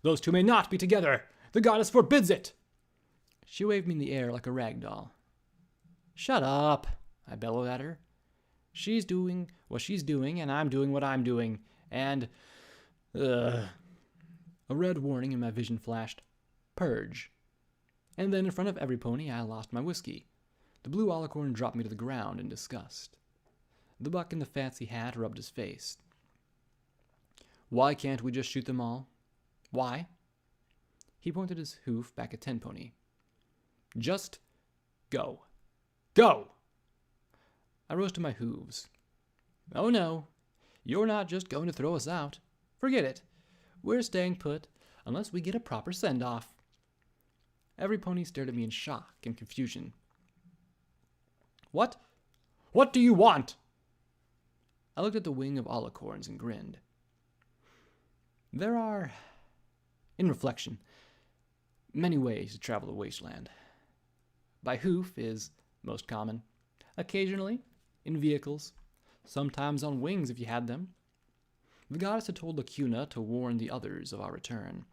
Those two may not be together! The goddess forbids it! She waved me in the air like a rag doll. Shut up, I bellowed at her. She's doing what she's doing, and I'm doing what I'm doing, and... A red warning in my vision flashed. Purge. And then in front of every pony, I lost my whiskey. The blue alicorn dropped me to the ground in disgust. The buck in the fancy hat rubbed his face. Why can't we just shoot them all? Why? He pointed his hoof back at Tenpony. Just go. Go! I rose to my hooves. Oh no, you're not just going to throw us out. Forget it. We're staying put unless we get a proper send-off. Every pony stared at me in shock and confusion. What? What do you want? I looked at the wing of Alicorns and grinned. There are, in reflection, many ways to travel the wasteland. By hoof is most common. Occasionally, in vehicles. Sometimes on wings if you had them. The goddess had told Lacuna to warn the others of our return.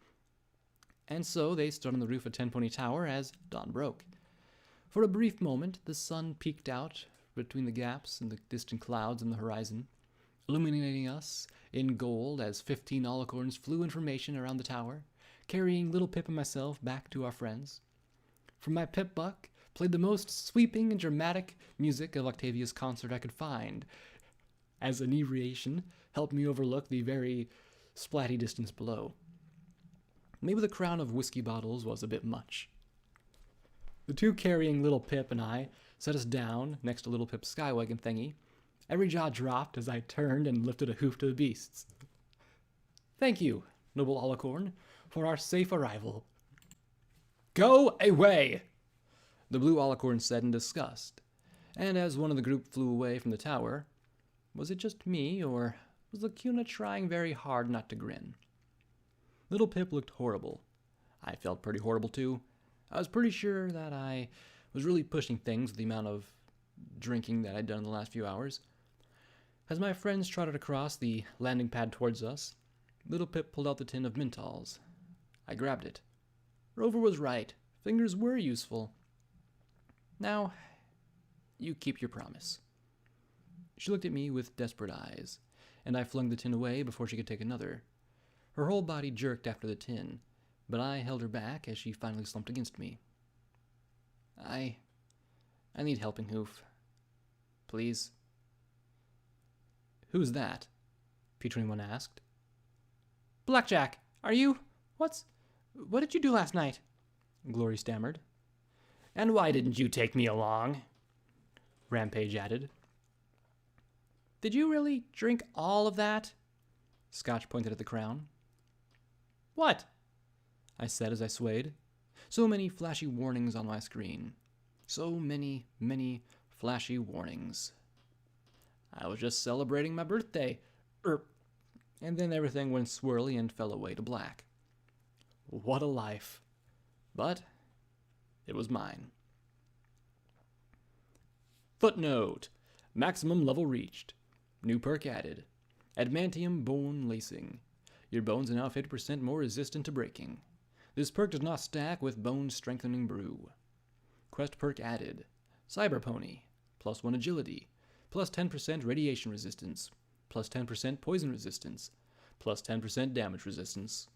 And so they stood on the roof of Tenpony Tower as dawn broke. For a brief moment, the sun peeked out between the gaps in the distant clouds on the horizon, illuminating us in gold as 15 Alicorns flew in formation around the tower, carrying little Pip and myself back to our friends. From my pip-buck played the most sweeping and dramatic music of Octavia's concert I could find, as inebriation helped me overlook the very splatty distance below. Maybe the crown of whiskey bottles was a bit much. The two carrying little Pip and I set us down next to little Pip's skywagon thingy. Every jaw dropped as I turned and lifted a hoof to the beasts. Thank you, noble Alicorn, for our safe arrival. Go away! The blue Alicorn said in disgust, and as one of the group flew away from the tower, was it just me, or was Lacuna trying very hard not to grin? Little Pip looked horrible. I felt pretty horrible too. I was pretty sure that I was really pushing things with the amount of drinking that I'd done in the last few hours. As my friends trotted across the landing pad towards us, little Pip pulled out the tin of Mentols. I grabbed it. Rover was right. Fingers were useful. Now, you keep your promise. She looked at me with desperate eyes, and I flung the tin away before she could take another. Her whole body jerked after the tin, but I held her back as she finally slumped against me. I need helping hoof. Please. Who's that? P21 asked. Blackjack, are you? What did you do last night? Glory stammered. And why didn't you take me along? Rampage added. Did you really drink all of that? Scotch pointed at the crown. What? I said as I swayed. So many flashy warnings on my screen. So many, many flashy warnings. I was just celebrating my birthday. And then everything went swirly and fell away to black. What a life. But it was mine. Footnote. Maximum level reached. New perk added. Adamantium bone lacing. Your bones are now 50% more resistant to breaking. This perk does not stack with bone strengthening brew. Quest perk added. Cyber pony. +1 agility. +10% radiation resistance. +10% poison resistance. +10% damage resistance.